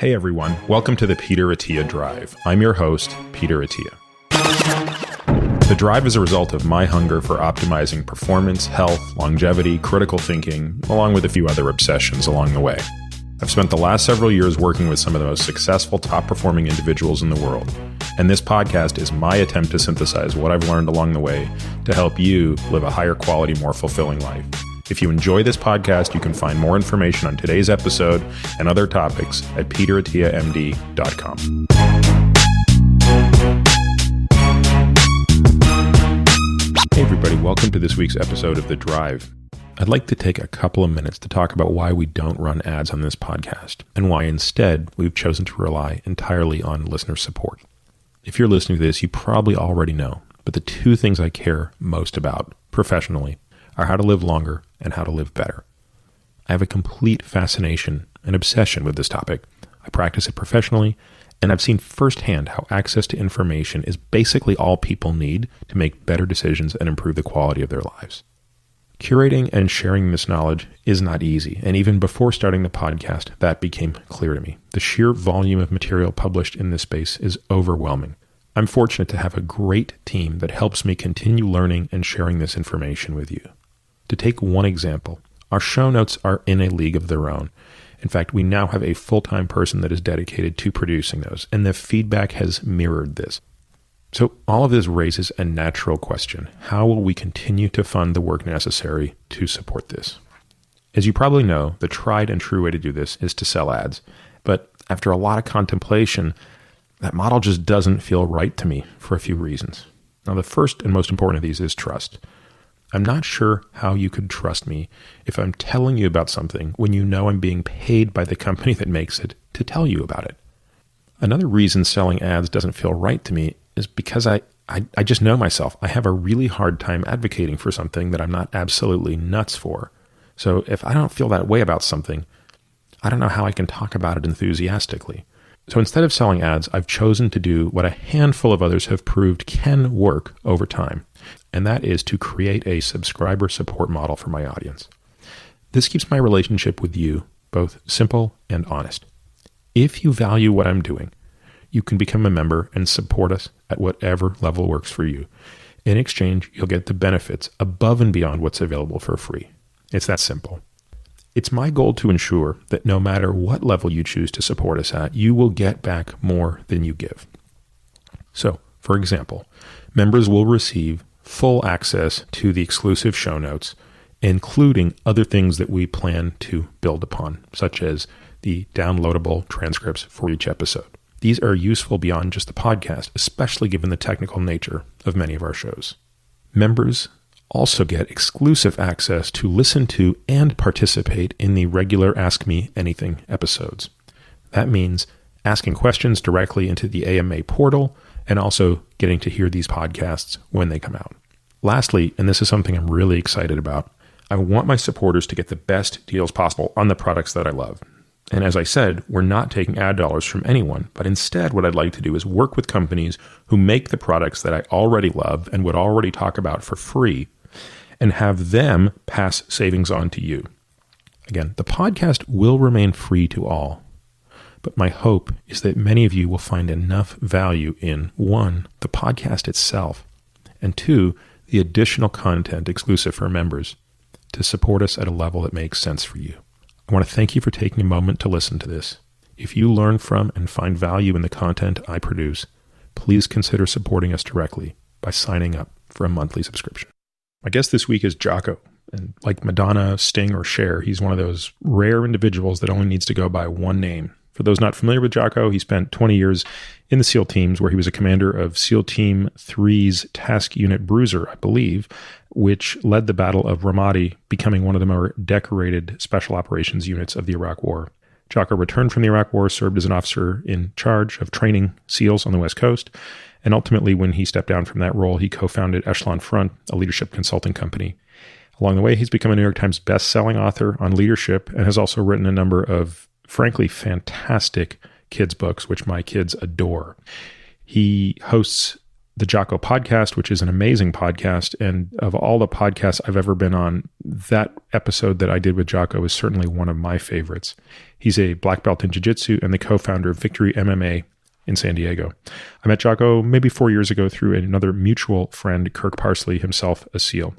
Hey everyone, welcome to the Peter Attia Drive. I'm your host, Peter Attia. The drive is a result of my hunger for optimizing performance, health, longevity, critical thinking, along with a few other obsessions along the way. I've spent the last several years working with some of the most successful, top-performing individuals in the world, and this podcast is my attempt to synthesize what I've learned along the way to help you live a higher quality, more fulfilling life. If you enjoy this podcast, you can find more information on today's episode and other topics at peterattiamd.com. Hey everybody, welcome to this week's episode of The Drive. I'd like to take a couple of minutes to talk about why we don't run ads on this podcast and why instead we've chosen to rely entirely on listener support. If you're listening to this, you probably already know, but the two things I care most about professionally are how to live longer and how to live better. I have a complete fascination and obsession with this topic. I practice it professionally, and I've seen firsthand how access to information is basically all people need to make better decisions and improve the quality of their lives. Curating and sharing this knowledge is not easy, and even before starting the podcast, that became clear to me. The sheer volume of material published in this space is overwhelming. I'm fortunate to have a great team that helps me continue learning and sharing this information with you. To take one example, our show notes are in a league of their own. In fact, we now have a full-time person that is dedicated to producing those, and the feedback has mirrored this. So all of this raises a natural question. How will we continue to fund the work necessary to support this? As you probably know, the tried and true way to do this is to sell ads. But after a lot of contemplation, that model just doesn't feel right to me for a few reasons. Now, the first and most important of these is trust. I'm not sure how you could trust me if I'm telling you about something when you know I'm being paid by the company that makes it to tell you about it. Another reason selling ads doesn't feel right to me is because I just know myself. I have a really hard time advocating for something that I'm not absolutely nuts for. So if I don't feel that way about something, I don't know how I can talk about it enthusiastically. So instead of selling ads, I've chosen to do what a handful of others have proved can work over time, and that is to create a subscriber support model for my audience. This keeps my relationship with you both simple and honest. If you value what I'm doing, you can become a member and support us at whatever level works for you. In exchange, you'll get the benefits above and beyond what's available for free. It's that simple. It's my goal to ensure that no matter what level you choose to support us at, you will get back more than you give. So, for example, members will receive full access to the exclusive show notes, including other things that we plan to build upon, such as the downloadable transcripts for each episode. These are useful beyond just the podcast, especially given the technical nature of many of our shows. Members also get exclusive access to listen to and participate in the regular Ask Me Anything episodes. That means asking questions directly into the AMA portal and also getting to hear these podcasts when they come out. Lastly, and this is something I'm really excited about, I want my supporters to get the best deals possible on the products that I love. And as I said, we're not taking ad dollars from anyone, but instead what I'd like to do is work with companies who make the products that I already love and would already talk about for free and have them pass savings on to you. Again, the podcast will remain free to all, but my hope is that many of you will find enough value in, one, the podcast itself, and two, the additional content exclusive for members to support us at a level that makes sense for you. I want to thank you for taking a moment to listen to this. If you learn from and find value in the content I produce, please consider supporting us directly by signing up for a monthly subscription. My guest this week is Jocko, and like Madonna, Sting, or Cher, he's one of those rare individuals that only needs to go by one name. For those not familiar with Jocko, he spent 20 years in the SEAL teams where he was a commander of SEAL Team 3's Task Unit Bruiser, I believe, which led the Battle of Ramadi, becoming one of the more decorated special operations units of the Iraq War. Jocko returned from the Iraq War, served as an officer in charge of training SEALs on the West Coast, and ultimately when he stepped down from that role, he co-founded Echelon Front, a leadership consulting company. Along the way, he's become a New York Times best-selling author on leadership and has also written a number of, frankly, fantastic kids' books, which my kids adore. He hosts the Jocko podcast, which is an amazing podcast. And of all the podcasts I've ever been on, that episode that I did with Jocko is certainly one of my favorites. He's a black belt in jiu-jitsu and the co-founder of Victory MMA in San Diego. I met Jocko maybe 4 years ago through another mutual friend, Kirk Parsley, himself a SEAL.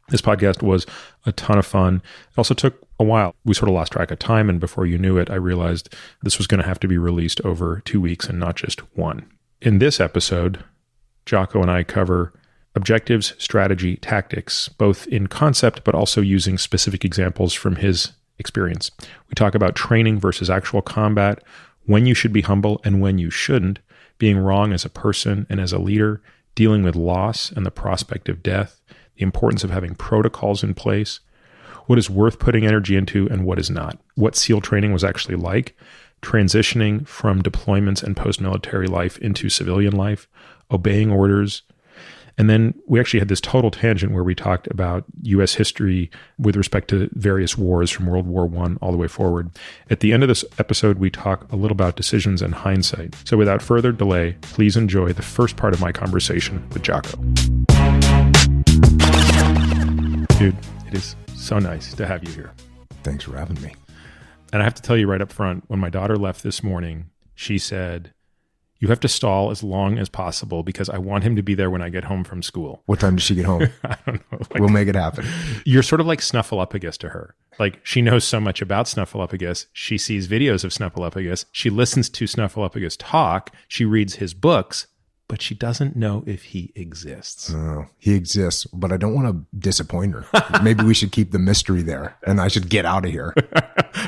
This podcast was a ton of fun. It also took a while. We sort of lost track of time, and before you knew it, I realized this was going to have to be released over 2 weeks and not just one. In this episode, Jocko and I cover objectives, strategy, tactics, both in concept, but also using specific examples from his experience. We talk about training versus actual combat, when you should be humble and when you shouldn't, being wrong as a person and as a leader, dealing with loss and the prospect of death, the importance of having protocols in place, what is worth putting energy into and what is not, what SEAL training was actually like, transitioning from deployments and post-military life into civilian life, obeying orders. And then we actually had this total tangent where we talked about U.S. history with respect to various wars from World War I all the way forward. At the end of this episode, we talk a little about decisions and hindsight. So without further delay, please enjoy the first part of my conversation with Jocko. Dude, it is so nice to have you here. Thanks for having me. And I have to tell you right up front, when my daughter left this morning, she said, "You have to stall as long as possible because I want him to be there when I get home from school." What time does she get home? I don't know. We'll make it happen. You're sort of like Snuffleupagus to her. Like, she knows so much about Snuffleupagus. She sees videos of Snuffleupagus. She listens to Snuffleupagus talk. She reads his books, but she doesn't know if he exists. Oh, he exists, but I don't want to disappoint her. Maybe we should keep the mystery there and I should get out of here.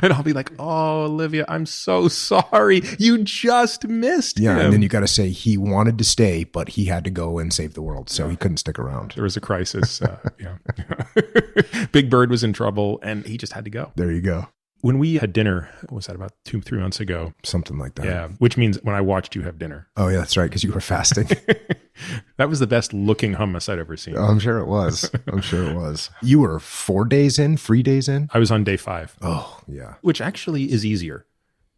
And I'll be like, "Oh, Olivia, I'm so sorry. You just missed him." And then you got to say he wanted to stay, but he had to go and save the world. So he couldn't stick around. There was a crisis. Big Bird was in trouble and he just had to go. There you go. When we had dinner, what was that, about 2-3 months ago? Something like that. Yeah, which means when I watched you have dinner. Oh, yeah, that's right, because you were fasting. That was the best looking hummus I'd ever seen. Oh, I'm sure it was. You were 4 days in, 3 days in? I was on day 5. Oh, yeah. Which actually is easier.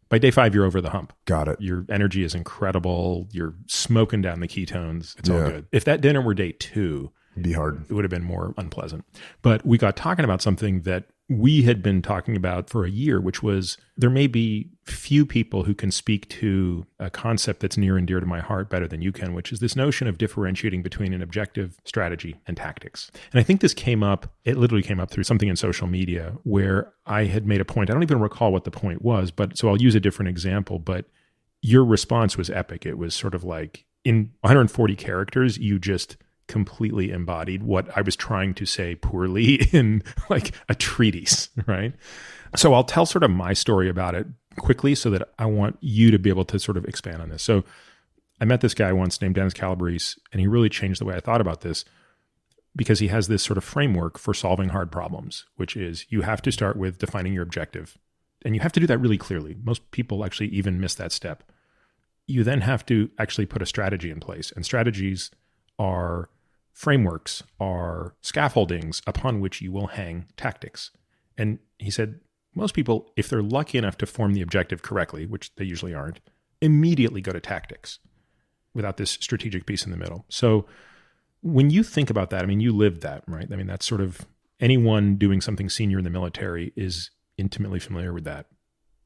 By day 5, you're over the hump. Got it. Your energy is incredible. You're smoking down the ketones. It's all good. If that dinner were day 2, it'd be hard. It would have been more unpleasant. But we got talking about something that we had been talking about for a year, which was there may be few people who can speak to a concept that's near and dear to my heart better than you can, which is this notion of differentiating between an objective, strategy, and tactics. And I think this came up, it literally came up through something in social media where I had made a point. I don't even recall what the point was, but so I'll use a different example, but your response was epic. It was sort of like in 140 characters, you just completely embodied what I was trying to say poorly in like a treatise, right? So I'll tell sort of my story about it quickly so that I want you to be able to sort of expand on this. So I met this guy once named Dennis Calabrese, and he really changed the way I thought about this because he has this sort of framework for solving hard problems, which is you have to start with defining your objective. And you have to do that really clearly. Most people actually even miss that step. You then have to actually put a strategy in place, and strategies are frameworks, are scaffoldings upon which you will hang tactics. And he said, most people, if they're lucky enough to form the objective correctly, which they usually aren't, immediately go to tactics without this strategic piece in the middle. So when you think about that, I mean, you lived that, right? I mean, that's sort of anyone doing something senior in the military is intimately familiar with that.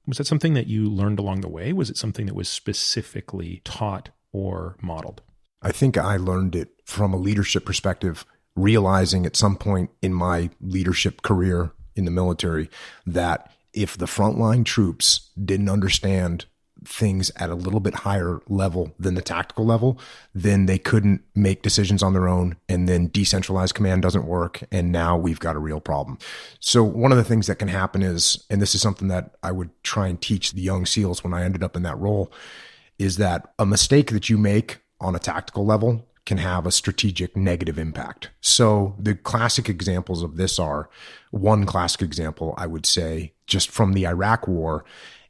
Was that something that you learned along the way? Was it something that was specifically taught or modeled? I think I learned it from a leadership perspective, realizing at some point in my leadership career in the military that if the frontline troops didn't understand things at a little bit higher level than the tactical level, then they couldn't make decisions on their own. And then decentralized command doesn't work. And now we've got a real problem. So one of the things that can happen is, and this is something that I would try and teach the young SEALs when I ended up in that role, is that a mistake that you make on a tactical level can have a strategic negative impact. So the classic examples of this are, one classic example, I would say, just from the Iraq War,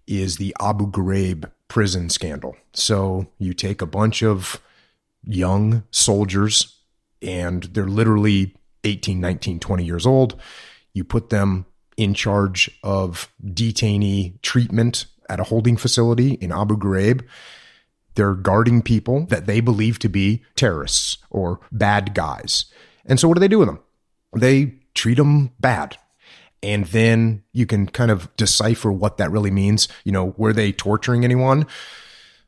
is the Abu Ghraib prison scandal. So you take a bunch of young soldiers, and they're literally 18, 19, 20 years old. You put them in charge of detainee treatment at a holding facility in Abu Ghraib. They're guarding people that they believe to be terrorists or bad guys. And so what do they do with them? They treat them bad. And then you can kind of decipher what that really means. Were they torturing anyone?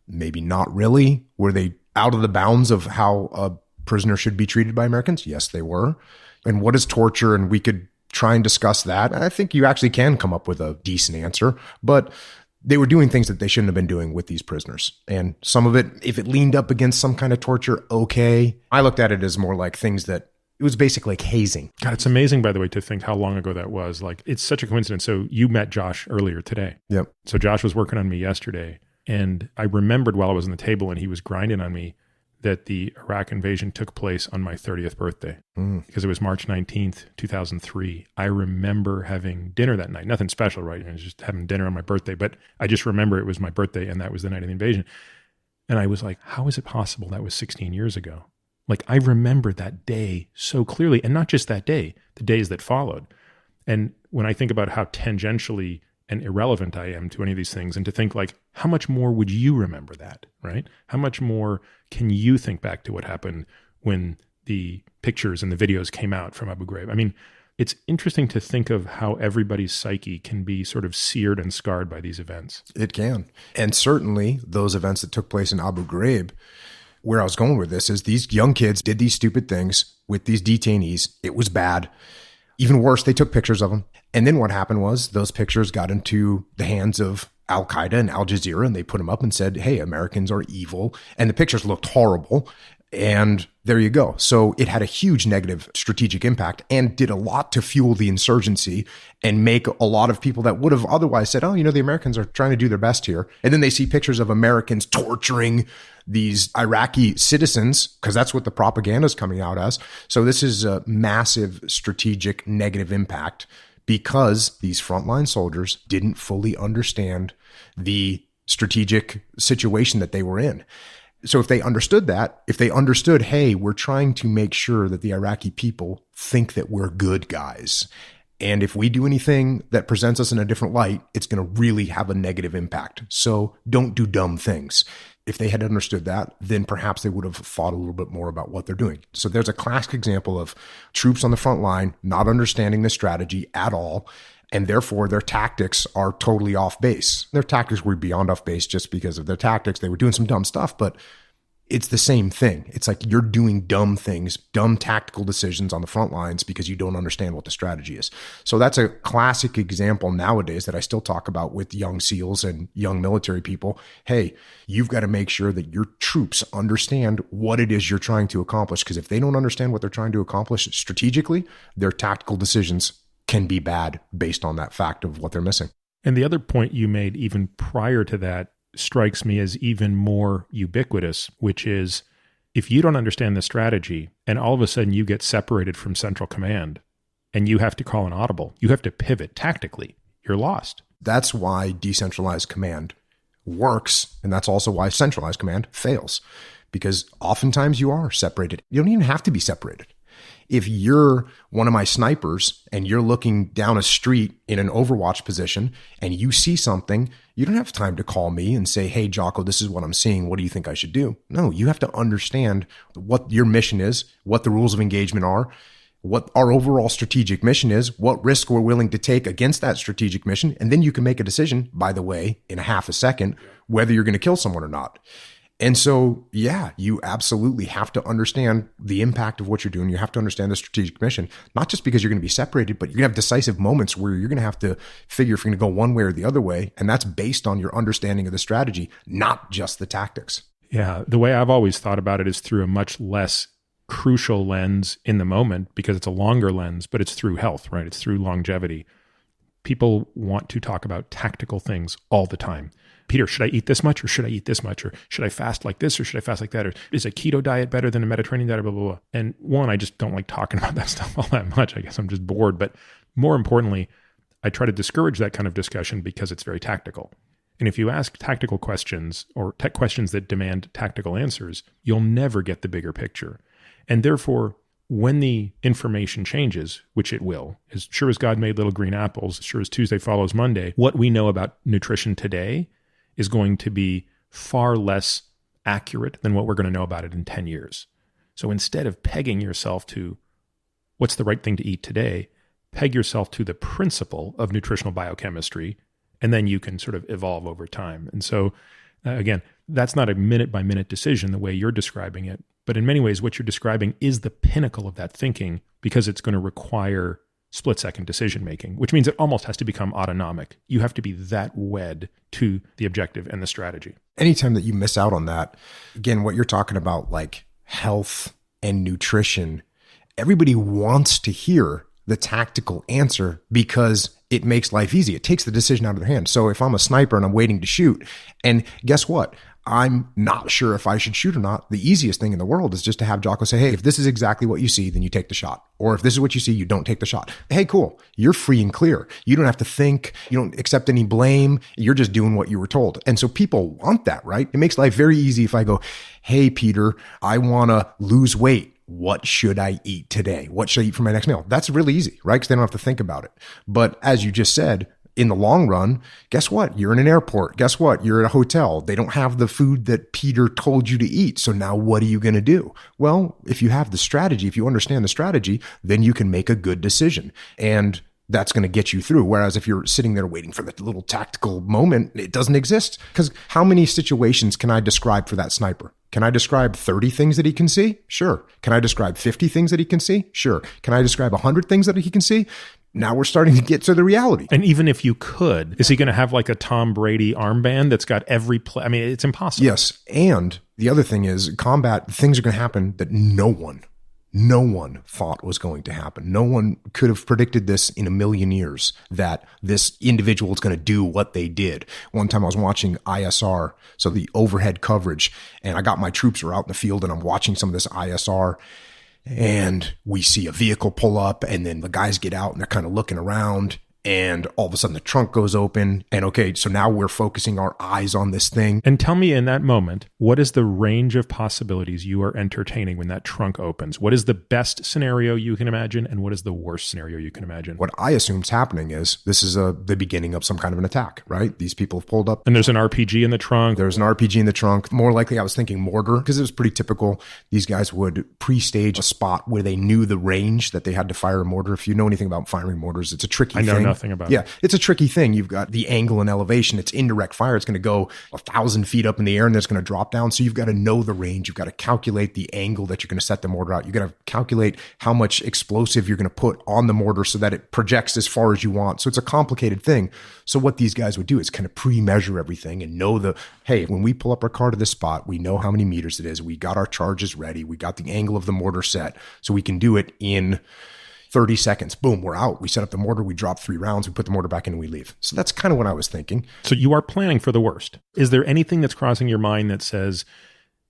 Maybe not really. Were they out of the bounds of how a prisoner should be treated by Americans? Yes, they were. And what is torture? And we could try and discuss that. I think you actually can come up with a decent answer, but they were doing things that they shouldn't have been doing with these prisoners. And some of it, if it leaned up against some kind of torture, okay. I looked at it as more like things that it was basically like hazing. God, it's amazing, by the way, to think how long ago that was. Like, it's such a coincidence. So you met Josh earlier today. Yep. So Josh was working on me yesterday. And I remembered while I was on the table and he was grinding on me that the Iraq invasion took place on my 30th birthday because it was March 19th, 2003. I remember having dinner that night. Nothing special, right? I was just having dinner on my birthday, but I just remember it was my birthday and that was the night of the invasion. And I was like, how is it possible that was 16 years ago? Like, I remember that day so clearly, and not just that day, the days that followed. And when I think about how tangentially and irrelevant I am to any of these things, and to think like, how much more would you remember that, right? How much more can you think back to what happened when the pictures and the videos came out from Abu Ghraib? I mean, it's interesting to think of how everybody's psyche can be sort of seared and scarred by these events. It can. And certainly those events that took place in Abu Ghraib, where I was going with this is these young kids did these stupid things with these detainees. It was bad. Even worse, they took pictures of them. And then what happened was those pictures got into the hands of Al-Qaeda and Al Jazeera, and they put them up and said, hey, Americans are evil. And the pictures looked horrible. And there you go. So it had a huge negative strategic impact and did a lot to fuel the insurgency and make a lot of people that would have otherwise said, oh, the Americans are trying to do their best here. And then they see pictures of Americans torturing these Iraqi citizens, because that's what the propaganda is coming out as. So this is a massive strategic negative impact because these frontline soldiers didn't fully understand the strategic situation that they were in. So if they understood that, if they understood, hey, we're trying to make sure that the Iraqi people think that we're good guys. And if we do anything that presents us in a different light, it's going to really have a negative impact. So don't do dumb things. If they had understood that, then perhaps they would have thought a little bit more about what they're doing. So there's a classic example of troops on the front line not understanding the strategy at all. And therefore, their tactics are totally off base. Their tactics were beyond off base just because of their tactics. They were doing some dumb stuff, but it's the same thing. It's like you're doing dumb things, dumb tactical decisions on the front lines because you don't understand what the strategy is. So that's a classic example nowadays that I still talk about with young SEALs and young military people. Hey, you've got to make sure that your troops understand what it is you're trying to accomplish, because if they don't understand what they're trying to accomplish strategically, their tactical decisions can be bad based on that fact of what they're missing. And the other point you made even prior to that strikes me as even more ubiquitous, which is if you don't understand the strategy and all of a sudden you get separated from central command and you have to call an audible, you have to pivot tactically, you're lost. That's why decentralized command works. And that's also why centralized command fails, because oftentimes you are separated. You don't even have to be separated. If you're one of my snipers and you're looking down a street in an overwatch position and you see something, you don't have time to call me and say, hey, Jocko, this is what I'm seeing. What do you think I should do? No, you have to understand what your mission is, what the rules of engagement are, what our overall strategic mission is, what risk we're willing to take against that strategic mission. And then you can make a decision, by the way, in a half a second, whether you're going to kill someone or not. And so, yeah, you absolutely have to understand the impact of what you're doing. You have to understand the strategic mission, not just because you're going to be separated, but you're going to have decisive moments where you're going to have to figure if you're going to go one way or the other way. And that's based on your understanding of the strategy, not just the tactics. Yeah. The way I've always thought about it is through a much less crucial lens in the moment, because it's a longer lens, but it's through health, right? It's through longevity. People want to talk about tactical things all the time. Peter, should I eat this much or should I eat this much? Or should I fast like this or should I fast like that? Or is a keto diet better than a Mediterranean diet? Blah, blah, blah. And one, I just don't like talking about that stuff all that much. I guess I'm just bored. But more importantly, I try to discourage that kind of discussion because it's very tactical. And if you ask tactical questions or tech questions that demand tactical answers, you'll never get the bigger picture. And therefore, when the information changes, which it will, as sure as God made little green apples, as sure as Tuesday follows Monday, what we know about nutrition today is going to be far less accurate than what we're going to know about it in 10 years. So instead of pegging yourself to what's the right thing to eat today, peg yourself to the principle of nutritional biochemistry, and then you can sort of evolve over time. And so, again, that's not a minute-by-minute decision the way you're describing it, but in many ways, what you're describing is the pinnacle of that thinking because it's going to require split-second decision-making, which means it almost has to become autonomic. You have to be that wed to the objective and the strategy. Anytime that you miss out on that, again, what you're talking about, like health and nutrition, everybody wants to hear the tactical answer because it makes life easy. It takes the decision out of their hands. So if I'm a sniper and I'm waiting to shoot, and guess what? I'm not sure if I should shoot or not. The easiest thing in the world is just to have Jocko say, hey, if this is exactly what you see, then you take the shot. Or if this is what you see, you don't take the shot. Hey, cool. You're free and clear. You don't have to think. You don't accept any blame. You're just doing what you were told. And so people want that, right? It makes life very easy if I go, hey, Peter, I want to lose weight. What should I eat today? What should I eat for my next meal? That's really easy, right? Because they don't have to think about it. But as you just said, in the long run, guess what? You're in an airport. Guess what? You're at a hotel. They don't have the food that Peter told you to eat. So now what are you going to do? Well, if you have the strategy, if you understand the strategy, then you can make a good decision. And that's going to get you through. Whereas if you're sitting there waiting for the little tactical moment, it doesn't exist. Because how many situations can I describe for that sniper? Can I describe 30 things that he can see? Sure. Can I describe 50 things that he can see? Sure. Can I describe 100 things that he can see? Now we're starting to get to the reality. And even if you could, is he going to have like a Tom Brady armband that's got every play? I mean, it's impossible. Yes. And the other thing is combat, things are going to happen that no one thought was going to happen. No one could have predicted this in a million years, that this individual is going to do what they did. One time I was watching ISR, so the overhead coverage, and I got my troops are out in the field and I'm watching some of this ISR, and we see a vehicle pull up and then the guys get out and they're kind of looking around. And all of a sudden the trunk goes open and okay, so now we're focusing our eyes on this thing. And tell me in that moment, what is the range of possibilities you are entertaining when that trunk opens? What is the best scenario you can imagine and what is the worst scenario you can imagine? What I assume is happening is this is the beginning of some kind of an attack, right? These people have pulled up. And there's an RPG in the trunk. There's an RPG in the trunk. More likely I was thinking mortar because it was pretty typical. These guys would pre-stage a spot where they knew the range that they had to fire a mortar. If you know anything about firing mortars, it's a tricky thing. I know nothing about it. Yeah, it's a tricky thing. You've got the angle and elevation. It's indirect fire. It's going to go 1,000 feet up in the air and then it's going to drop down. So you've got to know the range. You've got to calculate the angle that you're going to set the mortar out. You've got to calculate how much explosive you're going to put on the mortar so that it projects as far as you want. So it's a complicated thing. So what these guys would do is kind of pre-measure everything and know hey, when we pull up our car to this spot, we know how many meters it is. We got our charges ready. We got the angle of the mortar set. So we can do it in 30 seconds. Boom, we're out. We set up the mortar. We drop 3 rounds. We put the mortar back in and we leave. So that's kind of what I was thinking. So you are planning for the worst. Is there anything that's crossing your mind that says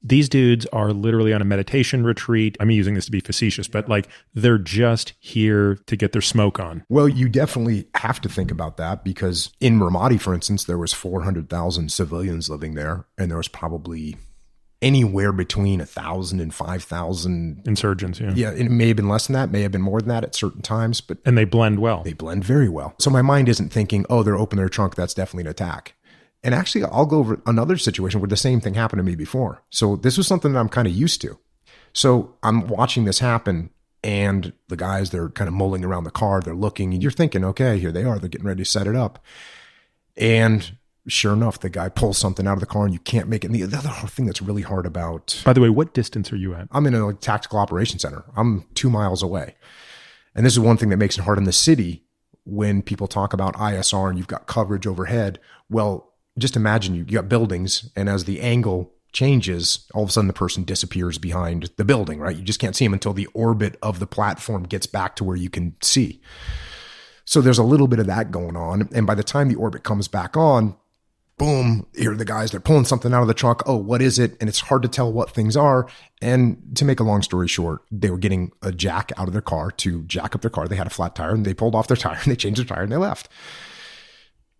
these dudes are literally on a meditation retreat? I'm using this to be facetious, but like they're just here to get their smoke on. Well, you definitely have to think about that because in Ramadi, for instance, there was 400,000 civilians living there and there was probably anywhere between 1,000 and 5,000 insurgents. Yeah. Yeah. It may have been less than that, may have been more than that at certain times, but. And they blend well. They blend very well. So my mind isn't thinking, oh, they're opening their trunk. That's definitely an attack. And actually, I'll go over another situation where the same thing happened to me before. So this was something that I'm kind of used to. So I'm watching this happen and the guys, they're kind of mulling around the car. They're looking and you're thinking, okay, here they are. They're getting ready to set it up. And sure enough, the guy pulls something out of the car and you can't make it. And the other thing that's really hard about... By the way, what distance are you at? I'm in a tactical operations center. I'm 2 miles away. And this is one thing that makes it hard in the city when people talk about ISR and you've got coverage overhead. Well, just imagine you got buildings and as the angle changes, all of a sudden the person disappears behind the building, right? You just can't see them until the orbit of the platform gets back to where you can see. So there's a little bit of that going on. And by the time the orbit comes back on, boom, here are the guys, they're pulling something out of the trunk. Oh, what is it? And it's hard to tell what things are. And to make a long story short, they were getting a jack out of their car to jack up their car. They had a flat tire and they pulled off their tire and they changed their tire and they left.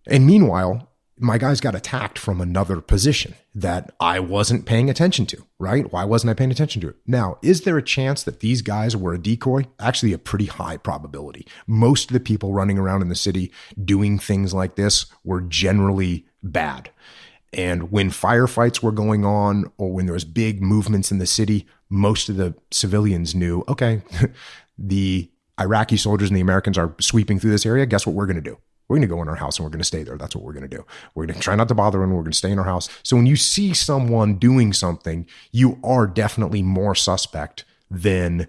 And meanwhile, my guys got attacked from another position that I wasn't paying attention to, right? Why wasn't I paying attention to it? Now, is there a chance that these guys were a decoy? Actually, a pretty high probability. Most of the people running around in the city doing things like this were generally bad. And when firefights were going on or when there was big movements in the city, most of the civilians knew, okay, the Iraqi soldiers and the Americans are sweeping through this area. Guess what we're going to do? We're going to go in our house and we're going to stay there. That's what we're going to do. We're going to try not to bother them. We're going to stay in our house. So when you see someone doing something, you are definitely more suspect than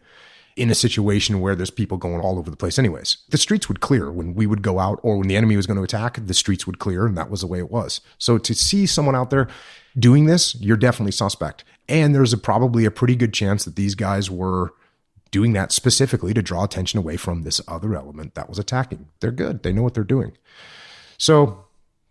in a situation where there's people going all over the place anyways. The streets would clear when we would go out, or when the enemy was going to attack, the streets would clear, and that was the way it was. So to see someone out there doing this, you're definitely suspect. And there's probably a pretty good chance that these guys were doing that specifically to draw attention away from this other element that was attacking. They're good. They know what they're doing. So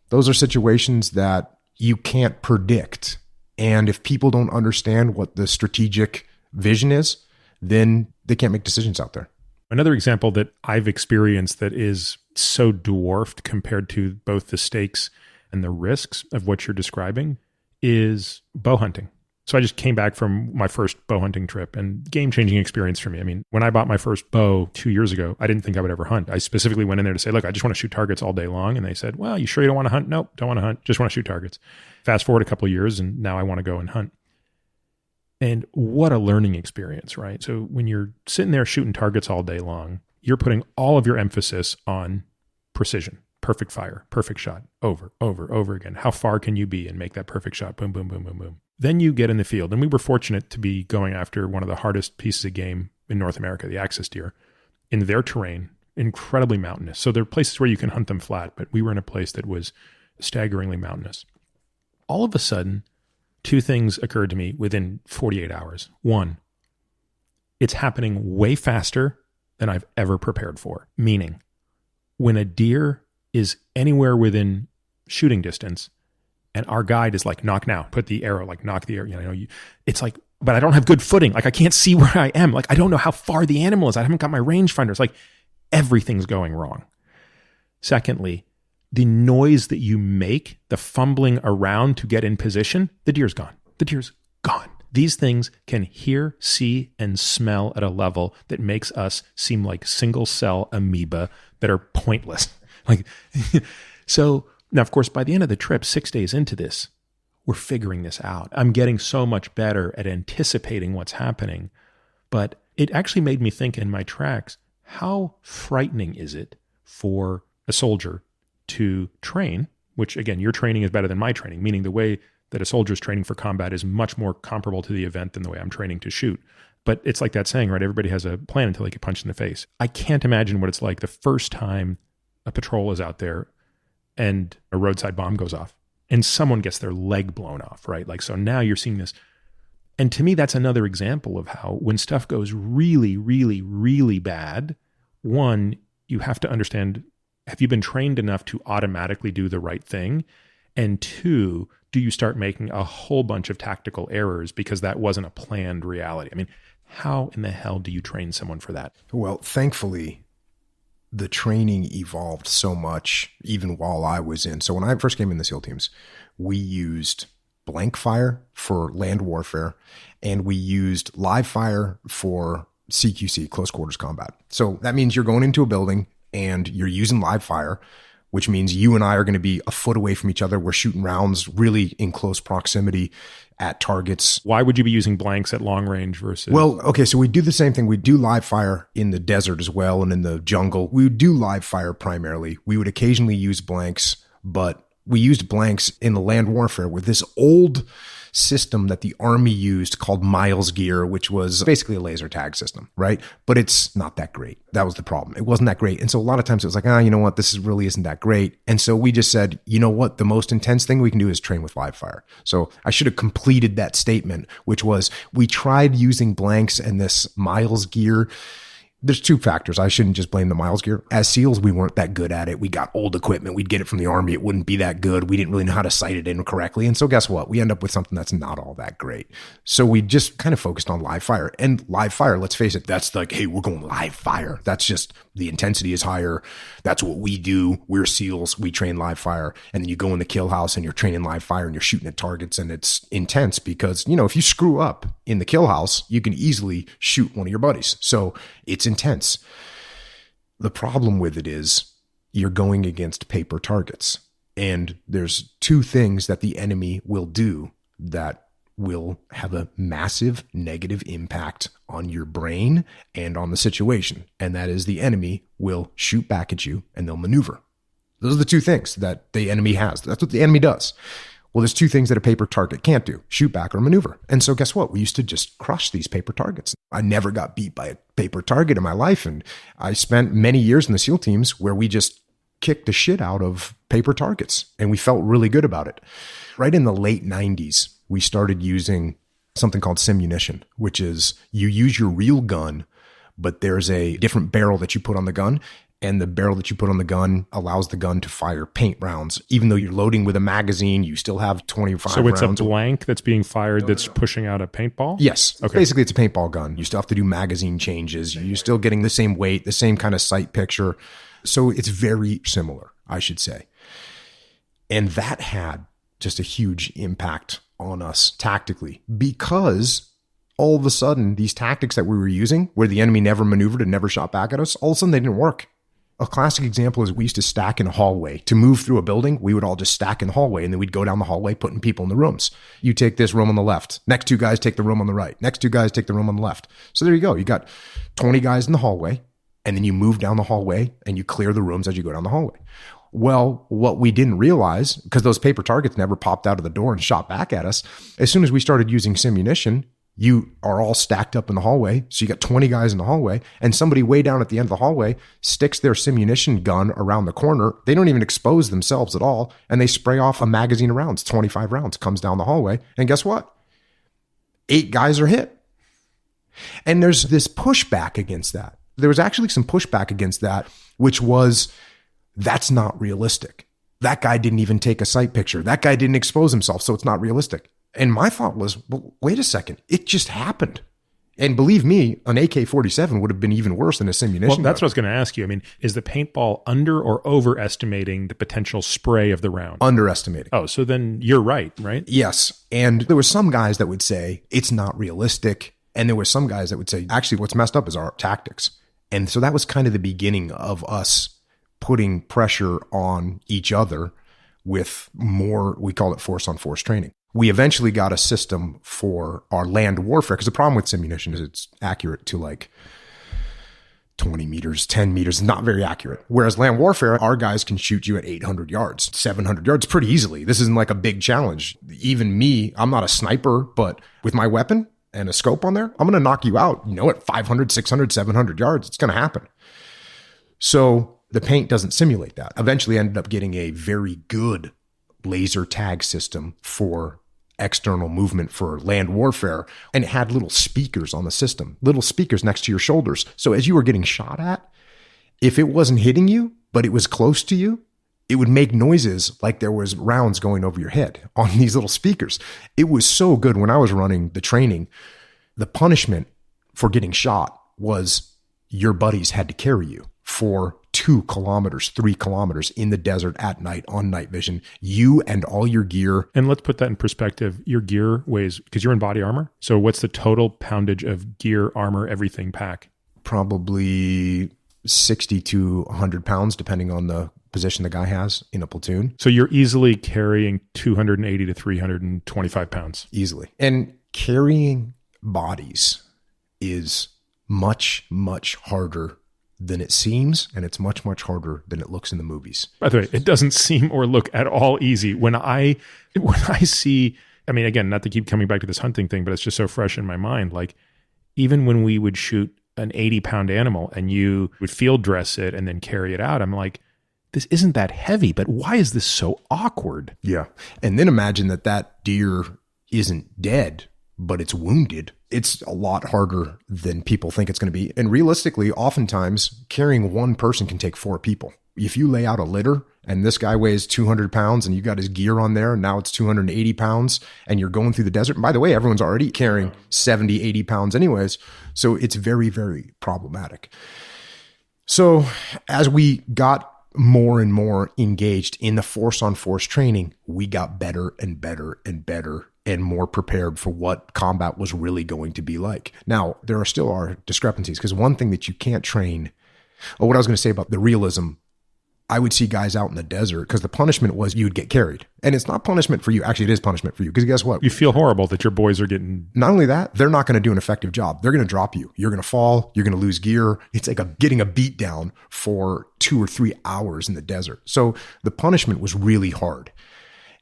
those are situations that you can't predict. And if people don't understand what the strategic vision is, then they can't make decisions out there. Another example that I've experienced that is so dwarfed compared to both the stakes and the risks of what you're describing is bow hunting. So I just came back from my first bow hunting trip, and game-changing experience for me. I mean, when I bought my first bow 2 years ago, I didn't think I would ever hunt. I specifically went in there to say, look, I just want to shoot targets all day long. And they said, well, you sure you don't want to hunt? Nope, don't want to hunt. Just want to shoot targets. Fast forward a couple of years, and now I want to go and hunt. And what a learning experience, right? So when you're sitting there shooting targets all day long, you're putting all of your emphasis on precision, perfect fire, perfect shot, over again. How far can you be and make that perfect shot? Boom, boom, boom, boom, boom. Then you get in the field. And we were fortunate to be going after one of the hardest pieces of game in North America, the axis deer, in their terrain, incredibly mountainous. So there are places where you can hunt them flat, but we were in a place that was staggeringly mountainous. All of a sudden, two things occurred to me within 48 hours. One, it's happening way faster than I've ever prepared for. Meaning, when a deer is anywhere within shooting distance, and our guide is like, knock now, put the arrow, like knock the arrow. It's like, but I don't have good footing. Like I can't see where I am. Like I don't know how far the animal is. I haven't got my rangefinder. It's like everything's going wrong. Secondly, the noise that you make, the fumbling around to get in position, the deer's gone. The deer's gone. These things can hear, see, and smell at a level that makes us seem like single cell amoeba that are pointless. Like, so now, of course, by the end of the trip, 6 days into this, we're figuring this out. I'm getting so much better at anticipating what's happening. But it actually made me think in my tracks, how frightening is it for a soldier to train, which again, your training is better than my training, meaning the way that a soldier's training for combat is much more comparable to the event than the way I'm training to shoot. But it's like that saying, right? Everybody has a plan until they get punched in the face. I can't imagine what it's like the first time a patrol is out there and a roadside bomb goes off and someone gets their leg blown off, right? Like, so now you're seeing this. And to me, that's another example of how when stuff goes really, really, really bad, one, you have to understand, have you been trained enough to automatically do the right thing? And two, do you start making a whole bunch of tactical errors because that wasn't a planned reality? I mean, how in the hell do you train someone for that? Well, thankfully, the training evolved so much even while I was in. So when I first came in the SEAL teams, we used blank fire for land warfare, and we used live fire for CQC, close quarters combat. So that means you're going into a building and you're using live fire, which means you and I are going to be a foot away from each other. We're shooting rounds really in close proximity at targets. Why would you be using blanks at long range versus? Well, okay, so we do the same thing. We do live fire in the desert as well and in the jungle. We would do live fire primarily. We would occasionally use blanks, but we used blanks in the land warfare with this old system that the Army used called Miles Gear, which was basically a laser tag system, right? But it's not that great. That was the problem. It wasn't that great. And so a lot of times it was like, you know what? This really isn't that great. And so we just said, you know what? The most intense thing we can do is train with live fire. So I should have completed that statement, which was we tried using blanks and this Miles Gear. There's two factors. I shouldn't just blame the Miles Gear. As SEALs, we weren't that good at it. We got old equipment. We'd get it from the Army. It wouldn't be that good. We didn't really know how to sight it in correctly. And so guess what? We end up with something that's not all that great. So we just kind of focused on live fire. And live fire, let's face it, that's like, hey, we're going live fire. That's just, the intensity is higher. That's what we do. We're SEALs. We train live fire. And then you go in the kill house and you're training live fire and you're shooting at targets. And it's intense because, if you screw up in the kill house, you can easily shoot one of your buddies. So it's intense. The problem with it is you're going against paper targets. And there's two things that the enemy will do that will have a massive negative impact on your brain and on the situation. And that is the enemy will shoot back at you and they'll maneuver. Those are the two things that the enemy has. That's what the enemy does. Well, there's two things that a paper target can't do: shoot back or maneuver. And so guess what? We used to just crush these paper targets. I never got beat by a paper target in my life. And I spent many years in the SEAL teams where we just kicked the shit out of paper targets. And we felt really good about it. Right in the late 90s, we started using something called simunition, which is you use your real gun, but there's a different barrel that you put on the gun. And the barrel that you put on the gun allows the gun to fire paint rounds. Even though you're loading with a magazine, you still have 25 rounds. So it's a blank that's being fired that's pushing out a paintball? Yes. Okay. Basically, it's a paintball gun. You still have to do magazine changes. You're still getting the same weight, the same kind of sight picture. So it's very similar, I should say. And that had just a huge impact on us tactically, because all of a sudden, these tactics that we were using, where the enemy never maneuvered and never shot back at us, all of a sudden they didn't work. A classic example is we used to stack in a hallway. To move through a building, we would all just stack in the hallway, and then we'd go down the hallway putting people in the rooms. You take this room on the left. Next two guys take the room on the right. Next two guys take the room on the left. So there you go. You got 20 guys in the hallway, and then you move down the hallway, and you clear the rooms as you go down the hallway. Well, what we didn't realize, because those paper targets never popped out of the door and shot back at us, as soon as we started using simunition, you are all stacked up in the hallway. So you got 20 guys in the hallway, and somebody way down at the end of the hallway sticks their simunition gun around the corner. They don't even expose themselves at all. And they spray off a magazine of rounds, 25 rounds comes down the hallway. And guess what? 8 guys are hit. And there's this pushback against that. There was actually some pushback against that, which was, that's not realistic. That guy didn't even take a sight picture. That guy didn't expose himself. So it's not realistic. And my thought was, well, wait a second, it just happened. And believe me, an AK-47 would have been even worse than a simunition gun. That's what I was going to ask you. I mean, is the paintball under or overestimating the potential spray of the round? Underestimating. Oh, so then you're right? Yes. And there were some guys that would say it's not realistic. And there were some guys that would say, actually, what's messed up is our tactics. And so that was kind of the beginning of us putting pressure on each other with more, we call it force on force training. We eventually got a system for our land warfare, because the problem with simunition is it's accurate to like 20 meters, 10 meters, not very accurate. Whereas land warfare, our guys can shoot you at 800 yards, 700 yards pretty easily. This isn't like a big challenge. Even me, I'm not a sniper, but with my weapon and a scope on there, I'm going to knock you out, at 500, 600, 700 yards. It's going to happen. So the paint doesn't simulate that. Eventually ended up getting a very good laser tag system for external movement for land warfare. And it had little speakers on the system, little speakers next to your shoulders. So as you were getting shot at, if it wasn't hitting you, but it was close to you, it would make noises like there was rounds going over your head on these little speakers. It was so good. When I was running the training, the punishment for getting shot was your buddies had to carry you for 2 kilometers, 3 kilometers in the desert at night on night vision, you and all your gear. And let's put that in perspective. Your gear weighs, because you're in body armor. So what's the total poundage of gear, armor, everything pack? Probably 60 to 100 pounds, depending on the position the guy has in a platoon. So you're easily carrying 280 to 325 pounds. Easily. And carrying bodies is much, much harder than it seems, and it's much, much harder than it looks in the movies. By the way, it doesn't seem or look at all easy. When I see, I mean, again, not to keep coming back to this hunting thing, but it's just so fresh in my mind. Like, even when we would shoot an 80-pound animal and you would field dress it and then carry it out, I'm like, this isn't that heavy, but why is this so awkward? Yeah. And then imagine that deer isn't dead, but it's wounded. It's a lot harder than people think it's going to be. And realistically, oftentimes carrying one person can take 4 people. If you lay out a litter and this guy weighs 200 pounds and you got his gear on there, and now it's 280 pounds and you're going through the desert. And by the way, everyone's already carrying 70, 80 pounds anyways. So it's very, very problematic. So as we got more and more engaged in the force on force training, we got better and better and better and more prepared for what combat was really going to be like. Now, there are discrepancies, because one thing that you can't train, or what I was going to say about the realism I would see guys out in the desert because the punishment was you'd get carried. And it's not punishment for you. Actually, it is punishment for you because guess what? You feel horrible that your boys are getting... Not only that, they're not going to do an effective job. They're going to drop you. You're going to fall. You're going to lose gear. It's like getting a beat down for 2 or 3 hours in the desert. So the punishment was really hard.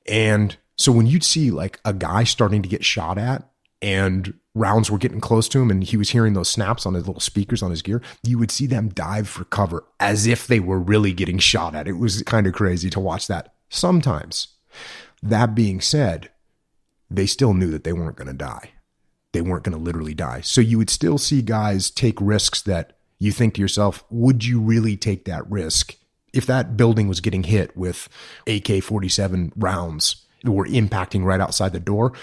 And so when you'd see like a guy starting to get shot at and rounds were getting close to him and he was hearing those snaps on his little speakers on his gear, you would see them dive for cover as if they were really getting shot at. It was kind of crazy to watch that sometimes. That being said, they still knew that they weren't going to die. They weren't going to literally die. So you would still see guys take risks that you think to yourself, would you really take that risk? If that building was getting hit with AK-47 rounds that were impacting right outside the door,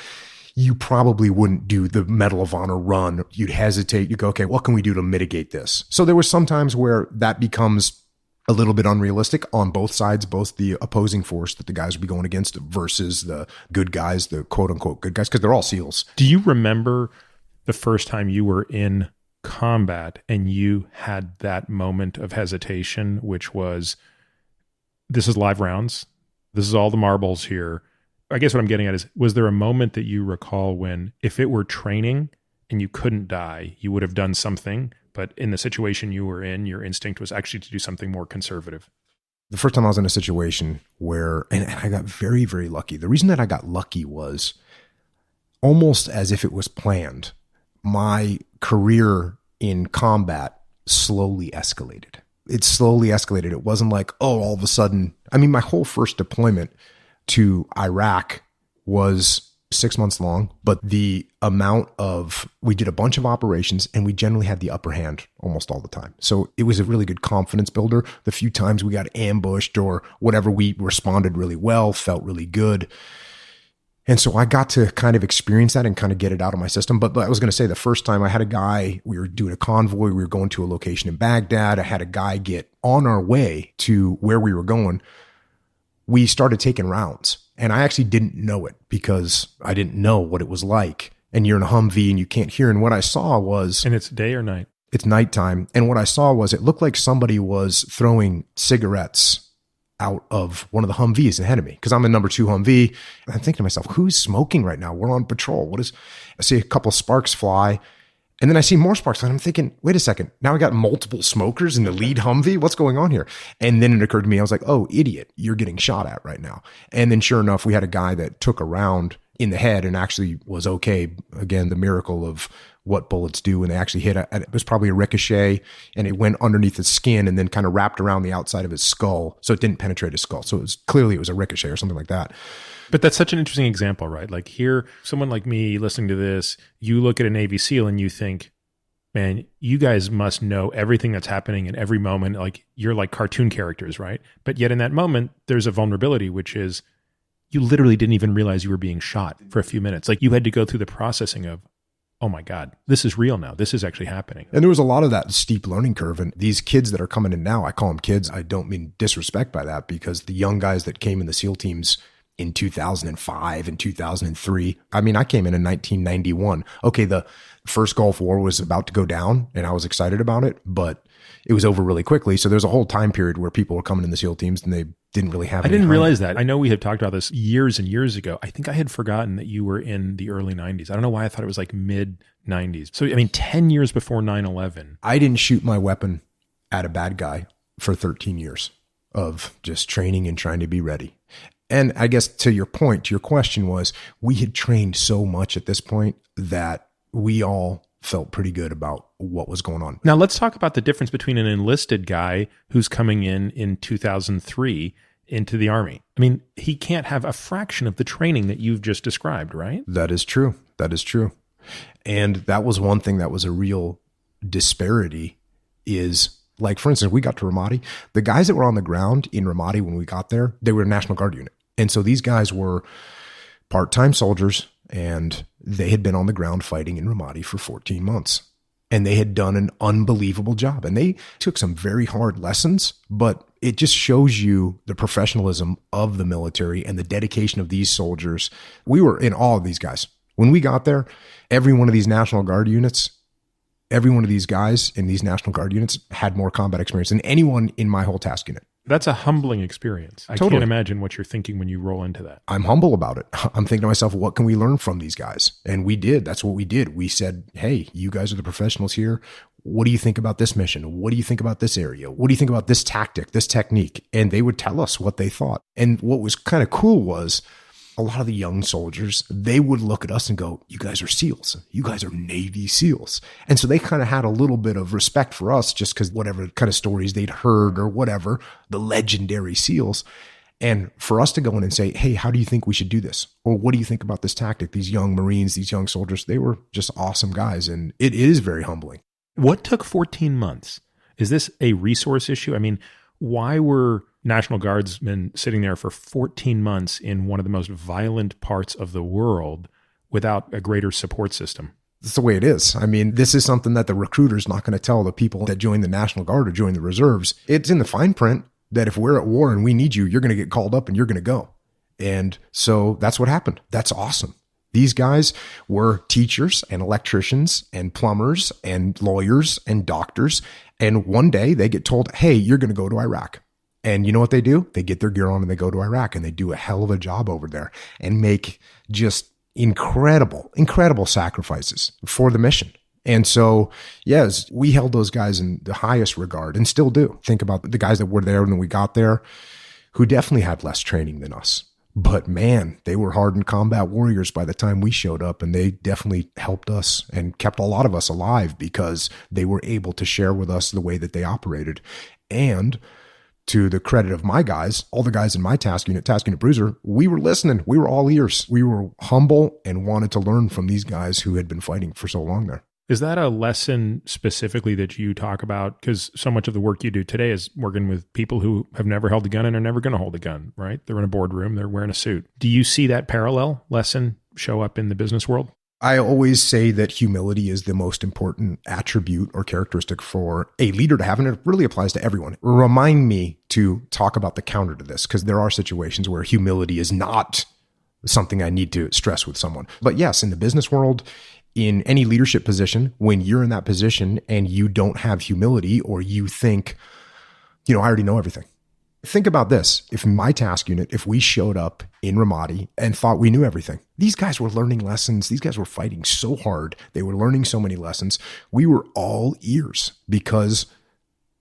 you probably wouldn't do the Medal of Honor run. You'd hesitate. You go, okay, what can we do to mitigate this? So there were some times where that becomes a little bit unrealistic on both sides, both the opposing force that the guys would be going against versus the good guys, the quote unquote good guys, because they're all SEALs. Do you remember the first time you were in combat and you had that moment of hesitation, which was, this is live rounds. This is all the marbles here. I guess what I'm getting at is, was there a moment that you recall when, if it were training and you couldn't die, you would have done something, but in the situation you were in, your instinct was actually to do something more conservative? The first time I was in a situation where, and I got very, very lucky. The reason that I got lucky was almost as if it was planned. My career in combat slowly escalated. It slowly escalated. It wasn't like, oh, all of a sudden, I mean, my whole first deployment to Iraq was 6 months long, but the amount of, we did a bunch of operations and we generally had the upper hand almost all the time. So it was a really good confidence builder. The few times we got ambushed or whatever, we responded really well, felt really good. And so I got to kind of experience that and kind of get it out of my system. But I was going to say, the first time I had a guy, we were doing a convoy, we were going to a location in Baghdad. I had a guy get on our way to where we were going. We started taking rounds and I actually didn't know it because I didn't know what it was like. And you're in a Humvee and you can't hear. And what I saw was... And it's day or night? It's nighttime. And what I saw was, it looked like somebody was throwing cigarettes out of one of the Humvees ahead of me, because I'm in number 2 Humvee. I'm thinking to myself, who's smoking right now? We're on patrol. I see a couple sparks fly. And then I see more sparks. And I'm thinking, wait a second. Now I got multiple smokers in the lead Humvee. What's going on here? And then it occurred to me, I was like, oh, idiot, you're getting shot at right now. And then sure enough, we had a guy that took a round in the head and actually was okay. Again, the miracle of what bullets do when they actually hit. It was probably a ricochet and it went underneath his skin and then kind of wrapped around the outside of his skull. So it didn't penetrate his skull. So it was a ricochet or something like that. But that's such an interesting example, right? Like here, someone like me listening to this, you look at a Navy SEAL and you think, man, you guys must know everything that's happening in every moment. Like you're like cartoon characters, right? But yet in that moment, there's a vulnerability, which is you literally didn't even realize you were being shot for a few minutes. Like you had to go through the processing of, oh my God, this is real now. This is actually happening. And there was a lot of that steep learning curve. And these kids that are coming in now, I call them kids. I don't mean disrespect by that, because the young guys that came in the SEAL teams in 2005 and 2003. I mean, I came in 1991. Okay, the first Gulf War was about to go down and I was excited about it, but it was over really quickly. So there's a whole time period where people were coming in the SEAL teams and they didn't really have any. I didn't realize that. I know we had talked about this years and years ago. I think I had forgotten that you were in the early 90s. I don't know why I thought it was like mid 90s. So, I mean, 10 years before 9/11. I didn't shoot my weapon at a bad guy for 13 years of just training and trying to be ready. And I guess to your point, to your question was, we had trained so much at this point that we all felt pretty good about what was going on. Now let's talk about the difference between an enlisted guy who's coming in 2003 into the Army. I mean, he can't have a fraction of the training that you've just described, right? That is true. That is true. And that was one thing that was a real disparity is, like, for instance, we got to Ramadi. The guys that were on the ground in Ramadi when we got there, they were a National Guard unit. And so these guys were part-time soldiers and they had been on the ground fighting in Ramadi for 14 months. And they had done an unbelievable job. And they took some very hard lessons, but it just shows you the professionalism of the military and the dedication of these soldiers. We were in awe of these guys. When we got there, every one of these National Guard units, every one of these guys in these National Guard units had more combat experience than anyone in my whole task unit. That's a humbling experience. I Totally. can't imagine what you're thinking when you roll into that. I'm humble about it. I'm thinking to myself, what can we learn from these guys? And we did. That's what we did. We said, hey, you guys are the professionals here. What do you think about this mission? What do you think about this area? What do you think about this tactic, this technique? And they would tell us what they thought. And what was kind of cool was a lot of the young soldiers, they would look at us and go, you guys are SEALs. You guys are Navy SEALs. And so they kind of had a little bit of respect for us just because whatever kind of stories they'd heard or whatever, the legendary SEALs. And for us to go in and say, hey, how do you think we should do this? Or what do you think about this tactic? These young Marines, these young soldiers, they were just awesome guys. And it is very humbling. What took 14 months? Is this a resource issue? I mean, why were National Guardsmen sitting there for 14 months in one of the most violent parts of the world without a greater support system? That's the way it is. I mean, this is something that the recruiter's not going to tell the people that join the National Guard or join the reserves. It's in the fine print that if we're at war and we need you, you're going to get called up and you're going to go. And so that's what happened. That's awesome. These guys were teachers and electricians and plumbers and lawyers and doctors. And one day they get told, hey, you're going to go to Iraq. And you know what they do? They get their gear on and they go to Iraq and they do a hell of a job over there and make just incredible sacrifices for the mission. And so, yes, we held those guys in the highest regard and still do. Think about the guys that were there when we got there who definitely had less training than us. But man, they were hardened combat warriors by the time we showed up, and they definitely helped us and kept a lot of us alive because they were able to share with us the way that they operated. And to the credit of my guys, all the guys in my task unit bruiser, we were listening. We were all ears. We were humble and wanted to learn from these guys who had been fighting for so long there. Is that a lesson specifically that you talk about? Because so much of the work you do today is working with people who have never held a gun and are never going to hold a gun, right? They're in a boardroom, they're wearing a suit. Do you see that parallel lesson show up in the business world? I always say that humility is the most important attribute or characteristic for a leader to have, and it really applies to everyone. Remind me to talk about the counter to this, because there are situations where humility is not something I need to stress with someone. But yes, in the business world, in any leadership position, when you're in that position and you don't have humility or you think, I already know everything. Think about this. If my task unit, if we showed up in Ramadi and thought we knew everything, these guys were learning lessons. These guys were fighting so hard. They were learning so many lessons. We were all ears because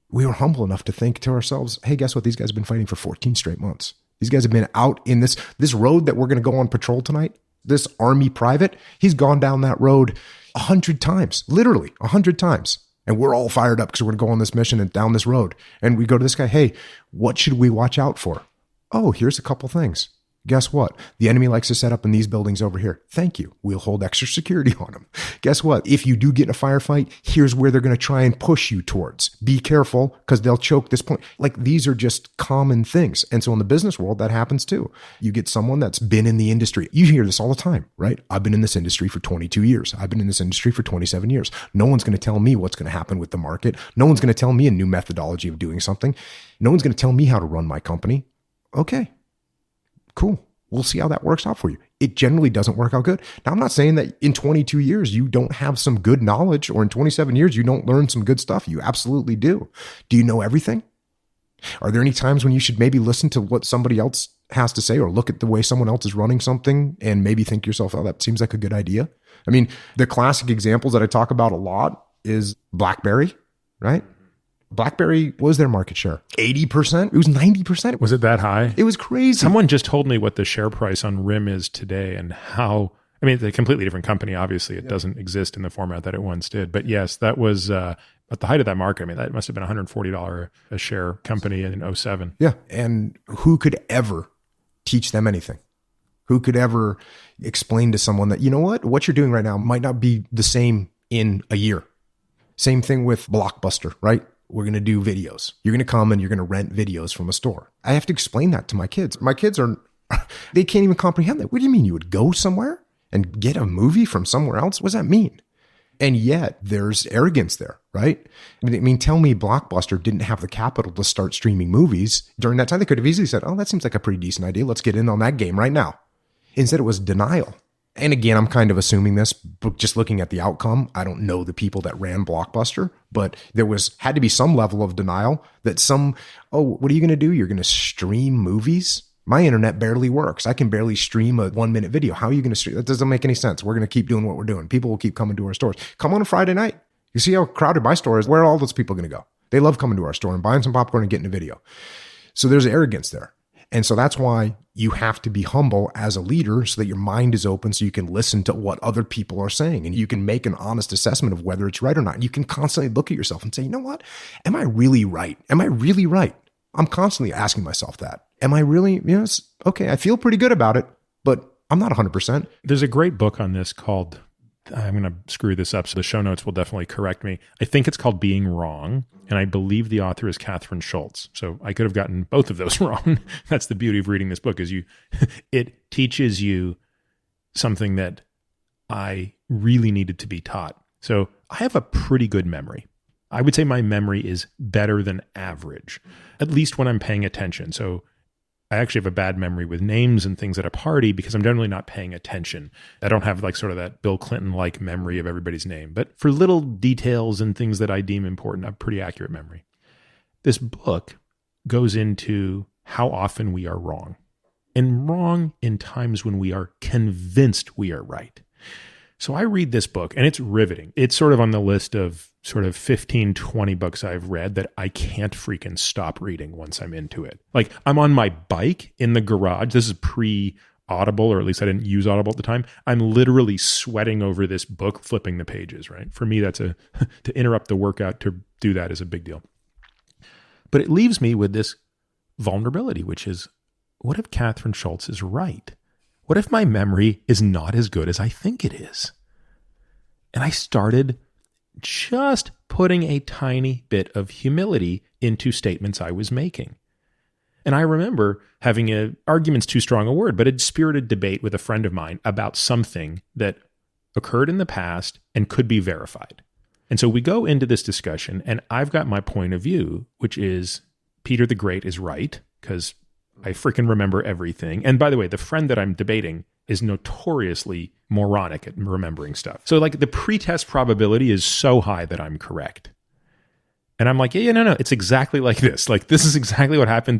we were humble enough to think to ourselves, hey, guess what? These guys have been fighting for 14 straight months. These guys have been out in this road that we're going to go on patrol tonight. This Army private, he's gone down that road 100 times, literally 100 times. And we're all fired up because we're going to go on this mission and down this road. And we go to this guy, hey, what should we watch out for? Oh, here's a couple things. Guess what? The enemy likes to set up in these buildings over here. Thank you. We'll hold extra security on them. Guess what? If you do get in a firefight, here's where they're going to try and push you towards. Be careful because they'll choke this point. Like, these are just common things. And so in the business world, that happens too. You get someone that's been in the industry. You hear this all the time, right? I've been in this industry for 22 years. I've been in this industry for 27 years. No one's going to tell me what's going to happen with the market. No one's going to tell me a new methodology of doing something. No one's going to tell me how to run my company. Okay, cool. We'll see how that works out for you. It generally doesn't work out good. Now, I'm not saying that in 22 years, you don't have some good knowledge, or in 27 years, you don't learn some good stuff. You absolutely do. Do you know everything? Are there any times when you should maybe listen to what somebody else has to say, or look at the way someone else is running something and maybe think to yourself, oh, that seems like a good idea? I mean, the classic examples that I talk about a lot is BlackBerry, right? BlackBerry, what was their market share? 80%? It was 90%. Was it that high? It was crazy. Someone just told me what the share price on RIM is today and how, I mean, it's a completely different company. Obviously, it doesn't exist in the format that it once did. But yes, that was at the height of that market. I mean, that must have been $140 a share company in 2007. Yeah. And who could ever teach them anything? Who could ever explain to someone that, you know what you're doing right now might not be the same in a year? Same thing with Blockbuster, right? We're going to do videos. You're going to come and you're going to rent videos from a store. I have to explain that to my kids. My kids they can't even comprehend that. What do you mean you would go somewhere and get a movie from somewhere else? What does that mean? And yet there's arrogance there, right? I mean, tell me Blockbuster didn't have the capital to start streaming movies during that time. They could have easily said, oh, that seems like a pretty decent idea. Let's get in on that game right now. Instead, it was denial. And again, I'm kind of assuming this, but just looking at the outcome, I don't know the people that ran Blockbuster, but had to be some level of denial that what are you going to do? You're going to stream movies? My internet barely works. I can barely stream a 1-minute video. How are you going to stream? That doesn't make any sense. We're going to keep doing what we're doing. People will keep coming to our stores. Come on a Friday night. You see how crowded my store is? Where are all those people going to go? They love coming to our store and buying some popcorn and getting a video. So there's arrogance there. And so that's why you have to be humble as a leader so that your mind is open so you can listen to what other people are saying and you can make an honest assessment of whether it's right or not. And you can constantly look at yourself and say, you know what? Am I really right? Am I really right? I'm constantly asking myself that. Am I really? Yes. Okay. I feel pretty good about it, but I'm not 100%. There's a great book on this called, I'm going to screw this up, so the show notes will definitely correct me. I think it's called Being Wrong, and I believe the author is Catherine Schultz. So I could have gotten both of those wrong. That's the beauty of reading this book, is it teaches you something that I really needed to be taught. So I have a pretty good memory. I would say my memory is better than average, at least when I'm paying attention. So I actually have a bad memory with names and things at a party because I'm generally not paying attention. I don't have like sort of that Bill Clinton-like memory of everybody's name. But for little details and things that I deem important, I have pretty accurate memory. This book goes into how often we are wrong, and wrong in times when we are convinced we are right. So I read this book and it's riveting. It's sort of on the list of sort of 15, 20 books I've read that I can't freaking stop reading once I'm into it. Like I'm on my bike in the garage. This is pre-Audible, or at least I didn't use Audible at the time. I'm literally sweating over this book, flipping the pages, right? For me, to interrupt the workout to do that is a big deal. But it leaves me with this vulnerability, which is, what if Catherine Schultz is right? What if my memory is not as good as I think it is? And I started just putting a tiny bit of humility into statements I was making. And I remember having argument's too strong a word, but a spirited debate with a friend of mine about something that occurred in the past and could be verified. And so we go into this discussion, and I've got my point of view, which is Peter the Great is right, because I freaking remember everything. And by the way, the friend that I'm debating is notoriously moronic at remembering stuff. So like the pretest probability is so high that I'm correct. And I'm like, no, it's exactly like this. Like this is exactly what happened.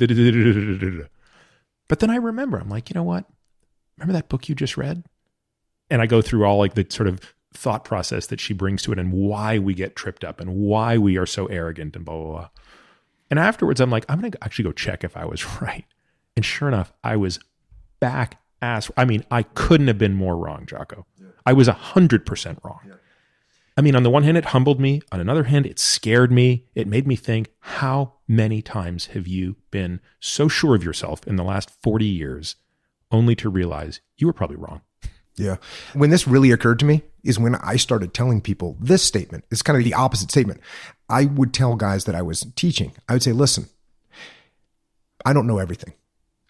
But then I remember, I'm like, you know what? Remember that book you just read? And I go through all like the sort of thought process that she brings to it and why we get tripped up and why we are so arrogant and blah, blah, blah. And afterwards, I'm like, I'm going to actually go check if I was right. And sure enough, I was back ass. I mean, I couldn't have been more wrong, Jocko. Yeah. I was 100% wrong. Yeah. I mean, on the one hand, it humbled me. On another hand, it scared me. It made me think, how many times have you been so sure of yourself in the last 40 years only to realize you were probably wrong? Yeah. When this really occurred to me is when I started telling people this statement. It's kind of the opposite statement. I would tell guys that I was teaching, I would say, listen, I don't know everything.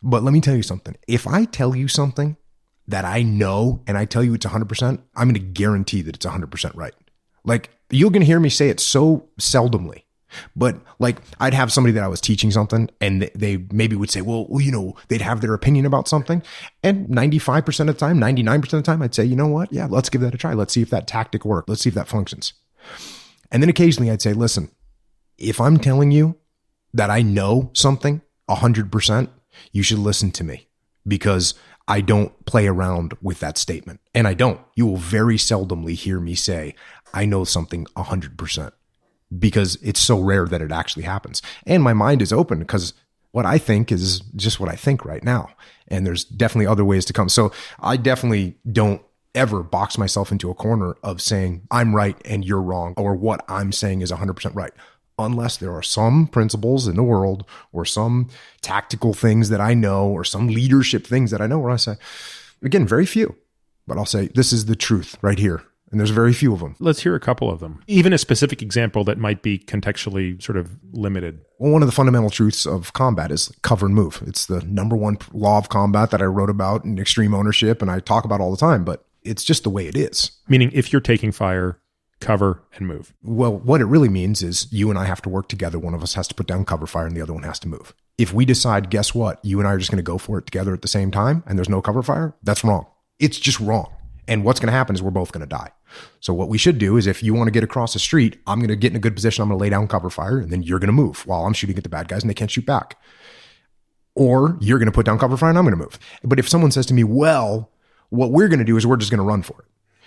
But let me tell you something. If I tell you something that I know and I tell you it's 100%, I'm going to guarantee that it's 100% right. Like you're going to hear me say it so seldomly, but like I'd have somebody that I was teaching something and they maybe would say, well, you know, they'd have their opinion about something. And 95% of the time, 99% of the time, I'd say, you know what? Yeah, let's give that a try. Let's see if that tactic works. Let's see if that functions. And then occasionally I'd say, listen, if I'm telling you that I know something 100%, you should listen to me because I don't play around with that statement. And I don't. You will very seldomly hear me say, I know something 100% because it's so rare that it actually happens. And my mind is open because what I think is just what I think right now. And there's definitely other ways to come. So I definitely don't ever box myself into a corner of saying I'm right and you're wrong, or what I'm saying is 100% right. Unless there are some principles in the world or some tactical things that I know or some leadership things that I know where I say, again, very few, but I'll say, this is the truth right here. And there's very few of them. Let's hear a couple of them. Even a specific example that might be contextually sort of limited. Well, one of the fundamental truths of combat is cover and move. It's the number one law of combat that I wrote about in Extreme Ownership and I talk about all the time, but it's just the way it is. Meaning if you're taking fire, cover and move. Well, what it really means is you and I have to work together. One of us has to put down cover fire and the other one has to move. If we decide, guess what? You and I are just going to go for it together at the same time and there's no cover fire, that's wrong. It's just wrong. And what's going to happen is we're both going to die. So what we should do is if you want to get across the street, I'm going to get in a good position. I'm going to lay down cover fire, and then you're going to move while I'm shooting at the bad guys and they can't shoot back. Or you're going to put down cover fire and I'm going to move. But if someone says to me, well, what we're going to do is we're just going to run for it.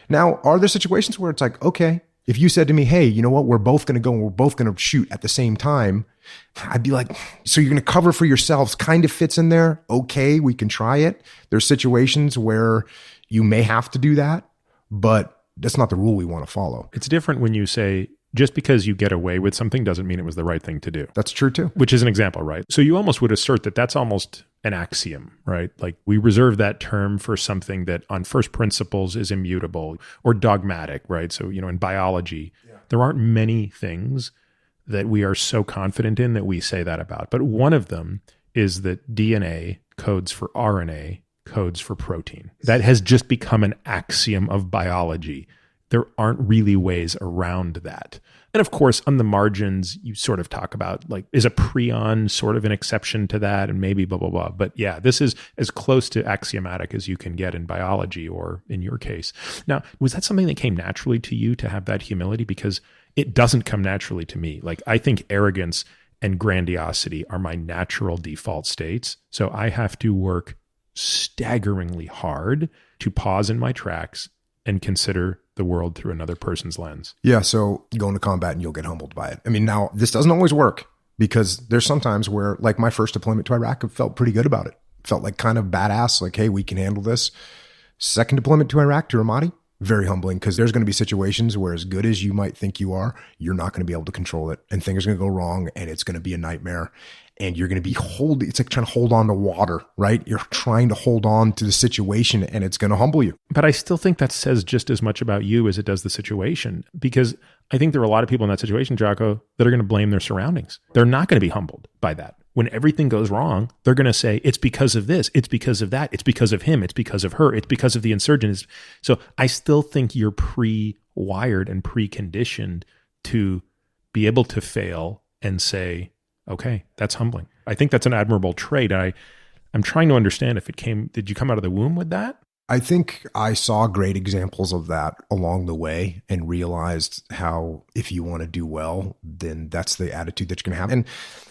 Now, are there situations where it's like, okay, if you said to me, hey, you know what, we're both going to go and we're both going to shoot at the same time, I'd be like, so you're going to cover for yourselves kind of fits in there. Okay, we can try it. There's situations where you may have to do that, but that's not the rule we want to follow. It's different when you say, just because you get away with something doesn't mean it was the right thing to do. That's true too. Which is an example, right? So you almost would assert that that's almost an axiom, right? Like we reserve that term for something that on first principles is immutable or dogmatic, right? So, in biology, there aren't many things that we are so confident in that we say that about. But one of them is that DNA codes for RNA, codes for protein. That has just become an axiom of biology. There aren't really ways around that. And of course, on the margins, you sort of talk about like, is a prion sort of an exception to that? And maybe blah, blah, blah. But yeah, this is as close to axiomatic as you can get in biology or in your case. Now, was that something that came naturally to you to have that humility? Because it doesn't come naturally to me. Like I think arrogance and grandiosity are my natural default states. So I have to work staggeringly hard to pause in my tracks and consider the world through another person's lens. Yeah, so go into combat and you'll get humbled by it. I mean, now, this doesn't always work because there's sometimes where, like my first deployment to Iraq, I felt pretty good about it. Felt like kind of badass, like, hey, we can handle this. Second deployment to Iraq, to Ramadi, very humbling because there's going to be situations where as good as you might think you are, you're not going to be able to control it and things are going to go wrong and it's going to be a nightmare. And you're going to be it's like trying to hold on to water, right? You're trying to hold on to the situation and it's going to humble you. But I still think that says just as much about you as it does the situation, because I think there are a lot of people in that situation, Jocko, that are going to blame their surroundings. They're not going to be humbled by that. When everything goes wrong, they're going to say, it's because of this, it's because of that, it's because of him, it's because of her, it's because of the insurgents. So I still think you're pre-wired and preconditioned to be able to fail and say, okay, that's humbling. I think that's an admirable trait. I'm trying to understand if did you come out of the womb with that? I think I saw great examples of that along the way and realized how if you want to do well, then that's the attitude that you're going to have. And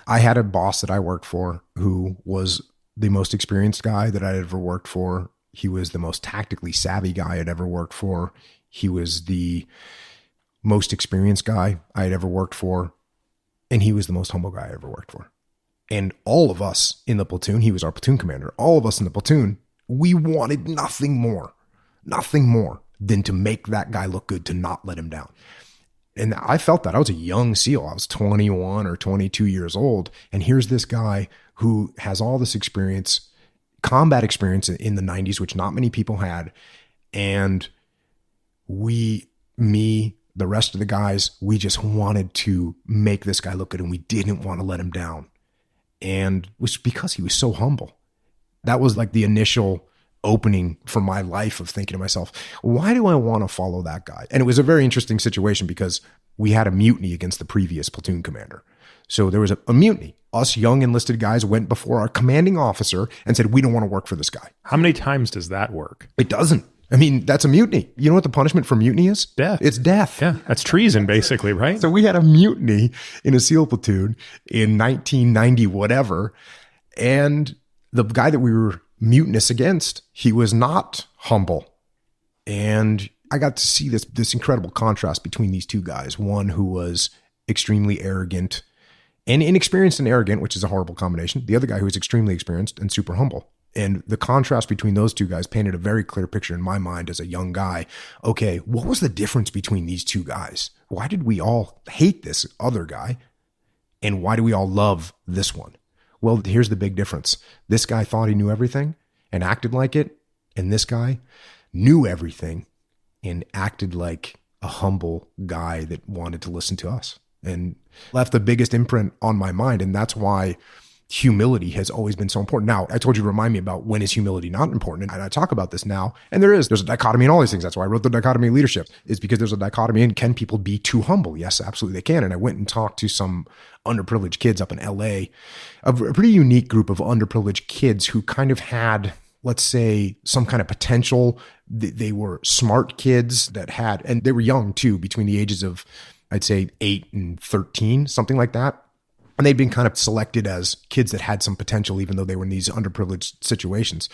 I had a boss that I worked for who was the most experienced guy that I'd ever worked for. He was the most tactically savvy guy I'd ever worked for. He was the most experienced guy I had ever worked for. And he was the most humble guy I ever worked for. And all of us in the platoon, he was our platoon commander, all of us in the platoon, we wanted nothing more than to make that guy look good, to not let him down. And I felt that. I was a young SEAL. I was 21 or 22 years old. And here's this guy who has all this experience, combat experience in the 90s, which not many people had. And the rest of the guys, we just wanted to make this guy look good and we didn't want to let him down. And it was because he was so humble. That was like the initial opening for my life of thinking to myself, why do I want to follow that guy? And it was a very interesting situation because we had a mutiny against the previous platoon commander. So there was a mutiny. Us young enlisted guys went before our commanding officer and said, we don't want to work for this guy. How many times does that work? It doesn't. I mean, that's a mutiny. You know what the punishment for mutiny is? Death. It's death. Yeah, that's treason, basically, right? So we had a mutiny in a SEAL platoon in 1990, whatever. And the guy that we were mutinous against, he was not humble. And I got to see this incredible contrast between these two guys. One who was extremely arrogant and inexperienced and arrogant, which is a horrible combination. The other guy who was extremely experienced and super humble. And the contrast between those two guys painted a very clear picture in my mind as a young guy. Okay, what was the difference between these two guys? Why did we all hate this other guy? And why do we all love this one? Well, here's the big difference. This guy thought he knew everything and acted like it. And this guy knew everything and acted like a humble guy that wanted to listen to us and left the biggest imprint on my mind. And that's why humility has always been so important. Now, I told you to remind me about when is humility not important. And I talk about this now. And there's a dichotomy in all these things. That's why I wrote the dichotomy of leadership, is because there's a dichotomy in can people be too humble? Yes, absolutely they can. And I went and talked to some underprivileged kids up in LA, a pretty unique group of underprivileged kids who kind of had let's say, some kind of potential. They were smart kids that had, and they were young too, between the ages of, I'd say 8 and 13, something like that. And they'd been kind of selected as kids that had some potential, even though they were in these underprivileged situations.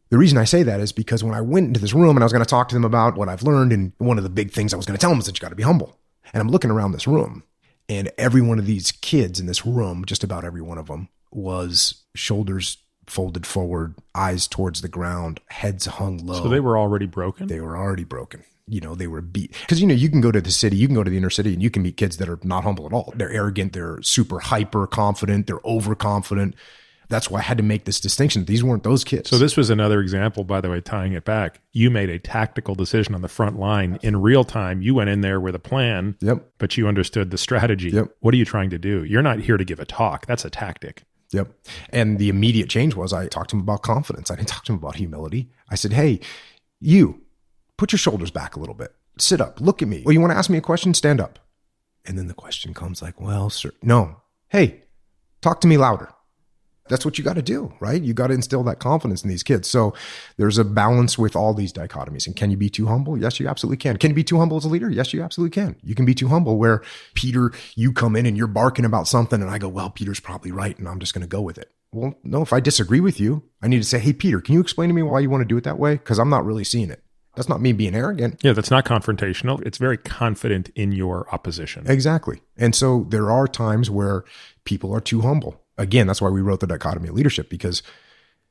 The reason I say that is because when I went into this room and I was going to talk to them about what I've learned, and one of the big things I was going to tell them is that you got to be humble. And I'm looking around this room, and every one of these kids in this room, just about every one of them, was shoulders folded forward, eyes towards the ground, heads hung low. So they were already broken? They were already broken. They were beat. Because, you can go to the city, you can go to the inner city, and you can meet kids that are not humble at all. They're arrogant. They're super hyper confident. They're overconfident. That's why I had to make this distinction. These weren't those kids. So this was another example, by the way, tying it back. You made a tactical decision on the front line in real time. You went in there with a plan, but you understood the strategy. What are you trying to do? You're not here to give a talk. That's a tactic. And the immediate change was I talked to him about confidence. I didn't talk to him about humility. I said, hey, you put your shoulders back a little bit. Sit up. Look at me. Well, you want to ask me a question? Stand up. And then the question comes like, well, sir, no. Hey, talk to me louder. That's what you got to do, right? You got to instill that confidence in these kids. So there's a balance with all these dichotomies. And can you be too humble? Yes, you absolutely can. Can you be too humble as a leader? Yes, you absolutely can. You can be too humble where, Peter, you come in and you're barking about something and I go, well, Peter's probably right and I'm just going to go with it. Well, no, if I disagree with you, I need to say, hey, Peter, can you explain to me why you want to do it that way? Because I'm not really seeing it. That's not me being arrogant. Yeah, that's not confrontational. It's very confident in your opposition. Exactly. And so there are times where people are too humble. Again, that's why we wrote The Dichotomy of Leadership, because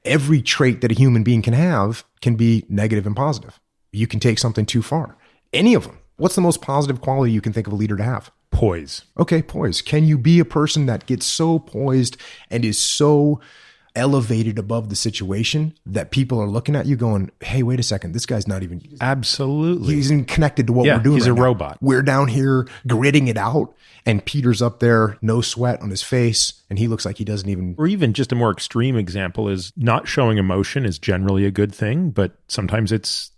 every trait that a human being can have can be negative and positive. You can take something too far. Any of them. What's the most positive quality you can think of a leader to have? Poise. Okay, poise. Can you be a person that gets so poised and is so elevated above the situation that people are looking at you going, hey, wait a second, this guy's not even... Absolutely. He's even connected to what we're doing. He's right a now. robot. We're down here gritting it out, and Peter's up there, no sweat on his face, and he looks like he doesn't even... Or even just a more extreme example is not showing emotion is generally a good thing, but sometimes it's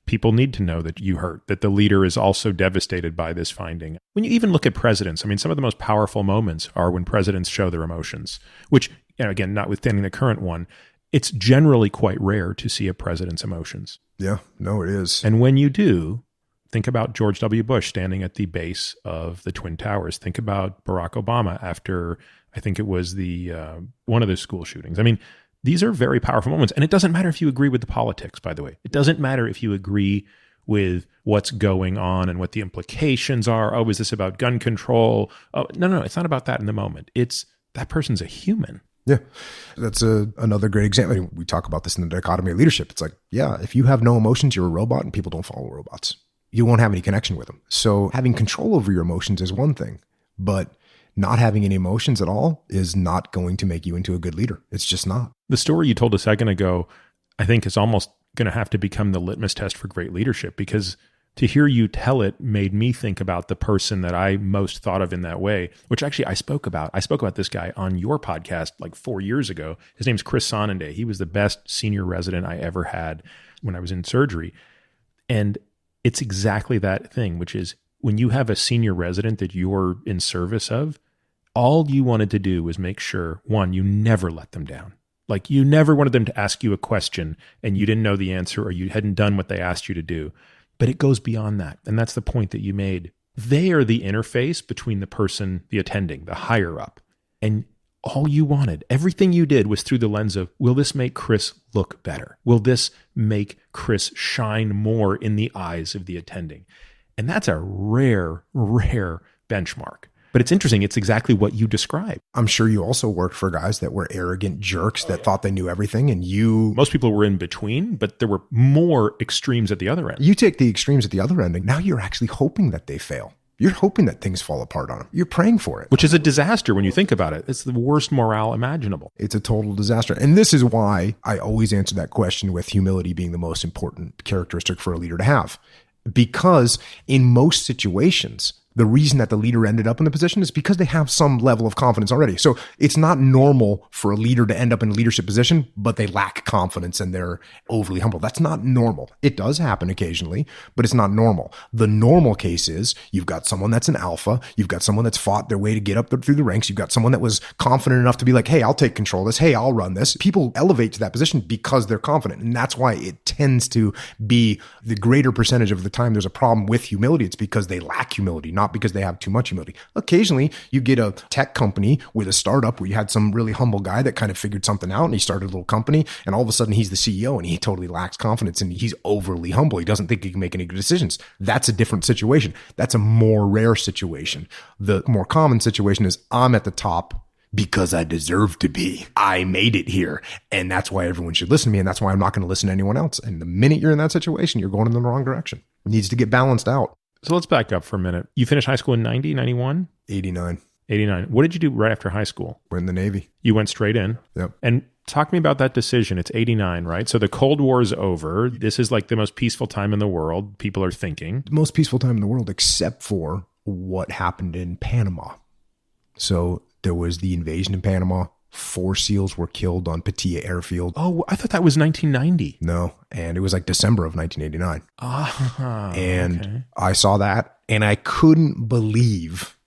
people need to know that you hurt, that the leader is also devastated by this finding. When you even look at presidents, I mean, some of the most powerful moments are when presidents show their emotions, which, again, notwithstanding the current one, it's generally quite rare to see a president's emotions. Yeah, no, it is. And when you do, think about George W. Bush standing at the base of the Twin Towers. Think about Barack Obama after, I think it was the one of the school shootings. I mean, these are very powerful moments. And it doesn't matter if you agree with the politics, by the way. It doesn't matter if you agree with what's going on and what the implications are. Oh, is this about gun control? Oh, no, it's not about that in the moment. It's that person's a human. Yeah, that's another great example. We talk about this in The Dichotomy of Leadership. It's like, yeah, if you have no emotions, you're a robot, and people don't follow robots. You won't have any connection with them. So having control over your emotions is one thing, but not having any emotions at all is not going to make you into a good leader. It's just not. The story you told a second ago, I think, is almost going to have to become the litmus test for great leadership, because to hear you tell it made me think about the person that I most thought of in that way, which actually I spoke about. I spoke about this guy on your podcast like 4 years ago. His name's Chris.and. He was the best senior resident I ever had when I was in surgery. And it's exactly that thing, which is when you have a senior resident that you're in service of, all you wanted to do was make sure, one, you never let them down. Like you never wanted them to ask you a question and you didn't know the answer or you hadn't done what they asked you to do. But it goes beyond that. And that's the point that you made. They are the interface between the person, the attending, the higher up. And all you wanted, everything you did was through the lens of, will this make Chris look better? Will this make Chris shine more in the eyes of the attending? And that's a rare benchmark. But it's interesting. It's exactly what you described. I'm sure you also worked for guys that were arrogant jerks that thought they knew everything, and you... Most people were in between, but there were more extremes at the other end. You take the extremes at the other end, and now you're actually hoping that they fail. You're hoping that things fall apart on them. You're praying for it. Which is a disaster when you think about it. It's the worst morale imaginable. It's a total disaster. And this is why I always answer that question with humility being the most important characteristic for a leader to have. Because in most situations, The reason that the leader ended up in the position is because they have some level of confidence already. So it's not normal for a leader to end up in a leadership position, but they lack confidence and they're overly humble. That's not normal. It does happen occasionally, but it's not normal. The normal case is you've got someone that's an alpha. You've got someone that's fought their way to get up through the ranks. You've got someone that was confident enough to be like, hey, I'll take control of this. Hey, I'll run this. People elevate to that position because they're confident. And that's why it tends to be the greater percentage of the time there's a problem with humility. It's because they lack humility, not because they have too much humility. Occasionally, you get a tech company with a startup where you had some really humble guy that kind of figured something out and he started a little company and all of a sudden he's the CEO and he totally lacks confidence and he's overly humble. He doesn't think he can make any good decisions. That's a different situation. That's a more rare situation. The more common situation is I'm at the top because I deserve to be. I made it here. And that's why everyone should listen to me. And that's why I'm not going to listen to anyone else. And the minute you're in that situation, you're going in the wrong direction. It needs to get balanced out. So let's back up for a minute. You finished high school in 90, 91? 89. 89. What did you do right after high school? Went in the Navy. You went straight in? Yep. And talk to me about that decision. It's 89, right? So the Cold War is over. This is like the most peaceful time in the world, people are thinking. The most peaceful time in the world, except for what happened in Panama. So there was the invasion in Panama. 4 SEALs were killed on Patia Airfield. Oh, I thought that was 1990. No, and it was like December of 1989. And okay. I saw that, and I couldn't believe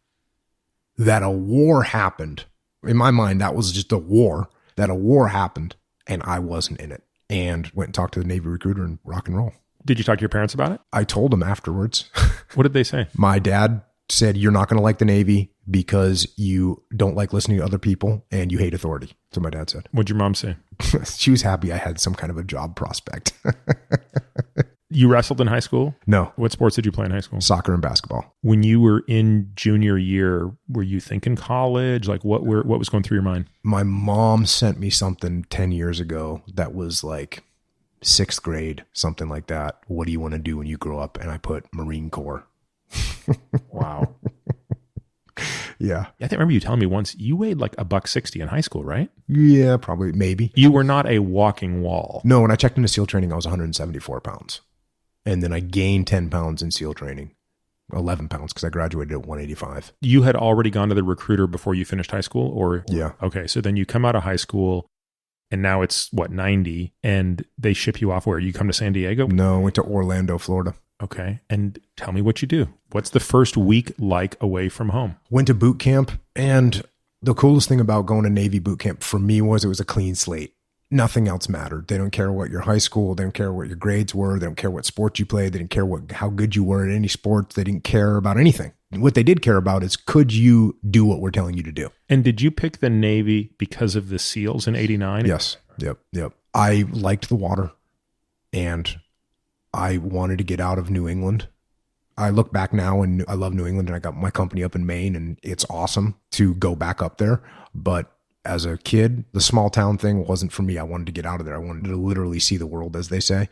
that a war happened. In my mind, that was just a war, that a war happened, and I wasn't in it. And went and talked to the Navy recruiter and rock and roll. Did you talk to your parents about it? I told them afterwards. What did they say? My dad said, you're not going to like the Navy because you don't like listening to other people and you hate authority. That's what my dad said. What'd your mom say? She was happy I had some kind of a job prospect. You wrestled in high school? No. What sports did you play in high school? Soccer and basketball. When you were in junior year, were you thinking college? Like what was going through your mind? My mom sent me something 10 years ago that was like 6th grade, something like that. What do you want to do when you grow up? And I put Marine Corps. Wow. Yeah. I think I remember you telling me once you weighed like $160 in high school, right? Yeah, probably, maybe. You were not a walking wall. No, when I checked into SEAL training, I was 174 pounds. And then I gained 10 pounds in SEAL training, 11 pounds because I graduated at 185. You had already gone to the recruiter before you finished high school? Or Yeah. Okay, so then you come out of high school and now it's 90 and they ship you off where? You come to San Diego? No, I went to Orlando, Florida. Okay. And tell me what you do. What's the first week like away from home? Went to boot camp, and the coolest thing about going to Navy boot camp for me was it was a clean slate. Nothing else mattered. They don't care what your high school, they don't care what your grades were, they don't care what sport you played, they didn't care how good you were at any sport, they didn't care about anything. What they did care about is, could you do what we're telling you to do? And did you pick the Navy because of the SEALs in 89? Yes. Yep. I liked the water, and I wanted to get out of New England. I look back now and I love New England, and I got my company up in Maine, and it's awesome to go back up there. But as a kid, the small town thing wasn't for me. I wanted to get out of there. I wanted to literally see the world, as they say.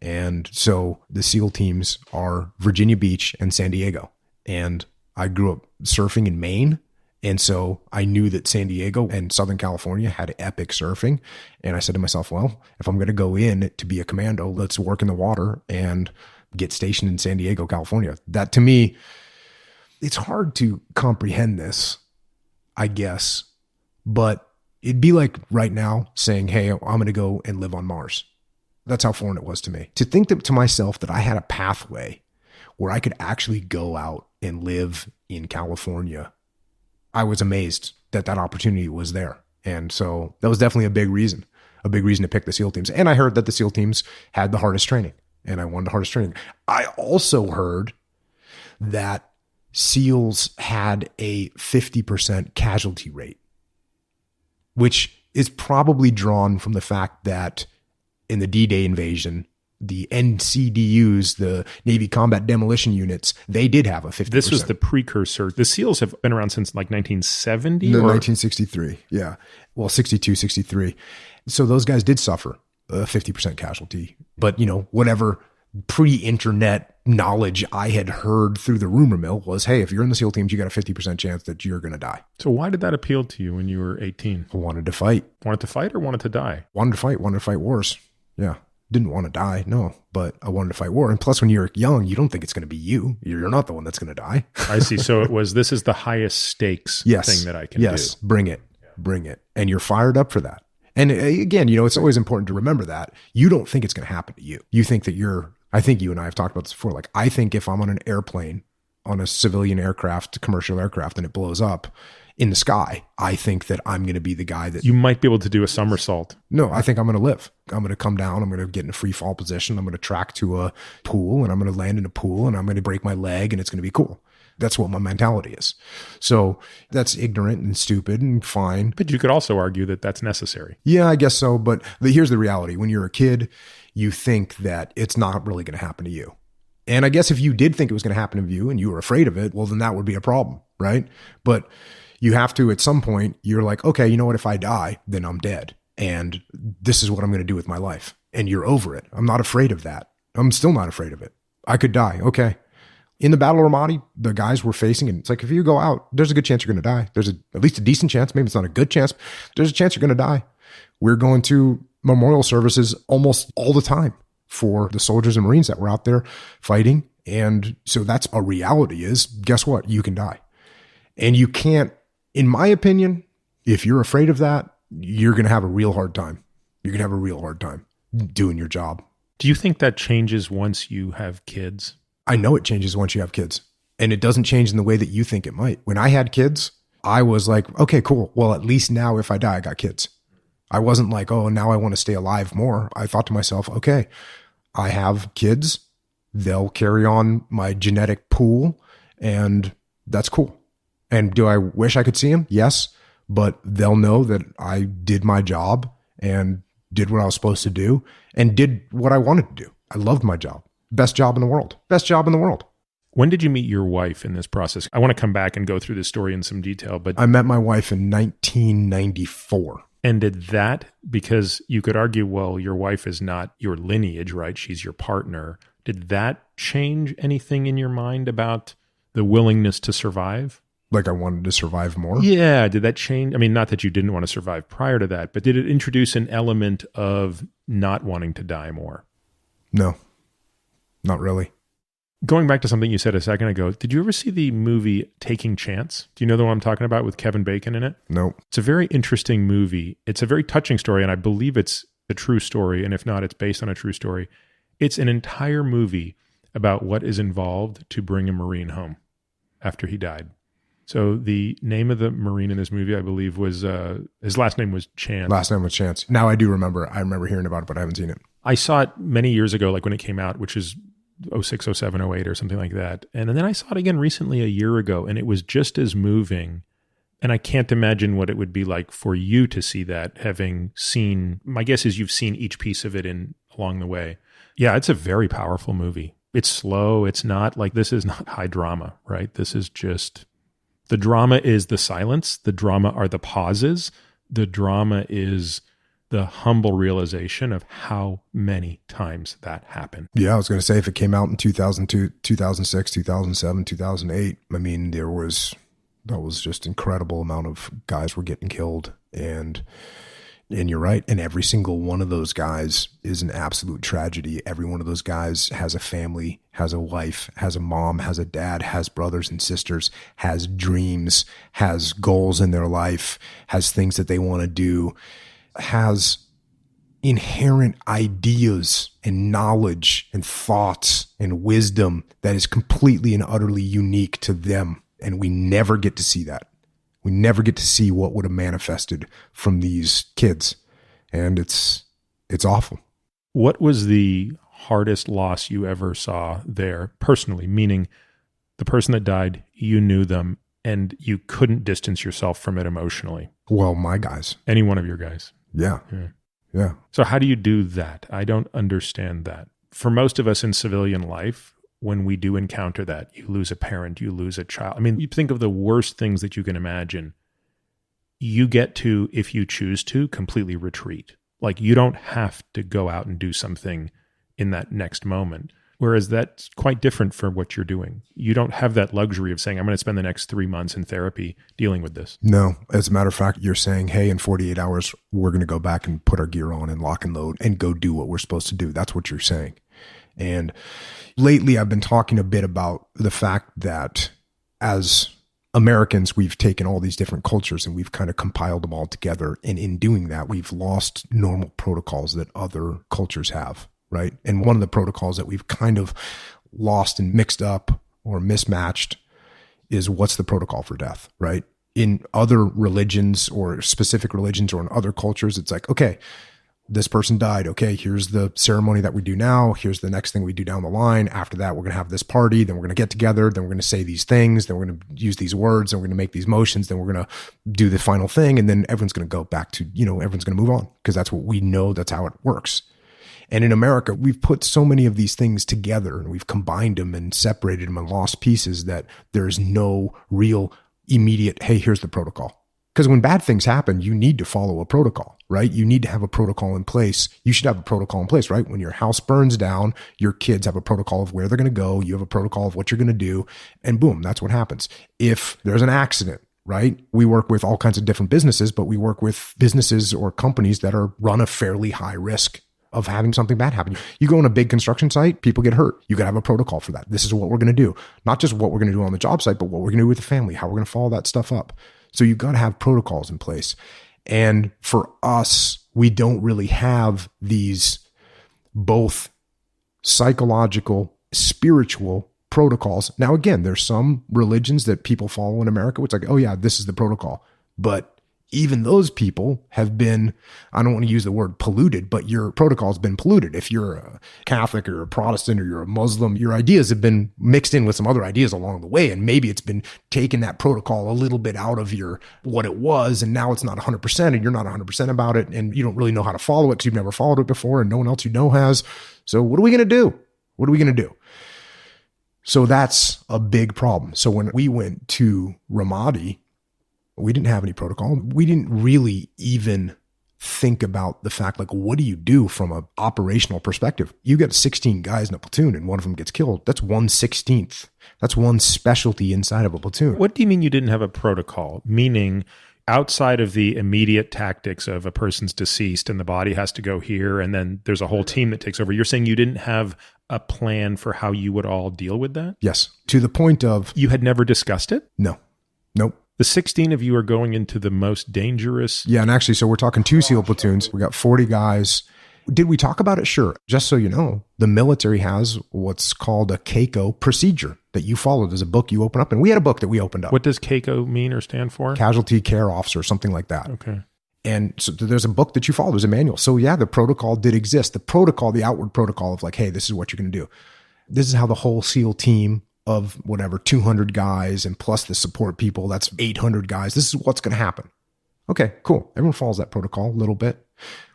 And so the SEAL teams are Virginia Beach and San Diego. And I grew up surfing in Maine. And so I knew that San Diego and Southern California had epic surfing. And I said to myself, well, if I'm going to go in to be a commando, let's work in the water and get stationed in San Diego, California. That, to me, it's hard to comprehend this, I guess. But it'd be like right now saying, hey, I'm going to go and live on Mars. That's how foreign it was to me. To think to myself that I had a pathway where I could actually go out and live in California, I was amazed that opportunity was there. And so that was definitely a big reason to pick the SEAL teams. And I heard that the SEAL teams had the hardest training, and I wanted the hardest training. I also heard that SEALs had a 50% casualty rate, which is probably drawn from the fact that in the D-Day invasion, the NCDUs, the Navy Combat Demolition Units, they did have a 50%. This was the precursor. The SEALs have been around since like 1970? No, 1963. Yeah. Well, 62, 63. So those guys did suffer a 50% casualty. But, whatever pre-internet knowledge I had heard through the rumor mill was, hey, if you're in the SEAL teams, you got a 50% chance that you're going to die. So why did that appeal to you when you were 18? I wanted to fight. Wanted to fight or wanted to die? Wanted to fight wars. Yeah. Didn't want to die, no, but I wanted to fight war. And plus, when you're young, you don't think it's going to be you. You're not the one that's going to die. I see. So this is the highest stakes thing that I can do. Yes, bring it. And you're fired up for that. And again, it's always important to remember that you don't think it's going to happen to you. You think that I think you and I have talked about this before. Like, I think if I'm on an airplane, on a civilian aircraft, commercial aircraft, and it blows up in the sky, I think that I'm going to be the guy that... You might be able to do a somersault. No, I think I'm going to live. I'm going to come down. I'm going to get in a free fall position. I'm going to track to a pool, and I'm going to land in a pool, and I'm going to break my leg, and it's going to be cool. That's what my mentality is. So that's ignorant and stupid and fine. But you could also argue that that's necessary. Yeah, I guess so. But here's the reality. When you're a kid, you think that it's not really going to happen to you. And I guess if you did think it was going to happen to you and you were afraid of it, well, then that would be a problem, right? But you have to, at some point, you're like, okay, you know what? If I die, then I'm dead. And this is what I'm going to do with my life. And you're over it. I'm not afraid of that. I'm still not afraid of it. I could die. Okay. In the Battle of Ramadi, the guys were facing, and it's like, if you go out, there's a good chance you're going to die. There's at least a decent chance. Maybe it's not a good chance. There's a chance you're going to die. We're going to memorial services almost all the time for the soldiers and Marines that were out there fighting. And so that's a reality is, guess what? You can die. And you can't, in my opinion, if you're afraid of that, you're going to have a real hard time. You're going to have a real hard time doing your job. Do you think that changes once you have kids? I know it changes once you have kids. And it doesn't change in the way that you think it might. When I had kids, I was like, okay, cool. Well, at least now if I die, I got kids. I wasn't like, oh, now I want to stay alive more. I thought to myself, okay, I have kids. They'll carry on my genetic pool, and that's cool. And do I wish I could see them? Yes. But they'll know that I did my job and did what I was supposed to do and did what I wanted to do. I loved my job. Best job in the world. Best job in the world. When did you meet your wife in this process? I want to come back and go through this story in some detail, but I met my wife in 1994. And did that, because you could argue, well, your wife is not your lineage, right? She's your partner. Did that change anything in your mind about the willingness to survive? Like I wanted to survive more? Yeah. Did that change? I mean, not that you didn't want to survive prior to that, but did it introduce an element of not wanting to die more? No, not really. Going back to something you said a second ago, did you ever see the movie Taking Chance? Do you know the one I'm talking about with Kevin Bacon in it? No. It's a very interesting movie. It's a very touching story, and I believe it's a true story. And if not, it's based on a true story. It's an entire movie about what is involved to bring a Marine home after he died. So the name of the Marine in this movie, I believe, was, his last name was Chance. Last name was Chance. Now I do remember. I remember hearing about it, but I haven't seen it. I saw it many years ago, like when it came out, which is 06, 07, 08 or something like that. And then I saw it again recently a year ago, and it was just as moving. And I can't imagine what it would be like for you to see that, having seen, my guess is you've seen each piece of it along the way. Yeah, it's a very powerful movie. It's slow. It's not like, this is not high drama, right? This is just, the drama is the silence. The drama are the pauses. The drama is the humble realization of how many times that happened. Yeah, I was going to say, if it came out in 2002, 2006, 2007, 2008, I mean, that was just incredible amount of guys were getting killed. And you're right. And every single one of those guys is an absolute tragedy. Every one of those guys has a family, has a wife, has a mom, has a dad, has brothers and sisters, has dreams, has goals in their life, has things that they want to do, has inherent ideas and knowledge and thoughts and wisdom that is completely and utterly unique to them. And we never get to see that. We never get to see what would have manifested from these kids. And it's awful. What was the hardest loss you ever saw there personally? Meaning the person that died, you knew them and you couldn't distance yourself from it emotionally. Well, my guys. Any one of your guys. Yeah. So how do you do that? I don't understand that. For most of us in civilian life, when we do encounter that, you lose a parent, you lose a child. I mean, you think of the worst things that you can imagine. You get to, if you choose to, completely retreat. Like, you don't have to go out and do something in that next moment. Whereas that's quite different from what you're doing. You don't have that luxury of saying, I'm going to spend the next 3 months in therapy dealing with this. No. As a matter of fact, you're saying, hey, in 48 hours, we're going to go back and put our gear on and lock and load and go do what we're supposed to do. That's what you're saying. And lately, I've been talking a bit about the fact that as Americans, we've taken all these different cultures and we've kind of compiled them all together. And in doing that, we've lost normal protocols that other cultures have. Right. And one of the protocols that we've kind of lost and mixed up or mismatched is what's the protocol for death, right? In other religions or specific religions or in other cultures, it's like, okay, this person died. Okay, here's the ceremony that we do now. Here's the next thing we do down the line. After that, we're going to have this party. Then we're going to get together. Then we're going to say these things. Then we're going to use these words. Then we're going to make these motions. Then we're going to do the final thing. And then everyone's going to go back to, everyone's going to move on because that's what we know. That's how it works. And in America, we've put so many of these things together and we've combined them and separated them and lost pieces that there's no real immediate, hey, here's the protocol. Because when bad things happen, you need to follow a protocol, right? You need to have a protocol in place. You should have a protocol in place, right? When your house burns down, your kids have a protocol of where they're going to go. You have a protocol of what you're going to do. And boom, that's what happens. If there's an accident, right? We work with all kinds of different businesses, but we work with businesses or companies that are run a fairly high risk of having something bad happen. You go on a big construction site, people get hurt. You got to have a protocol for that. This is what we're going to do. Not just what we're going to do on the job site, but what we're going to do with the family, how we're going to follow that stuff up. So you've got to have protocols in place. And for us, we don't really have these both psychological, spiritual protocols. Now, again, there's some religions that people follow in America, which is like, oh yeah, this is the protocol. But even those people have been, I don't want to use the word polluted, but your protocol has been polluted. If you're a Catholic or a Protestant or you're a Muslim, your ideas have been mixed in with some other ideas along the way. And maybe it's been taking that protocol a little bit out of what it was. And now it's not 100% and you're not 100% about it. And you don't really know how to follow it because you've never followed it before and no one else you know has. So what are we going to do? What are we going to do? So that's a big problem. So when we went to Ramadi, we didn't have any protocol. We didn't really even think about the fact, like, what do you do from an operational perspective? You get 16 guys in a platoon and one of them gets killed. That's 1/16. That's one specialty inside of a platoon. What do you mean you didn't have a protocol? Meaning outside of the immediate tactics of a person's deceased and the body has to go here and then there's a whole team that takes over. You're saying you didn't have a plan for how you would all deal with that? Yes. To the point of... You had never discussed it? No. Nope. The 16 of you are going into the most dangerous... Yeah, and actually, so we're talking 2 SEAL platoons. We got 40 guys. Did we talk about it? Sure. Just so you know, the military has what's called a CACO procedure that you follow. There's a book you open up, and we had a book that we opened up. What does CACO mean or stand for? Casualty Care Officer, something like that. Okay. And so there's a book that you follow. There's a manual. So yeah, the protocol did exist. The protocol, the outward protocol of like, hey, this is what you're going to do. This is how the whole SEAL team of whatever, 200 guys and plus the support people, that's 800 guys. This is what's going to happen. Okay, cool. Everyone follows that protocol a little bit.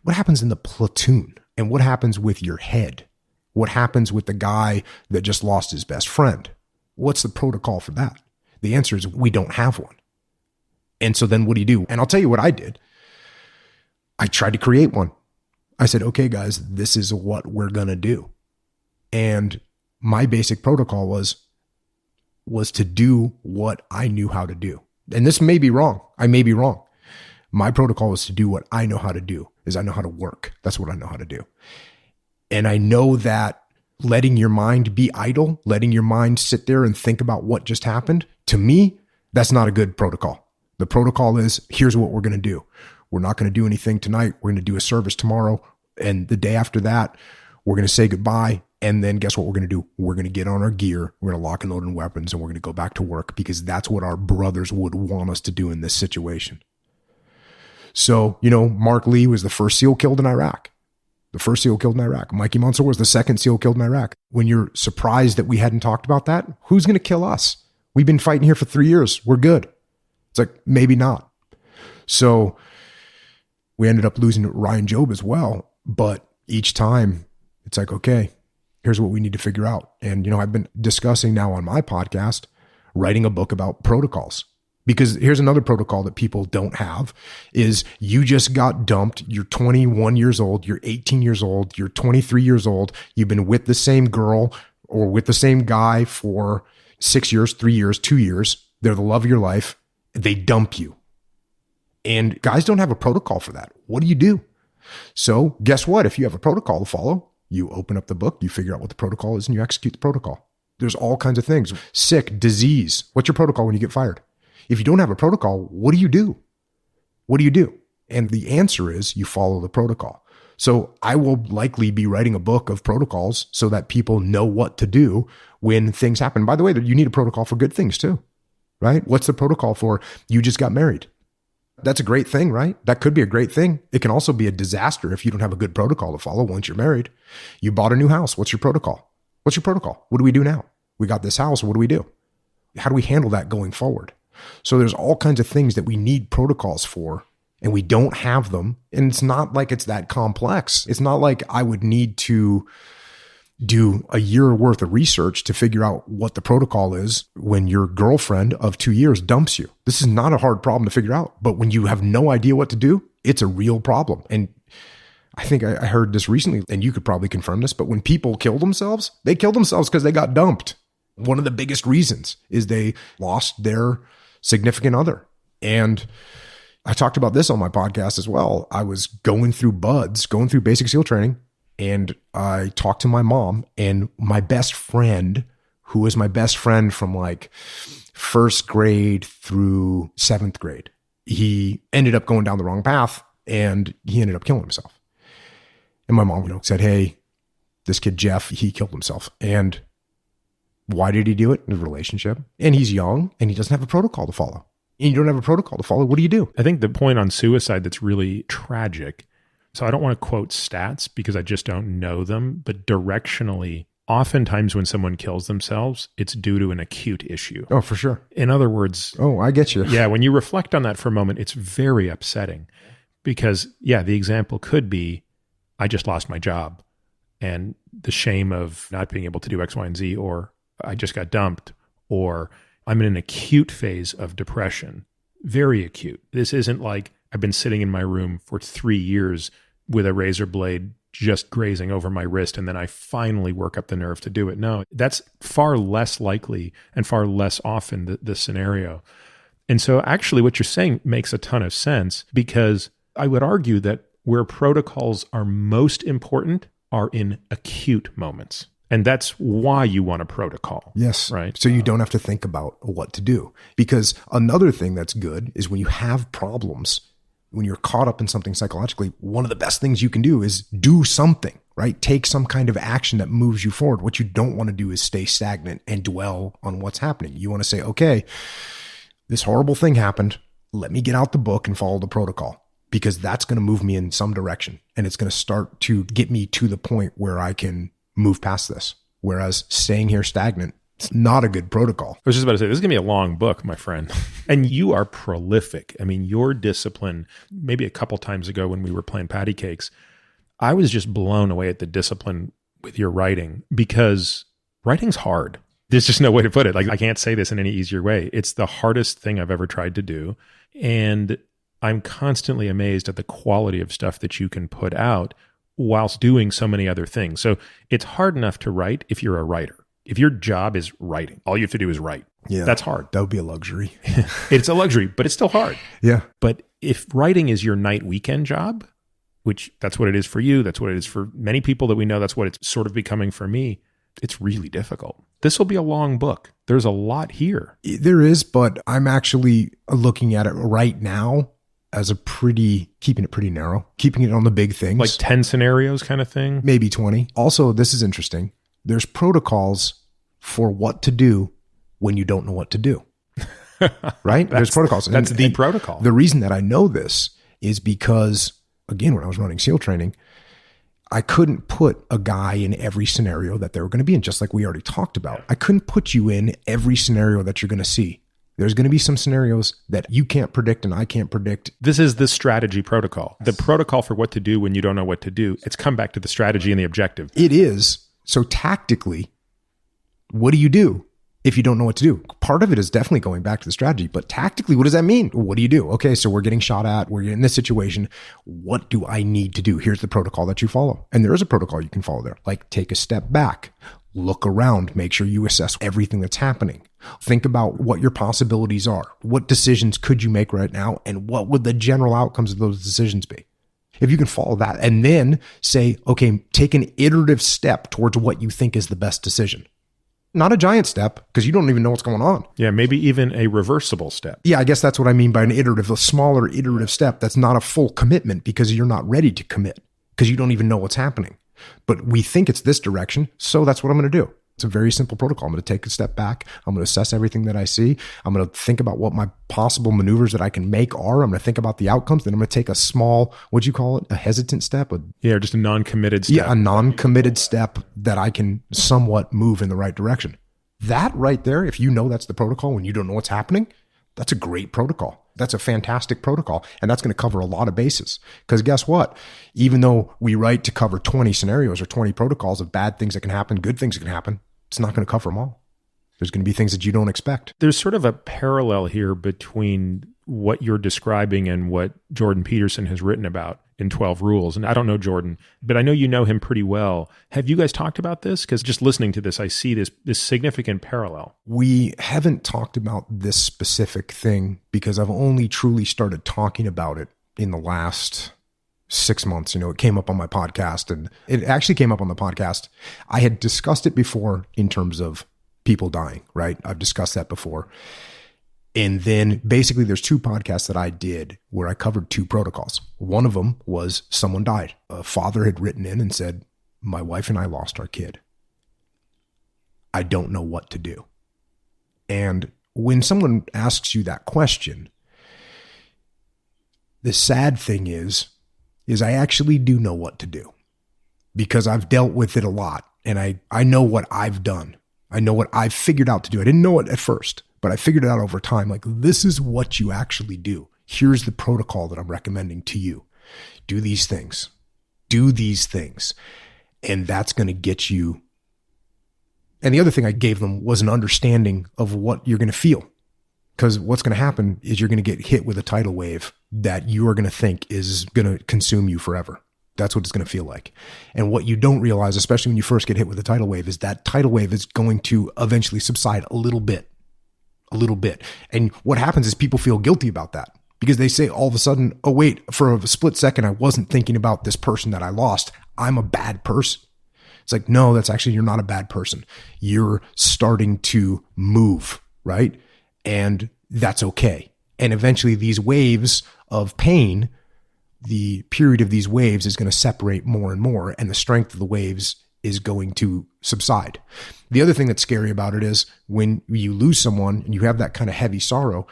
What happens in the platoon? And what happens with your head? What happens with the guy that just lost his best friend? What's the protocol for that? The answer is we don't have one. And so then what do you do? And I'll tell you what I did. I tried to create one. I said, okay, guys, this is what we're going to do. And my basic protocol was to do what I knew how to do. And this may be wrong. I may be wrong. My protocol was to do what I know how to do, is I know how to work. That's what I know how to do. And I know that letting your mind be idle, letting your mind sit there and think about what just happened, to me, that's not a good protocol. The protocol is, here's what we're going to do. We're not going to do anything tonight. We're going to do a service tomorrow. And the day after that, we're going to say goodbye. And then guess what we're going to do? We're going to get on our gear. We're going to lock and load in weapons and we're going to go back to work because that's what our brothers would want us to do in this situation. So, Mark Lee was the first SEAL killed in Iraq. The first SEAL killed in Iraq. Mikey Mansour was the second SEAL killed in Iraq. When you're surprised that we hadn't talked about that, who's going to kill us? We've been fighting here for 3 years. We're good. It's like, maybe not. So we ended up losing Ryan Job as well. But each time it's like, okay, here's what we need to figure out. And, I've been discussing now on my podcast, writing a book about protocols. Because here's another protocol that people don't have is you just got dumped. You're 21 years old. You're 18 years old. You're 23 years old. You've been with the same girl or with the same guy for 6 years, 3 years, 2 years. They're the love of your life. They dump you. And guys don't have a protocol for that. What do? So guess what? If you have a protocol to follow, you open up the book, you figure out what the protocol is, and you execute the protocol. There's all kinds of things. Sick, disease. What's your protocol when you get fired? If you don't have a protocol, what do? What do? And the answer is you follow the protocol. So I will likely be writing a book of protocols so that people know what to do when things happen. By the way, you need a protocol for good things too, right? What's the protocol for you just got married? That's a great thing, right? That could be a great thing. It can also be a disaster if you don't have a good protocol to follow once you're married. You bought a new house. What's your protocol? What's your protocol? What do we do now? We got this house. What do we do? How do we handle that going forward? So there's all kinds of things that we need protocols for, and we don't have them. And it's not like it's that complex. It's not like I would need to do a year worth of research to figure out what the protocol is when your girlfriend of 2 years dumps you. This is not a hard problem to figure out. But when you have no idea what to do, it's a real problem. And I think I heard this recently, and you could probably confirm this, but when people kill themselves, they kill themselves because they got dumped. One of the biggest reasons is they lost their significant other. And I talked about this on my podcast as well. I was going through basic SEAL training, and I talked to my mom, and my best friend, who was my best friend from like first grade through seventh grade, he ended up going down the wrong path, and he ended up killing himself. And my mom, said, hey, this kid, Jeff, he killed himself. And why did he do it? In a relationship. And he's young, and he doesn't have a protocol to follow. And you don't have a protocol to follow. What do? I think the point on suicide that's really tragic, so I don't want to quote stats because I just don't know them, but directionally, oftentimes when someone kills themselves, it's due to an acute issue. Oh, for sure. In other words... Oh, I get you. Yeah, when you reflect on that for a moment, it's very upsetting because, the example could be, I just lost my job and the shame of not being able to do X, Y, and Z, or I just got dumped, or I'm in an acute phase of depression, very acute. This isn't like I've been sitting in my room for 3 years with a razor blade just grazing over my wrist, and then I finally work up the nerve to do it. No, that's far less likely and far less often the scenario. And so actually what you're saying makes a ton of sense, because I would argue that where protocols are most important are in acute moments. And that's why you want a protocol. Yes. Right. So you don't have to think about what to do. Because another thing that's good is when you have problems, when you're caught up in something psychologically, one of the best things you can do is do something, right? Take some kind of action that moves you forward. What you don't want to do is stay stagnant and dwell on what's happening. You want to say, okay, this horrible thing happened. Let me get out the book and follow the protocol, because that's going to move me in some direction. And it's going to start to get me to the point where I can move past this. Whereas staying here stagnant, it's not a good protocol. I was just about to say, this is going to be a long book, my friend. And you are prolific. I mean, your discipline, maybe a couple times ago when we were playing patty cakes, I was just blown away at the discipline with your writing, because writing's hard. There's just no way to put it. Like, I can't say this in any easier way. It's the hardest thing I've ever tried to do. And I'm constantly amazed at the quality of stuff that you can put out whilst doing so many other things. So it's hard enough to write if you're a writer. If your job is writing, all you have to do is write. Yeah, that's hard. That would be a luxury. It's a luxury, but it's still hard. Yeah. But if writing is your night weekend job, which that's what it is for you, that's what it is for many people that we know, that's what it's sort of becoming for me, it's really difficult. This will be a long book. There's a lot here. There is, but I'm actually looking at it right now as keeping it pretty narrow, keeping it on the big things. Like 10 scenarios kind of thing? Maybe 20. Also, this is interesting. There's protocols for what to do when you don't know what to do, right? There's protocols. That's the protocol. The reason that I know this is because, again, when I was running SEAL training, I couldn't put a guy in every scenario that they were going to be in, just like we already talked about. I couldn't put you in every scenario that you're going to see. There's going to be some scenarios that you can't predict and I can't predict. This is the strategy protocol. The protocol for what to do when you don't know what to do. It's come back to the strategy and the objective. It is. So tactically, what do you do if you don't know what to do? Part of it is definitely going back to the strategy, but tactically, what does that mean? What do you do? Okay, so we're getting shot at. We're in this situation. What do I need to do? Here's the protocol that you follow. And there is a protocol you can follow there. Like, take a step back. Look around, make sure you assess everything that's happening. Think about what your possibilities are. What decisions could you make right now? And what would the general outcomes of those decisions be? If you can follow that and then say, okay, take an iterative step towards what you think is the best decision. Not a giant step because you don't even know what's going on. Yeah, maybe even a reversible step. Yeah, I guess that's what I mean by an iterative, a smaller iterative step. That's not a full commitment because you're not ready to commit because you don't even know what's happening. But we think it's this direction, so that's what I'm going to do. It's a very simple protocol. I'm going to take a step back. I'm going to assess everything that I see. I'm going to think about what my possible maneuvers that I can make are. I'm going to think about the outcomes. Then I'm going to take a small, what'd you call it? A hesitant step? Yeah, just a non-committed step. Yeah, a non-committed step that I can somewhat move in the right direction. That right there, if you know that's the protocol when you don't know what's happening, that's a great protocol. That's a fantastic protocol. And that's going to cover a lot of bases. Because guess what? Even though we write to cover 20 scenarios or 20 protocols of bad things that can happen, good things that can happen, it's not going to cover them all. There's going to be things that you don't expect. There's sort of a parallel here between what you're describing and what Jordan Peterson has written about in 12 Rules. And I don't know Jordan, but I know you know him pretty well. Have you guys talked about this? Because just listening to this, I see this significant parallel. We haven't talked about this specific thing because I've only truly started talking about it in the last 6 months. You know, it came up on my podcast, and it actually came up on the podcast. I had discussed it before in terms of people dying, right? I've discussed that before. And then basically there's 2 podcasts that I did where I covered 2 protocols. One of them was someone died. A father had written in and said, my wife and I lost our kid. I don't know what to do. And when someone asks you that question, the sad thing is I actually do know what to do because I've dealt with it a lot. And I know what I've done. I know what I've figured out to do. I didn't know it at first, but I figured it out over time. Like, this is what you actually do. Here's the protocol that I'm recommending to you. Do these things. Do these things. And that's going to get you. And the other thing I gave them was an understanding of what you're going to feel. Because what's going to happen is you're going to get hit with a tidal wave that you are going to think is going to consume you forever. That's what it's going to feel like. And what you don't realize, especially when you first get hit with a tidal wave, is that tidal wave is going to eventually subside a little bit. And what happens is people feel guilty about that because they say all of a sudden, oh, wait, for a split second, I wasn't thinking about this person that I lost. I'm a bad person. It's like, no, that's actually, you're not a bad person. You're starting to move, right? And that's okay. And eventually these waves of pain, the period of these waves is going to separate more and more, and the strength of the waves is going to subside. The other thing that's scary about it is when you lose someone and you have that kind of heavy sorrow,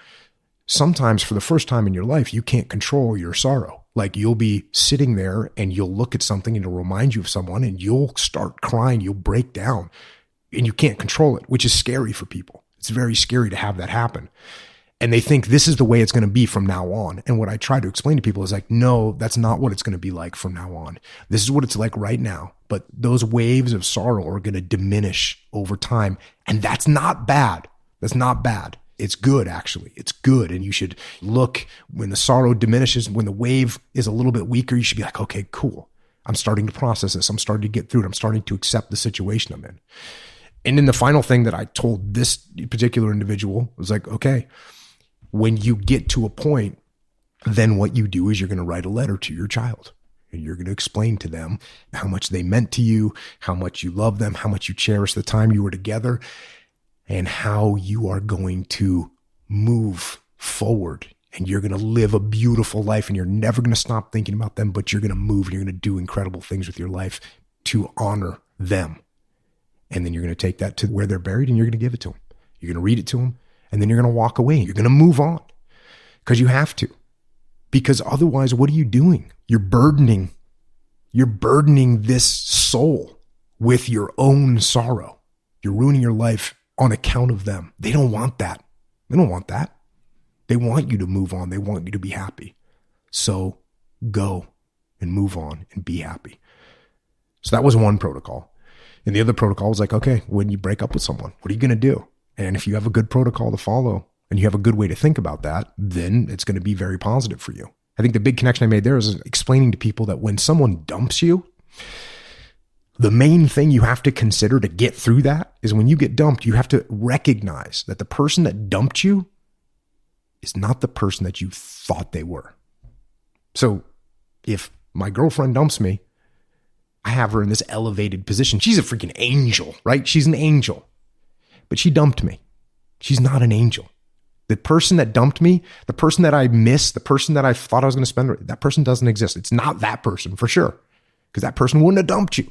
sometimes for the first time in your life, you can't control your sorrow. Like, you'll be sitting there and you'll look at something and it'll remind you of someone and you'll start crying, you'll break down and you can't control it, which is scary for people. It's very scary to have that happen. And they think this is the way it's going to be from now on. And what I try to explain to people is like, no, that's not what it's going to be like from now on. This is what it's like right now. But those waves of sorrow are going to diminish over time. And that's not bad. That's not bad. It's good, actually. It's good. And you should look when the sorrow diminishes, when the wave is a little bit weaker, you should be like, okay, cool. I'm starting to process this. I'm starting to get through it. I'm starting to accept the situation I'm in. And then the final thing that I told this particular individual was like, okay, when you get to a point, then what you do is you're going to write a letter to your child. And you're going to explain to them how much they meant to you, how much you love them, how much you cherish the time you were together, and how you are going to move forward. And you're going to live a beautiful life, and you're never going to stop thinking about them, but you're going to move and you're going to do incredible things with your life to honor them. And then you're going to take that to where they're buried and you're going to give it to them. You're going to read it to them. And then you're going to walk away. You're going to move on because you have to. Because otherwise, what are you doing? You're burdening this soul with your own sorrow. You're ruining your life on account of them. They don't want that. They don't want that. They want you to move on. They want you to be happy. So go and move on and be happy. So that was one protocol. And the other protocol was like, okay, when you break up with someone, what are you going to do? And if you have a good protocol to follow and you have a good way to think about that, then it's going to be very positive for you. I think the big connection I made there is explaining to people that when someone dumps you, The main thing you have to consider to get through that is when you get dumped, you have to recognize that the person that dumped you is not the person that you thought they were. So if my girlfriend dumps me, I have her in this elevated position. She's a freaking angel, right? She's an angel, but she dumped me. She's not an angel. The person that dumped me, the person that I missed, the person that I thought I was going to spend, that person doesn't exist. It's not that person for sure, because that person wouldn't have dumped you.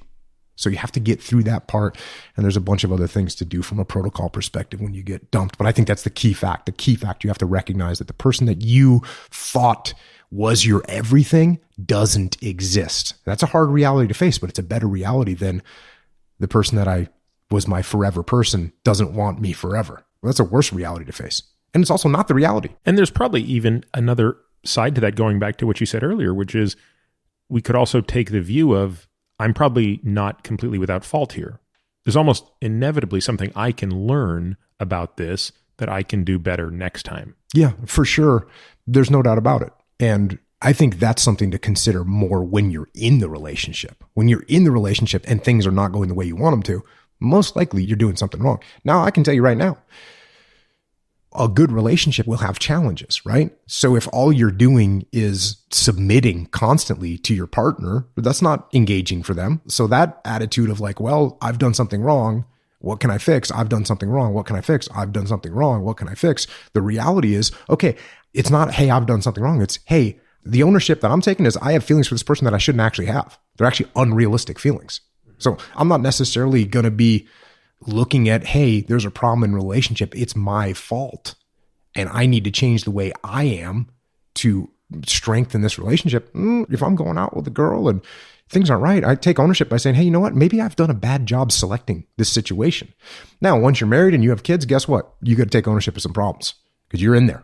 So you have to get through that part. And there's a bunch of other things to do from a protocol perspective when you get dumped. But I think that's the key fact. The key fact, you have to recognize that the person that you thought was your everything doesn't exist. That's a hard reality to face, but it's a better reality than the person that I was my forever person doesn't want me forever. Well, that's a worse reality to face. And it's also not the reality. And there's probably even another side to that, going back to what you said earlier, which is we could also take the view of, I'm probably not completely without fault here. There's almost inevitably something I can learn about this that I can do better next time. Yeah, for sure. There's no doubt about it. And I think that's something to consider more when you're in the relationship. When you're in the relationship and things are not going the way you want them to, most likely you're doing something wrong. Now, I can tell you right now, a good relationship will have challenges, right? So if all you're doing is submitting constantly to your partner, that's not engaging for them. So that attitude of like, well, I've done something wrong. What can I fix? I've done something wrong. What can I fix? I've done something wrong. What can I fix? The reality is, okay, it's not, hey, I've done something wrong. It's, hey, the ownership that I'm taking is I have feelings for this person that I shouldn't actually have. They're actually unrealistic feelings. So I'm not necessarily going to be looking at, hey, there's a problem in relationship. It's my fault. And I need to change the way I am to strengthen this relationship. If I'm going out with a girl and things aren't right, I take ownership by saying, hey, you know what? Maybe I've done a bad job selecting this situation. Now, once you're married and you have kids, guess what? You got to take ownership of some problems because you're in there.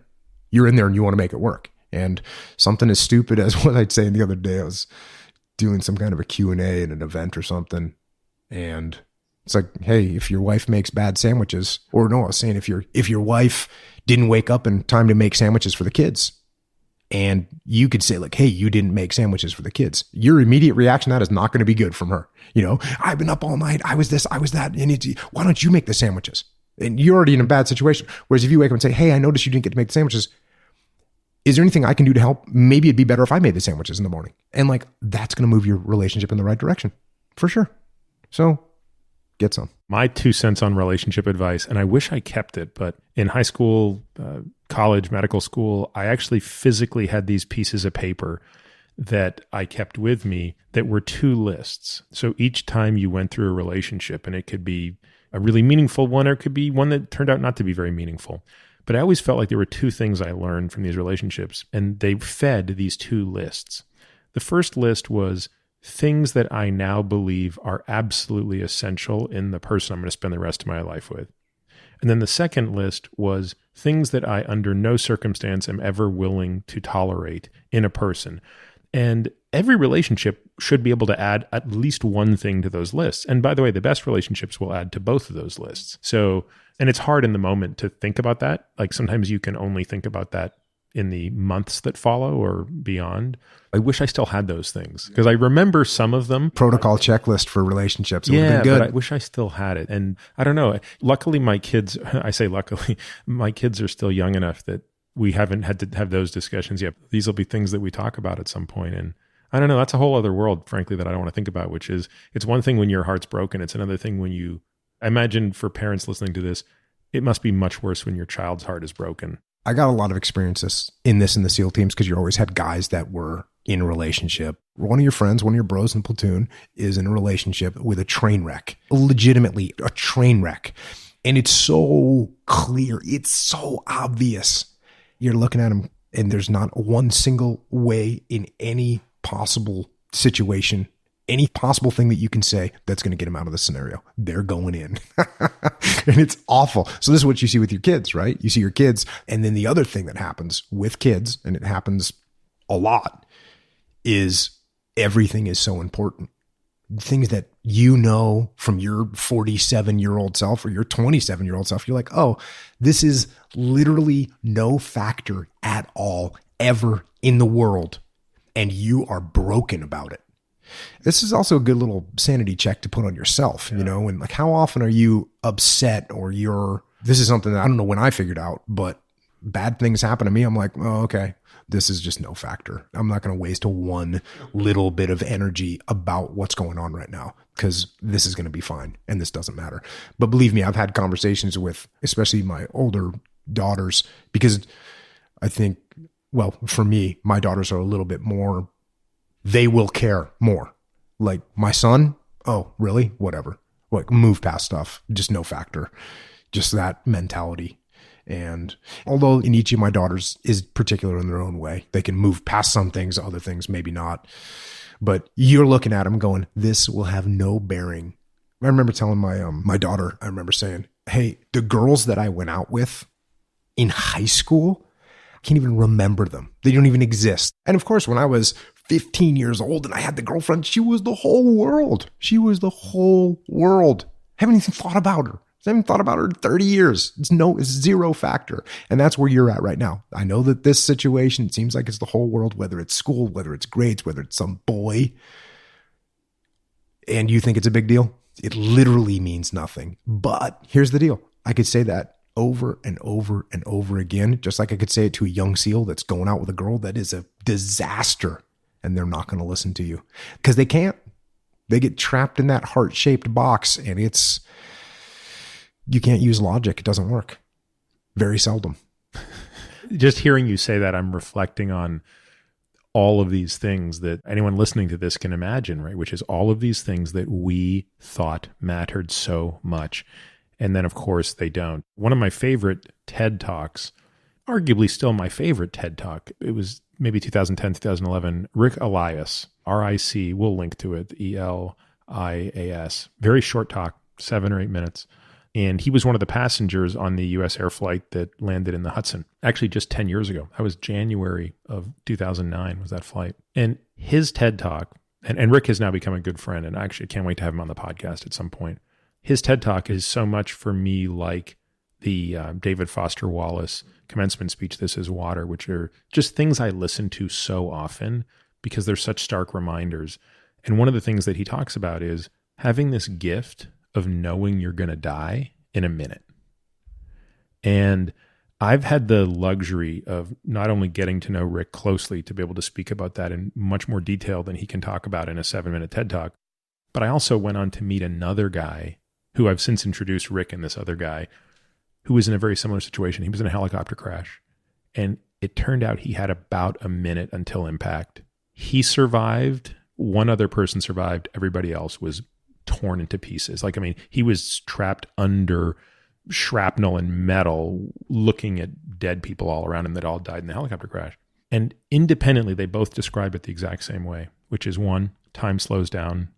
You're in there and you want to make it work. And something as stupid as what I'd say the other day, I was doing some kind of a Q&A in an event or something. And it's like, hey, if your wife makes bad sandwiches, or no, I was saying if your wife didn't wake up in time to make sandwiches for the kids, and you could say like, hey, you didn't make sandwiches for the kids, your immediate reaction to that is not going to be good from her. You know, I've been up all night. I was this, I was that. Why don't you make the sandwiches? And you're already in a bad situation. Whereas if you wake up and say, hey, I noticed you didn't get to make the sandwiches. Is there anything I can do to help? Maybe it'd be better if I made the sandwiches in the morning. And like, that's going to move your relationship in the right direction for sure. So get some. My 2 cents on relationship advice, and I wish I kept it, but in high school, college, medical school, I actually physically had these pieces of paper that I kept with me that were 2 lists. So each time you went through a relationship, and it could be a really meaningful one, or it could be one that turned out not to be very meaningful. But I always felt like there were 2 things I learned from these relationships, and they fed these 2 lists. The first list was things that I now believe are absolutely essential in the person I'm going to spend the rest of my life with. And then the second list was things that I under no circumstance am ever willing to tolerate in a person. And every relationship should be able to add at least one thing to those lists. And by the way, the best relationships will add to both of those lists. So, and it's hard in the moment to think about that. Like sometimes you can only think about that in the months that follow or beyond. I wish I still had those things because I remember some of them. Protocol checklist for relationships. It yeah, would have been good. But I wish I still had it. And I don't know. Luckily, my kids, I say luckily, my kids are still young enough that we haven't had to have those discussions yet. These will be things that we talk about at some point. And I don't know. That's a whole other world, frankly, that I don't want to think about, which is it's one thing when your heart's broken. It's another thing when you, I imagine for parents listening to this, it must be much worse when your child's heart is broken. I got a lot of experiences in this in the SEAL teams because you always had guys that were in a relationship. One of your friends, one of your bros in the platoon is in a relationship with a train wreck, legitimately a train wreck. And it's so clear. It's so obvious. You're looking at him and there's not one single way in any possible situation, any possible thing that you can say that's going to get him out of the scenario. They're going in. And it's awful. So this is what you see with your kids, right? You see your kids. And then the other thing that happens with kids, and it happens a lot, is everything is so important. Things that you know from your 47-year-old self or your 27-year-old self, you're like, oh, this is literally no factor at all ever in the world. And you are broken about it. This is also a good little sanity check to put on yourself, you know, and like how often are you upset or this is something that I don't know when I figured out, but bad things happen to me. I'm like, oh, okay, this is just no factor. I'm not going to waste one little bit of energy about what's going on right now because this is going to be fine and this doesn't matter. But believe me, I've had conversations with especially my older daughters because I think, well, for me, my daughters are a little bit more, they will care more. Like my son, oh, really? Whatever. Like move past stuff, just no factor. Just that mentality. And although in each of my daughters is particular in their own way, they can move past some things, other things maybe not. But you're looking at them going, this will have no bearing. I remember telling my daughter, I remember saying, hey, the girls that I went out with in high school, I can't even remember them. They don't even exist. And of course, when I was 15 years old and I had the girlfriend, she was the whole world. She was the whole world. I haven't even thought about her. I haven't thought about her in 30 years. It's zero factor. And that's where you're at right now. I know that this situation, it seems like it's the whole world, whether it's school, whether it's grades, whether it's some boy. And you think it's a big deal? It literally means nothing. But here's the deal. I could say that over and over and over again, just like I could say it to a young SEAL that's going out with a girl that is a disaster. And they're not going to listen to you because they can't. They get trapped in that heart-shaped box and you can't use logic. It doesn't work. Very seldom. Just hearing you say that, I'm reflecting on all of these things that anyone listening to this can imagine, right? Which is all of these things that we thought mattered so much. And then, of course, they don't. One of my favorite TED Talks, arguably still my favorite TED Talk, it was maybe 2010, 2011, Rick Elias, R-I-C, we'll link to it, E-L-I-A-S. Very short talk, 7 or 8 minutes. And he was one of the passengers on the U.S. air flight that landed in the Hudson, actually just 10 years ago. That was January of 2009 was that flight. And his TED Talk, and Rick has now become a good friend, and I actually can't wait to have him on the podcast at some point. His TED Talk is so much for me like the David Foster Wallace commencement speech, This Is Water, which are just things I listen to so often because they're such stark reminders. And one of the things that he talks about is having this gift of knowing you're going to die in a minute. And I've had the luxury of not only getting to know Rick closely to be able to speak about that in much more detail than he can talk about in a 7-minute TED Talk, but I also went on to meet another guy who I've since introduced Rick and this other guy who was in a very similar situation. He was in a helicopter crash, and it turned out he had about a minute until impact. He survived. One other person survived. Everybody else was torn into pieces. Like, I mean, he was trapped under shrapnel and metal, looking at dead people all around him that all died in the helicopter crash. And independently, they both describe it the exact same way, which is 1, time slows down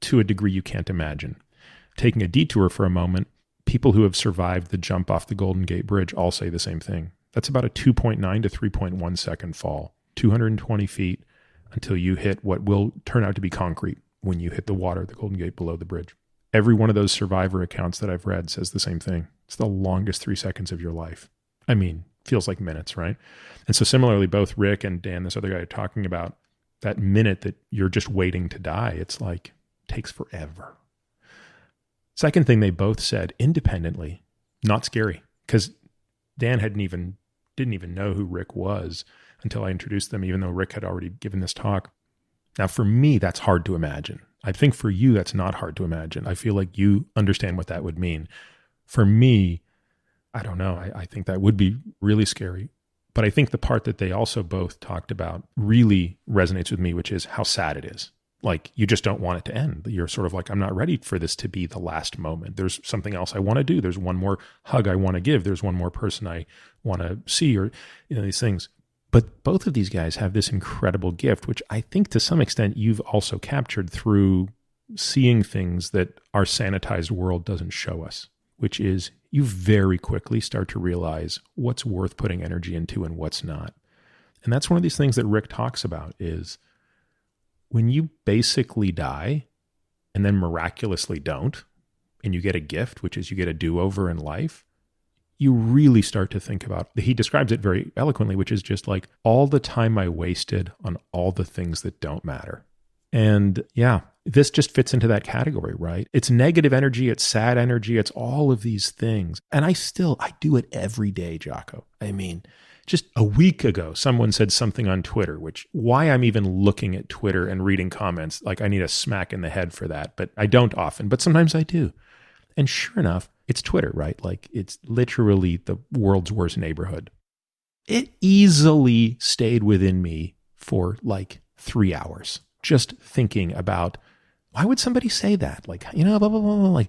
to a degree you can't imagine. Taking a detour for a moment, people who have survived the jump off the Golden Gate Bridge all say the same thing. That's about a 2.9 to 3.1 second fall, 220 feet until you hit what will turn out to be concrete when you hit the water, the Golden Gate below the bridge. Every one of those survivor accounts that I've read says the same thing. It's the longest 3 seconds of your life. I mean, feels like minutes, right? And so similarly, both Rick and Dan, this other guy, are talking about that minute that you're just waiting to die. It's like, takes forever. Second thing they both said independently, not scary, because Dan didn't even know who Rick was until I introduced them, even though Rick had already given this talk. Now, for me, that's hard to imagine. I think for you, that's not hard to imagine. I feel like you understand what that would mean. For me, I don't know. I think that would be really scary. But I think the part that they also both talked about really resonates with me, which is how sad it is. Like, you just don't want it to end. You're sort of like, I'm not ready for this to be the last moment. There's something else I want to do. There's one more hug I want to give. There's one more person I want to see, or, these things. But both of these guys have this incredible gift, which I think to some extent you've also captured through seeing things that our sanitized world doesn't show us, which is you very quickly start to realize what's worth putting energy into and what's not. And that's one of these things that Rick talks about is when you basically die and then miraculously don't, and you get a gift, which is you get a do-over in life, you really start to think about, he describes it very eloquently, which is just like all the time I wasted on all the things that don't matter. And yeah, this just fits into that category, right? It's negative energy, it's sad energy, it's all of these things. And I do it every day, Jocko. I mean, just a week ago, someone said something on Twitter, which why I'm even looking at Twitter and reading comments, like I need a smack in the head for that, but I don't often, but sometimes I do. And sure enough, it's Twitter, right? Like it's literally the world's worst neighborhood. It easily stayed within me for like 3 hours, just thinking about why would somebody say that? Like, blah, blah, blah, blah, like,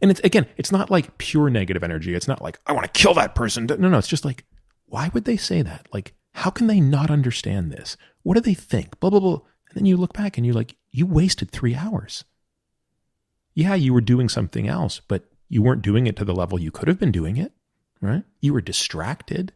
and it's not like pure negative energy. It's not like, I want to kill that person. No, it's just like, why would they say that? Like, how can they not understand this? What do they think? Blah, blah, blah. And then you look back and you're like, you wasted 3 hours. Yeah, you were doing something else, but you weren't doing it to the level you could have been doing it, right? You were distracted.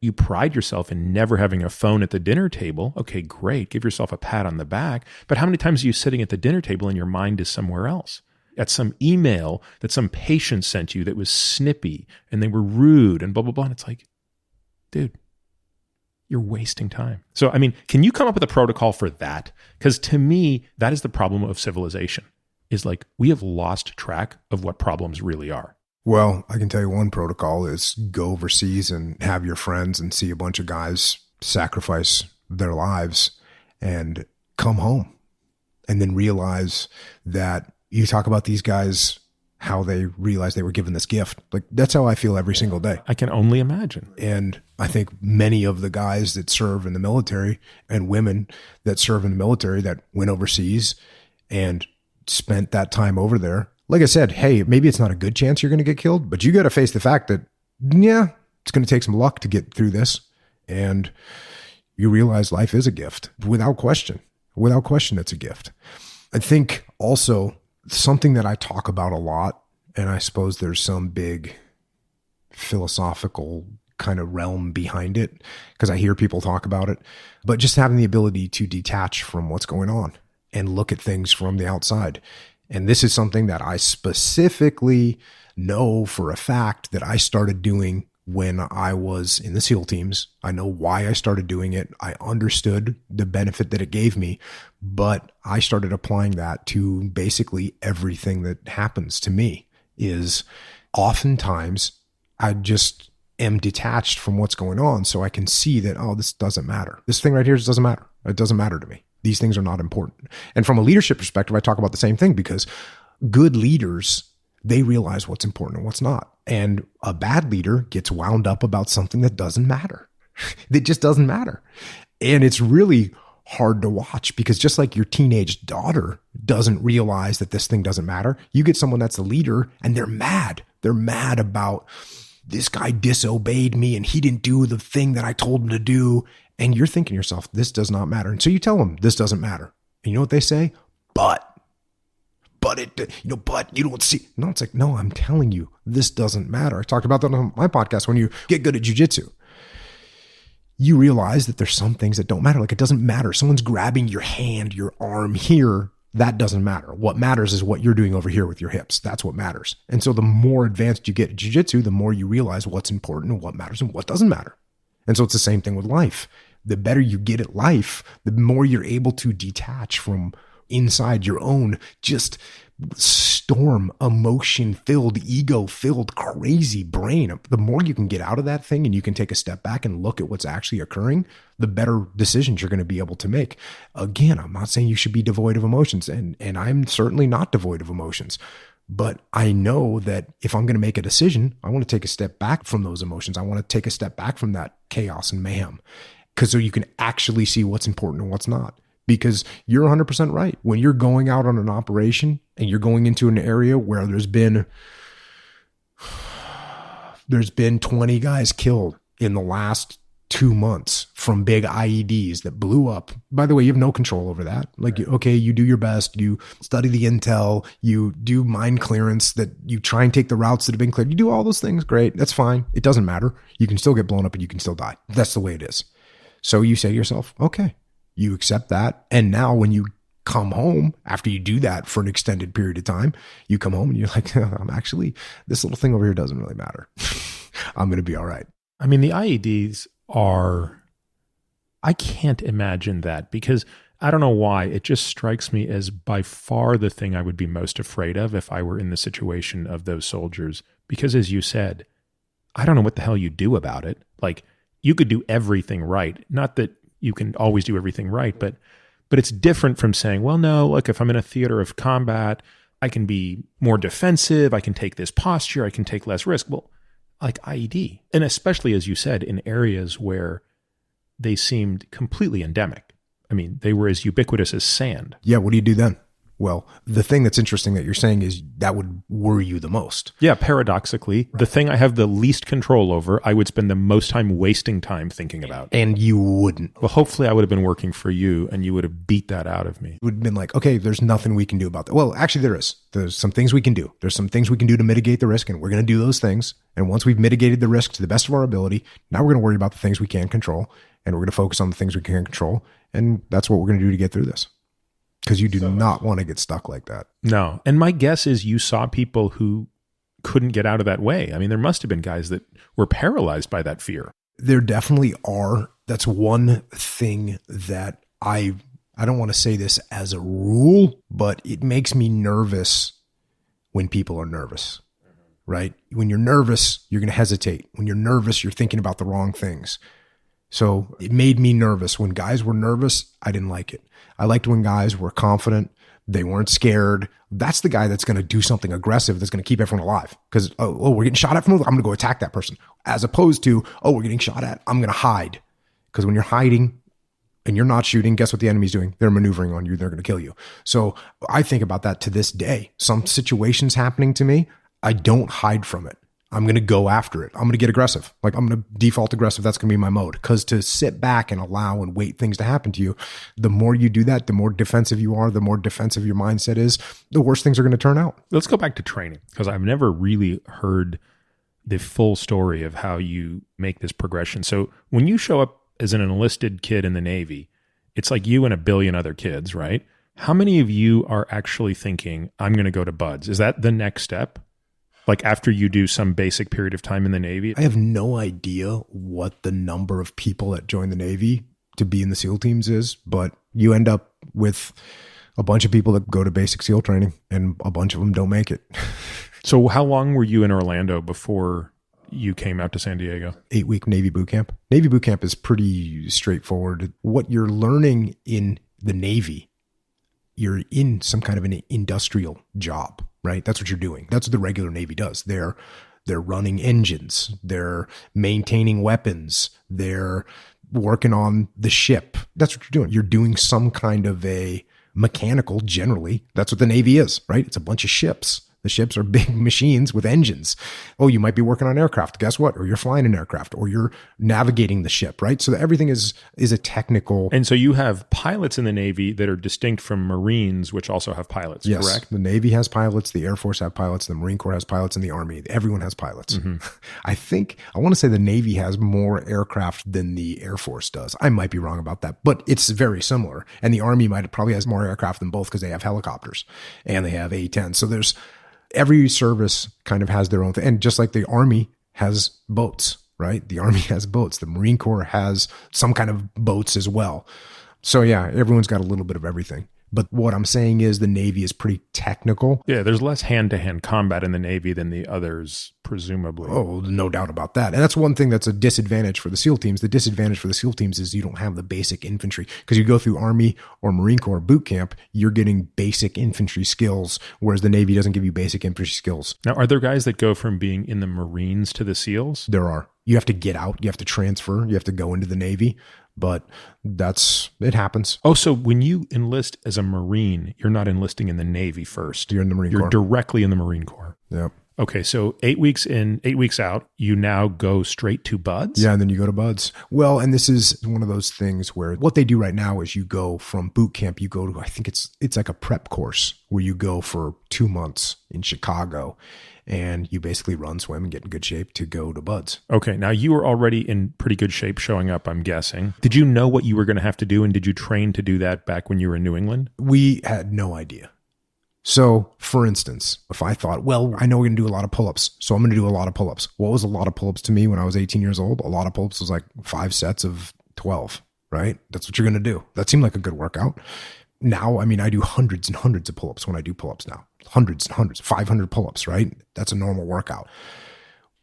You pride yourself in never having a phone at the dinner table. Okay, great. Give yourself a pat on the back. But how many times are you sitting at the dinner table and your mind is somewhere else? At some email that some patient sent you that was snippy and they were rude and blah, blah, blah. And it's like, dude, you're wasting time. So, I mean, can you come up with a protocol for that? Because to me, that is the problem of civilization, is like we have lost track of what problems really are. Well, I can tell you one protocol is go overseas and have your friends and see a bunch of guys sacrifice their lives and come home and then realize that you talk about these guys, how they realized they were given this gift. Like that's how I feel every single day. I can only imagine. And I think many of the guys that serve in the military and women that serve in the military that went overseas and spent that time over there, like I said, hey, maybe it's not a good chance you're going to get killed, but you got to face the fact that, yeah, it's going to take some luck to get through this. And you realize life is a gift without question. Without question, it's a gift. I think also something that I talk about a lot, and I suppose there's some big philosophical kind of realm behind it because I hear people talk about it, but just having the ability to detach from what's going on and look at things from the outside. And this is something that I specifically know for a fact that I started doing when I was in the SEAL teams. I know why I started doing it. I understood the benefit that it gave me, but I started applying that to basically everything that happens to me. Is oftentimes I just am detached from what's going on so I can see that, oh, this doesn't matter. This thing right here just doesn't matter. It doesn't matter to me. These things are not important. And from a leadership perspective, I talk about the same thing because good leaders, they realize what's important and what's not. And a bad leader gets wound up about something that doesn't matter. That just doesn't matter. And it's really hard to watch because just like your teenage daughter doesn't realize that this thing doesn't matter, you get someone that's a leader and they're mad. They're mad about this guy disobeyed me and he didn't do the thing that I told him to do. And you're thinking to yourself, this does not matter. And so you tell them this doesn't matter. And you know what they say? But you don't see. No, it's like, no, I'm telling you, this doesn't matter. I talked about that on my podcast. When you get good at jiu-jitsu, you realize that there's some things that don't matter. Like it doesn't matter. Someone's grabbing your hand, your arm here. That doesn't matter. What matters is what you're doing over here with your hips. That's what matters. And so the more advanced you get at jiu-jitsu, the more you realize what's important and what matters and what doesn't matter. And so it's the same thing with life. The better you get at life, the more you're able to detach from inside your own just storm, emotion-filled, ego-filled, crazy brain. The more you can get out of that thing and you can take a step back and look at what's actually occurring, the better decisions you're going to be able to make. Again, I'm not saying you should be devoid of emotions, and I'm certainly not devoid of emotions. But I know that if I'm going to make a decision, I want to take a step back from those emotions. I want to take a step back from that chaos and mayhem, because so you can actually see what's important and what's not. Because you're 100% right. When you're going out on an operation and you're going into an area where there's been 20 guys killed in the last 2 months from big IEDs that blew up. By the way, you have no control over that. Like, okay, you do your best. You study the intel. You do mine clearance, that you try and take the routes that have been cleared. You do all those things. Great. That's fine. It doesn't matter. You can still get blown up and you can still die. That's the way it is. So you say to yourself, okay, you accept that. And now when you come home after you do that for an extended period of time, you come home and you're like, I'm actually, this little thing over here doesn't really matter. I'm going to be all right. I mean, the IEDs are, I can't imagine that, because I don't know why. It just strikes me as by far the thing I would be most afraid of if I were in the situation of those soldiers. Because as you said, I don't know what the hell you do about it. Like, you could do everything right. Not that you can always do everything right, but it's different from saying, well, no, look, if I'm in a theater of combat, I can be more defensive. I can take this posture. I can take less risk. Well, like IED. And especially, as you said, in areas where they seemed completely endemic. I mean, they were as ubiquitous as sand. Yeah, what do you do then? Well, the thing that's interesting that you're saying is that would worry you the most. Yeah, paradoxically, right. The thing I have the least control over, I would spend the most time wasting time thinking about. And you wouldn't. Well, hopefully I would have been working for you and you would have beat that out of me. It would have been like, okay, there's nothing we can do about that. Well, actually there is. There's some things we can do. There's some things we can do to mitigate the risk, and we're going to do those things. And once we've mitigated the risk to the best of our ability, now we're going to worry about the things we can control, and we're going to focus on the things we can control. And that's what we're going to do to get through this. Because you do not want to get stuck like that. No. And my guess is you saw people who couldn't get out of that way. I mean, there must have been guys that were paralyzed by that fear. There definitely are. That's one thing that I don't want to say this as a rule, but it makes me nervous when people are nervous, right? When you're nervous, you're going to hesitate. When you're nervous, you're thinking about the wrong things. So it made me nervous. When guys were nervous, I didn't like it. I liked when guys were confident. They weren't scared. That's the guy that's going to do something aggressive that's going to keep everyone alive. Because, oh, we're getting shot at from over, I'm going to go attack that person. As opposed to, oh, we're getting shot at, I'm going to hide. Because when you're hiding and you're not shooting, guess what the enemy's doing? They're maneuvering on you. They're going to kill you. So I think about that to this day. Some situations happening to me, I don't hide from it. I'm going to go after it. I'm going to get aggressive. Like, I'm going to default aggressive. That's going to be my mode. Because to sit back and allow and wait things to happen to you, the more you do that, the more defensive you are, the more defensive your mindset is, the worse things are going to turn out. Let's go back to training, because I've never really heard the full story of how you make this progression. So when you show up as an enlisted kid in the Navy, it's like you and a billion other kids, right? How many of you are actually thinking, I'm going to go to BUD/S? Is that the next step? Like after you do some basic period of time in the Navy? I have no idea what the number of people that join the Navy to be in the SEAL teams is, but you end up with a bunch of people that go to basic SEAL training, and a bunch of them don't make it. So how long were you in Orlando before you came out to San Diego? 8-week Navy boot camp. Navy boot camp is pretty straightforward. What you're learning in the Navy, you're in some kind of an industrial job. Right? That's what you're doing. That's what the regular Navy does. They're running engines. They're maintaining weapons. They're working on the ship. That's what you're doing. You're doing some kind of a mechanical, generally. That's what the Navy is, right? It's a bunch of ships. The ships are big machines with engines. Oh, you might be working on aircraft. Guess what? Or you're flying an aircraft, or you're navigating the ship, right? So everything is a technical. And so you have pilots in the Navy that are distinct from Marines, which also have pilots, yes, correct? The Navy has pilots. The Air Force have pilots. The Marine Corps has pilots, and the Army. Everyone has pilots. Mm-hmm. I want to say the Navy has more aircraft than the Air Force does. I might be wrong about that, but it's very similar. And the Army probably has more aircraft than both, because they have helicopters and they have A-10. So every service kind of has their own thing. And just like the Army has boats, right? The Army has boats. The Marine Corps has some kind of boats as well. So yeah, everyone's got a little bit of everything. But what I'm saying is the Navy is pretty technical. Yeah, there's less hand-to-hand combat in the Navy than the others, presumably. Oh, no doubt about that. And that's one thing that's a disadvantage for the SEAL teams. The disadvantage for the SEAL teams is you don't have the basic infantry. Because you go through Army or Marine Corps boot camp, you're getting basic infantry skills, whereas the Navy doesn't give you basic infantry skills. Now, are there guys that go from being in the Marines to the SEALs? There are. You have to get out. You have to transfer. You have to go into the Navy. But it happens. Oh, so when you enlist as a Marine, you're not enlisting in the Navy first. You're in the Marine Corps. You're directly in the Marine Corps. Yep. Okay, so 8 weeks in, 8 weeks out, you now go straight to BUD/S? Yeah, and then you go to BUD/S. Well, and this is one of those things where what they do right now is you go from boot camp, you go to, I think it's like a prep course where you go for 2 months in Chicago, and you basically run, swim, and get in good shape to go to BUD/S. Okay, now you were already in pretty good shape showing up, I'm guessing. Did you know what you were going to have to do, and did you train to do that back when you were in New England? We had no idea. So, for instance, if I thought, well, I know we're going to do a lot of pull-ups, so I'm going to do a lot of pull-ups. What was a lot of pull-ups to me when I was 18 years old? A lot of pull-ups was like 5 sets of 12. right? That's what you're going to do. That seemed like a good workout. Now, I mean, I do hundreds and hundreds of pull-ups when I do pull-ups now. Hundreds and hundreds, 500 pull-ups, right? That's a normal workout.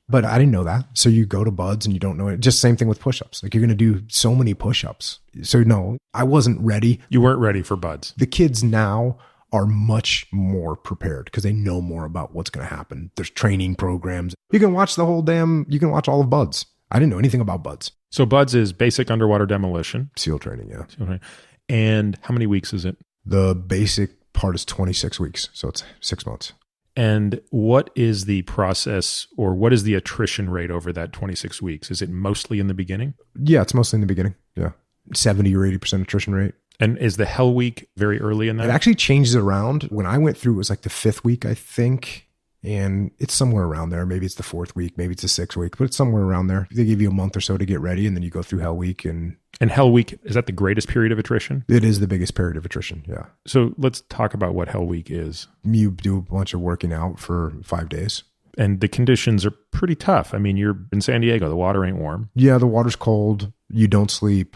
But I didn't know that. So you go to buds and you don't know it. Just same thing with push-ups. Like, you're going to do so many push-ups. So no, I wasn't ready. You weren't ready for buds. The kids now are much more prepared because they know more about what's going to happen. There's training programs. You can watch you can watch all of buds. I didn't know anything about buds. So buds is basic underwater demolition. SEAL training, yeah. SEAL training. And how many weeks is it? The basic part is 26 weeks. So it's 6 months. And what is the process, or what is the attrition rate over that 26 weeks? Is it mostly in the beginning? Yeah, it's mostly in the beginning. Yeah. 70 or 80% attrition rate. And is the hell week very early in that? It actually changes around. When I went through, it was like the 5th week, I think. And it's somewhere around there. Maybe it's the 4th week, maybe it's the 6th week, but it's somewhere around there. They give you a month or so to get ready, and then you go through hell week. And hell week, is that the greatest period of attrition? It is the biggest period of attrition, yeah. So let's talk about what hell week is. You do a bunch of working out for 5 days. And the conditions are pretty tough. I mean, you're in San Diego. The water ain't warm. Yeah, the water's cold. You don't sleep,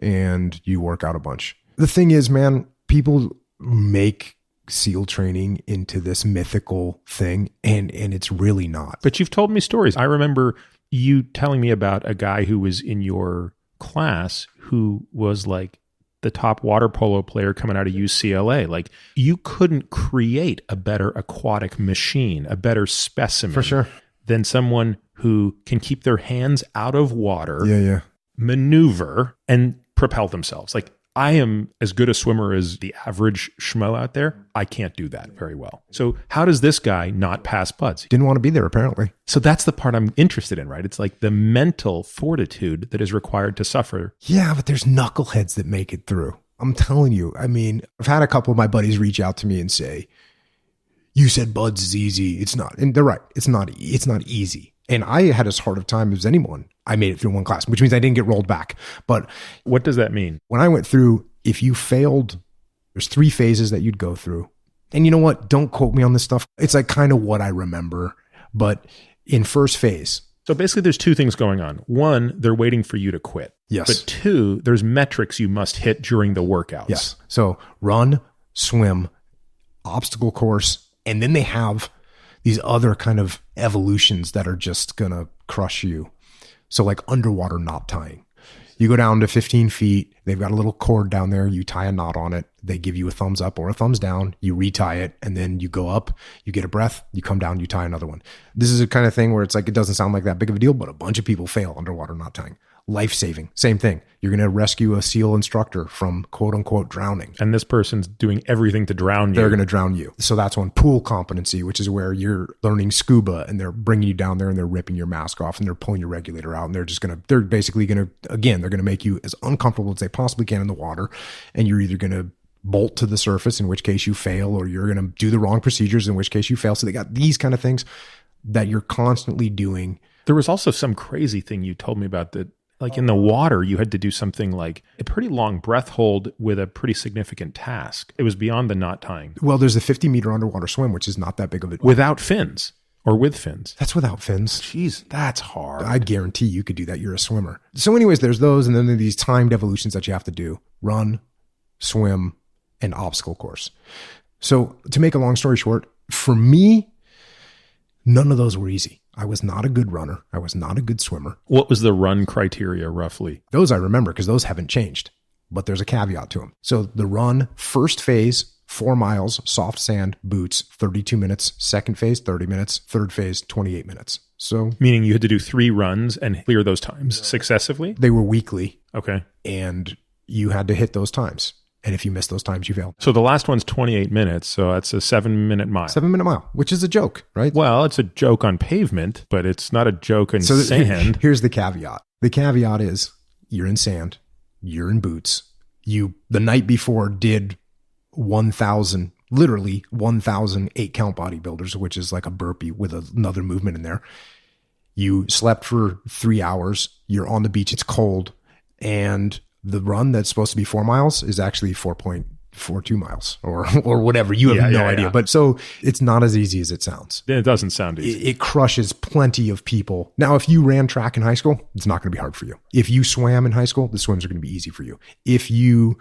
and you work out a bunch. The thing is, man, people make SEAL training into this mythical thing, and it's really not. But you've told me stories. I remember you telling me about a guy who was in your class who was like the top water polo player coming out of UCLA. Like, you couldn't create a better aquatic machine, a better specimen for sure than someone who can keep their hands out of water, maneuver, and propel themselves. Like, I am as good a swimmer as the average schmo out there. I can't do that very well. So how does this guy not pass buds? Didn't want to be there, apparently. So that's the part I'm interested in, right? It's like the mental fortitude that is required to suffer. Yeah, but there's knuckleheads that make it through. I'm telling you. I mean, I've had a couple of my buddies reach out to me and say, you said buds is easy. It's not. And they're right. It's not easy. And I had as hard of time as anyone. I made it through one class, which means I didn't get rolled back. But what does that mean? When I went through, if you failed, there's 3 phases that you'd go through. And you know what? Don't quote me on this stuff. It's like kind of what I remember. But in first phase. So basically there's 2 things going on. 1, they're waiting for you to quit. Yes. But 2, there's metrics you must hit during the workouts. Yes. So run, swim, obstacle course, and then they have these other kind of evolutions that are just going to crush you. So like underwater knot tying. You go down to 15 feet. They've got a little cord down there. You tie a knot on it. They give you a thumbs up or a thumbs down. You retie it, and then you go up. You get a breath. You come down. You tie another one. This is a kind of thing where it's like, it doesn't sound like that big of a deal, but a bunch of people fail underwater knot tying. Life-saving. Same thing. You're going to rescue a SEAL instructor from quote-unquote drowning. And this person's doing everything to drown you. They're going to drown you. So that's one. Pool competency, which is where you're learning scuba, and they're bringing you down there, and they're ripping your mask off, and they're pulling your regulator out, and they're basically going to, again, they're going to make you as uncomfortable as they possibly can in the water, and you're either going to bolt to the surface, in which case you fail, or you're going to do the wrong procedures, in which case you fail. So they got these kind of things that you're constantly doing. There was also some crazy thing you told me about that. Like in the water, you had to do something like a pretty long breath hold with a pretty significant task. It was beyond the knot tying. Well, there's a 50-meter underwater swim, which is not that big of a... Without fins or with fins? That's without fins. Jeez, that's hard. I guarantee you could do that. You're a swimmer. So anyways, there's those, and then there are these timed evolutions that you have to do. Run, swim, and obstacle course. So to make a long story short, for me, none of those were easy. I was not a good runner. I was not a good swimmer. What was the run criteria roughly? Those I remember because those haven't changed, but there's a caveat to them. So the run, first phase, 4 miles, soft sand, boots, 32 minutes. Second phase, 30 minutes. Third phase, 28 minutes. So meaning you had to do 3 runs and clear those times successively? They were weekly. Okay. And you had to hit those times. And if you miss those times, you fail. So the last one's 28 minutes. So that's a 7-minute mile. 7-minute mile, which is a joke, right? Well, it's a joke on pavement, but it's not a joke in sand. Here's the caveat. The caveat is you're in sand, you're in boots. You, the night before, did 1,000, literally 1,000 8-count bodybuilders, which is like a burpee with another movement in there. You slept for 3 hours. You're on the beach. It's cold. And the run that's supposed to be 4 miles is actually 4.2 for 2 miles or whatever. You have no idea. But so it's not as easy as it sounds. It doesn't sound easy. It crushes plenty of people. Now, if you ran track in high school, it's not going to be hard for you. If you swam in high school, the swims are going to be easy for you. If you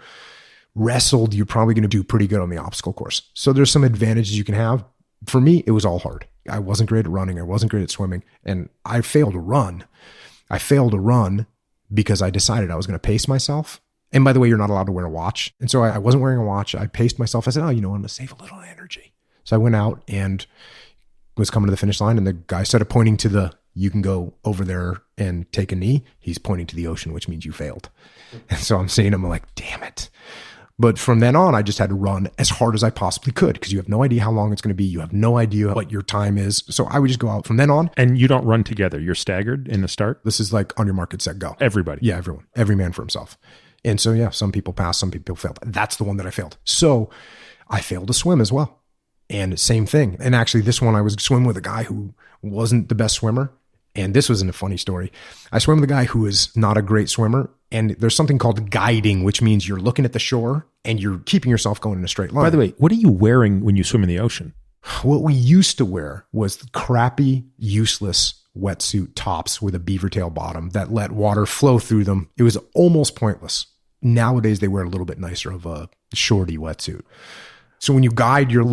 wrestled, you're probably going to do pretty good on the obstacle course. So there's some advantages you can have. For me, it was all hard. I wasn't great at running. I wasn't great at swimming. And I failed to run. I failed to run because I decided I was going to pace myself. And by the way, you're not allowed to wear a watch. And so I wasn't wearing a watch. I paced myself. I said, I'm going to save a little energy. So I went out and was coming to the finish line. And the guy started pointing to you can go over there and take a knee. He's pointing to the ocean, which means you failed. And so I'm seeing him, I'm like, damn it. But from then on, I just had to run as hard as I possibly could because you have no idea how long it's going to be. You have no idea what your time is. So I would just go out from then on. And you don't run together. You're staggered in the start? This is like on your mark, get set, go. Everybody. Yeah, everyone. Every man for himself. And so, yeah, some people passed, some people failed. That's the one that I failed. So I failed to swim as well. And same thing. And actually, this one, I was swimming with a guy who wasn't the best swimmer. And this wasn't a funny story. I swam with a guy who is not a great swimmer. And there's something called guiding, which means you're looking at the shore and you're keeping yourself going in a straight line. By the way, what are you wearing when you swim in the ocean? What we used to wear was crappy, useless wetsuit tops with a beaver tail bottom that let water flow through them. It was almost pointless. Nowadays, they wear a little bit nicer of a shorty wetsuit. So when you guide, you're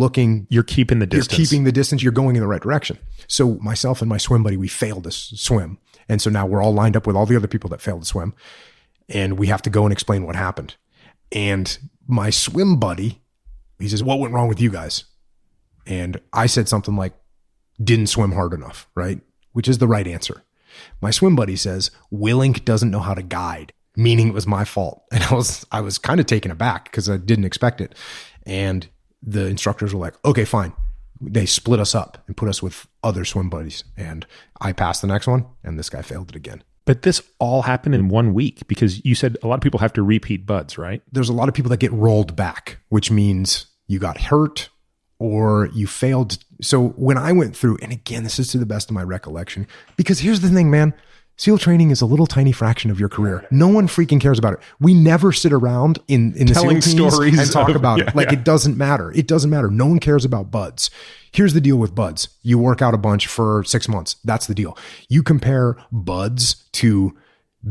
keeping the distance. You're keeping the distance. You're going in the right direction. So myself and my swim buddy, we failed to swim. And so now we're all lined up with all the other people that failed to swim. And we have to go and explain what happened. And my swim buddy, he says, what went wrong with you guys? And I said something like, didn't swim hard enough, right? Which is the right answer. My swim buddy says, Willink doesn't know how to guide, meaning it was my fault. And I was kind of taken aback because I didn't expect it. And the instructors were like, okay, fine. They split us up and put us with other swim buddies. And I passed the next one and this guy failed it again. But this all happened in 1 week because you said a lot of people have to repeat buds, right? There's a lot of people that get rolled back, which means you got hurt or you failed. So when I went through, and again, this is to the best of my recollection, because here's the thing, man, SEAL training is a little tiny fraction of your career. No one freaking cares about it. We never sit around in the telling SEAL stories teams and talk about it. Like, it doesn't matter. It doesn't matter. No one cares about buds. Here's the deal with buds. You work out a bunch for 6 months. That's the deal. You compare buds to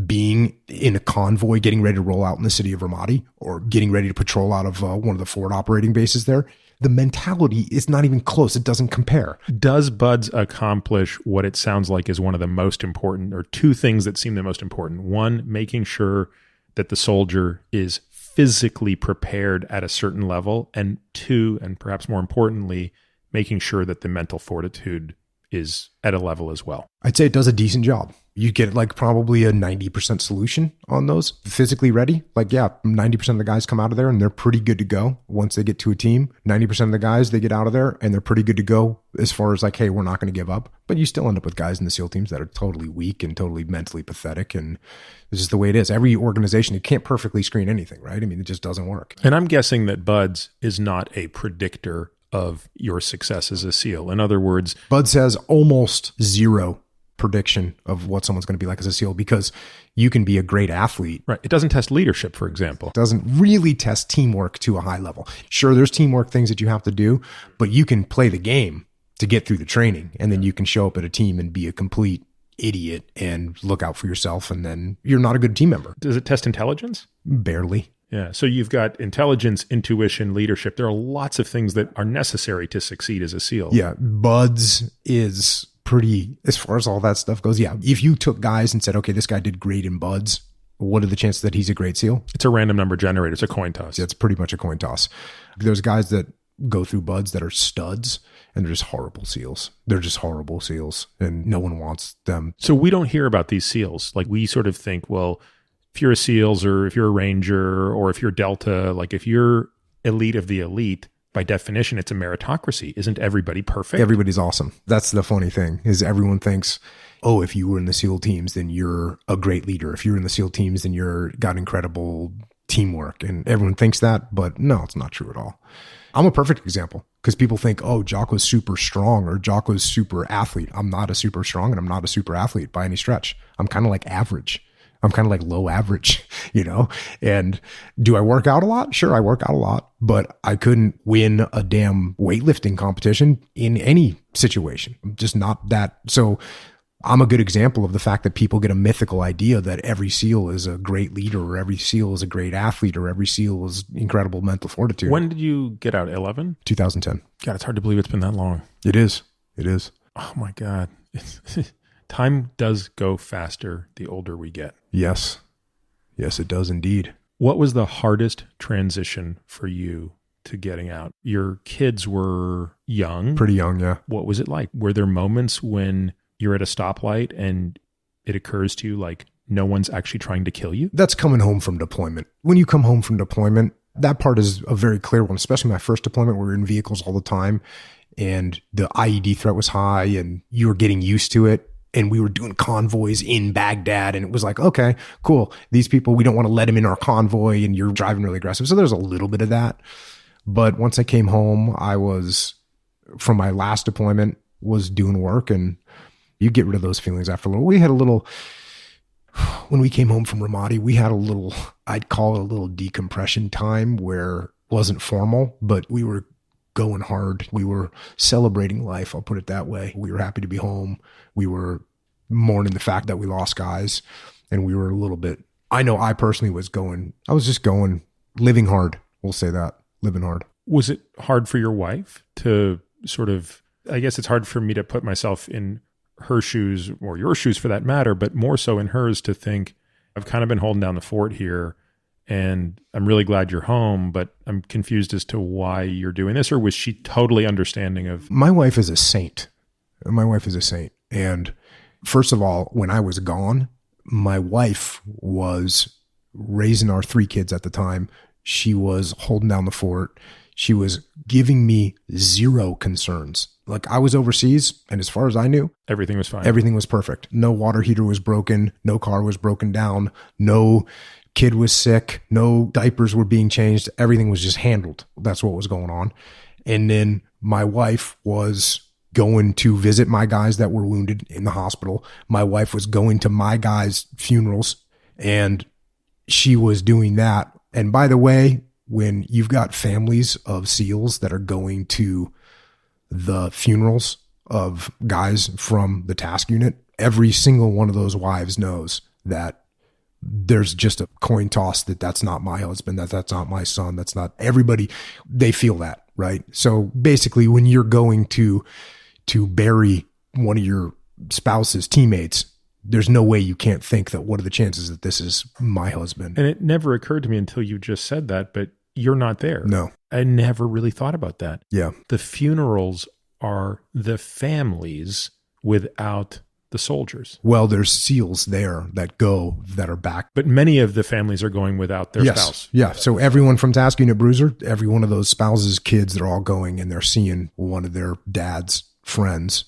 being in a convoy, getting ready to roll out in the city of Ramadi or getting ready to patrol out of one of the forward operating bases there. The mentality is not even close. It doesn't compare. Does buds accomplish what it sounds like is one of the most important, or two things that seem the most important? One, making sure that the soldier is physically prepared at a certain level. And two, and perhaps more importantly, making sure that the mental fortitude is at a level as well. I'd say it does a decent job. You get like probably a 90% solution on those. Physically ready, like, yeah, 90% of the guys come out of there and they're pretty good to go. Once they get to a team, 90% of the guys, they get out of there and they're pretty good to go as far as like, hey, we're not going to give up. But you still end up with guys in the SEAL teams that are totally weak and totally mentally pathetic. And it's just the way it is. Every organization, you can't perfectly screen anything, right? I mean, it just doesn't work. And I'm guessing that buds is not a predictor of your success as a SEAL. In other words, buds has almost zero prediction of what someone's going to be like as a SEAL, because you can be a great athlete. Right. It doesn't test leadership, for example. It doesn't really test teamwork to a high level. Sure, there's teamwork things that you have to do, but you can play the game to get through the training. And then you can show up at a team and be a complete idiot and look out for yourself. And then you're not a good team member. Does it test intelligence? Barely. Yeah. So you've got intelligence, intuition, leadership. There are lots of things that are necessary to succeed as a SEAL. Yeah. Buds is pretty, as far as all that stuff goes. Yeah. If you took guys and said, okay, this guy did great in buds, what are the chances that he's a great SEAL? It's a random number generator. It's a coin toss. Yeah, it's pretty much a coin toss. There's guys that go through buds that are studs and they're just horrible SEALs. They're just horrible SEAls and no one wants them. So we don't hear about these SEAls. Like, we sort of think, well, if you're a SEALs or if you're a Ranger or if you're Delta, like if you're elite of the elite, by definition, it's a meritocracy. Isn't everybody perfect? Everybody's awesome. That's the funny thing, is everyone thinks, oh, if you were in the SEAL teams, then you're a great leader. If you're in the SEAL teams, then you're got incredible teamwork. And everyone thinks that, but no, it's not true at all. I'm a perfect example, because people think, oh, Jocko's super strong or Jocko's super athlete. I'm not a super strong and I'm not a super athlete by any stretch. I'm kind of like average. I'm kind of like low average, and do I work out a lot? Sure. I work out a lot, but I couldn't win a damn weightlifting competition in any situation. I'm just not that. So I'm a good example of the fact that people get a mythical idea that every SEAL is a great leader, or every SEAL is a great athlete, or every SEAL is incredible mental fortitude. When did you get out? 11? 2010. God, it's hard to believe it's been that long. It is. Oh my God. Time does go faster the older we get. Yes. Yes, it does indeed. What was the hardest transition for you to getting out? Your kids were young. Pretty young, yeah. What was it like? Were there moments when you're at a stoplight and it occurs to you like no one's actually trying to kill you? That's coming home from deployment. When you come home from deployment, that part is a very clear one, especially my first deployment where we were in vehicles all the time and the IED threat was high and you were getting used to it. And we were doing convoys in Baghdad and it was like, okay, cool. These people, we don't want to let them in our convoy and you're driving really aggressive. So there's a little bit of that. But once I came home, I was, from my last deployment, was doing work, and you get rid of those feelings after a little. We had a little, when we came home from Ramadi, we had a little, I'd call it a little decompression time where it wasn't formal, but we were going hard. We were celebrating life. I'll put it that way. We were happy to be home. We were mourning the fact that we lost guys, and we were a little bit, I know I personally was just going, living hard. We'll say that, living hard. Was it hard for your wife to sort of, I guess it's hard for me to put myself in her shoes or your shoes for that matter, but more so in hers to think, I've kind of been holding down the fort here and I'm really glad you're home, but I'm confused as to why you're doing this? Or was she totally understanding of? My wife is a saint. And first of all, when I was gone, my wife was raising our 3 kids at the time. She was holding down the fort. She was giving me zero concerns. Like, I was overseas, and as far as I knew, everything was fine. Everything was perfect. No water heater was broken. No car was broken down. No kid was sick. No diapers were being changed. Everything was just handled. That's what was going on. And then my wife was going to visit my guys that were wounded in the hospital. My wife was going to my guys' funerals, and she was doing that. And by the way, when you've got families of SEALs that are going to the funerals of guys from the task unit, every single one of those wives knows that there's just a coin toss that that's not my husband, that's not my son, that's not everybody. They feel that, right? So basically, when you're going to bury one of your spouse's teammates, there's no way you can't think that what are the chances that this is my husband? And it never occurred to me until you just said that, but you're not there. No. I never really thought about that. Yeah. The funerals are the families without the soldiers. Well, there's SEALs there that are back. But many of the families are going without their spouse. Yeah. So everyone from Task Unit Bruiser, every one of those spouses' kids, they're all going and they're seeing one of their dad's friends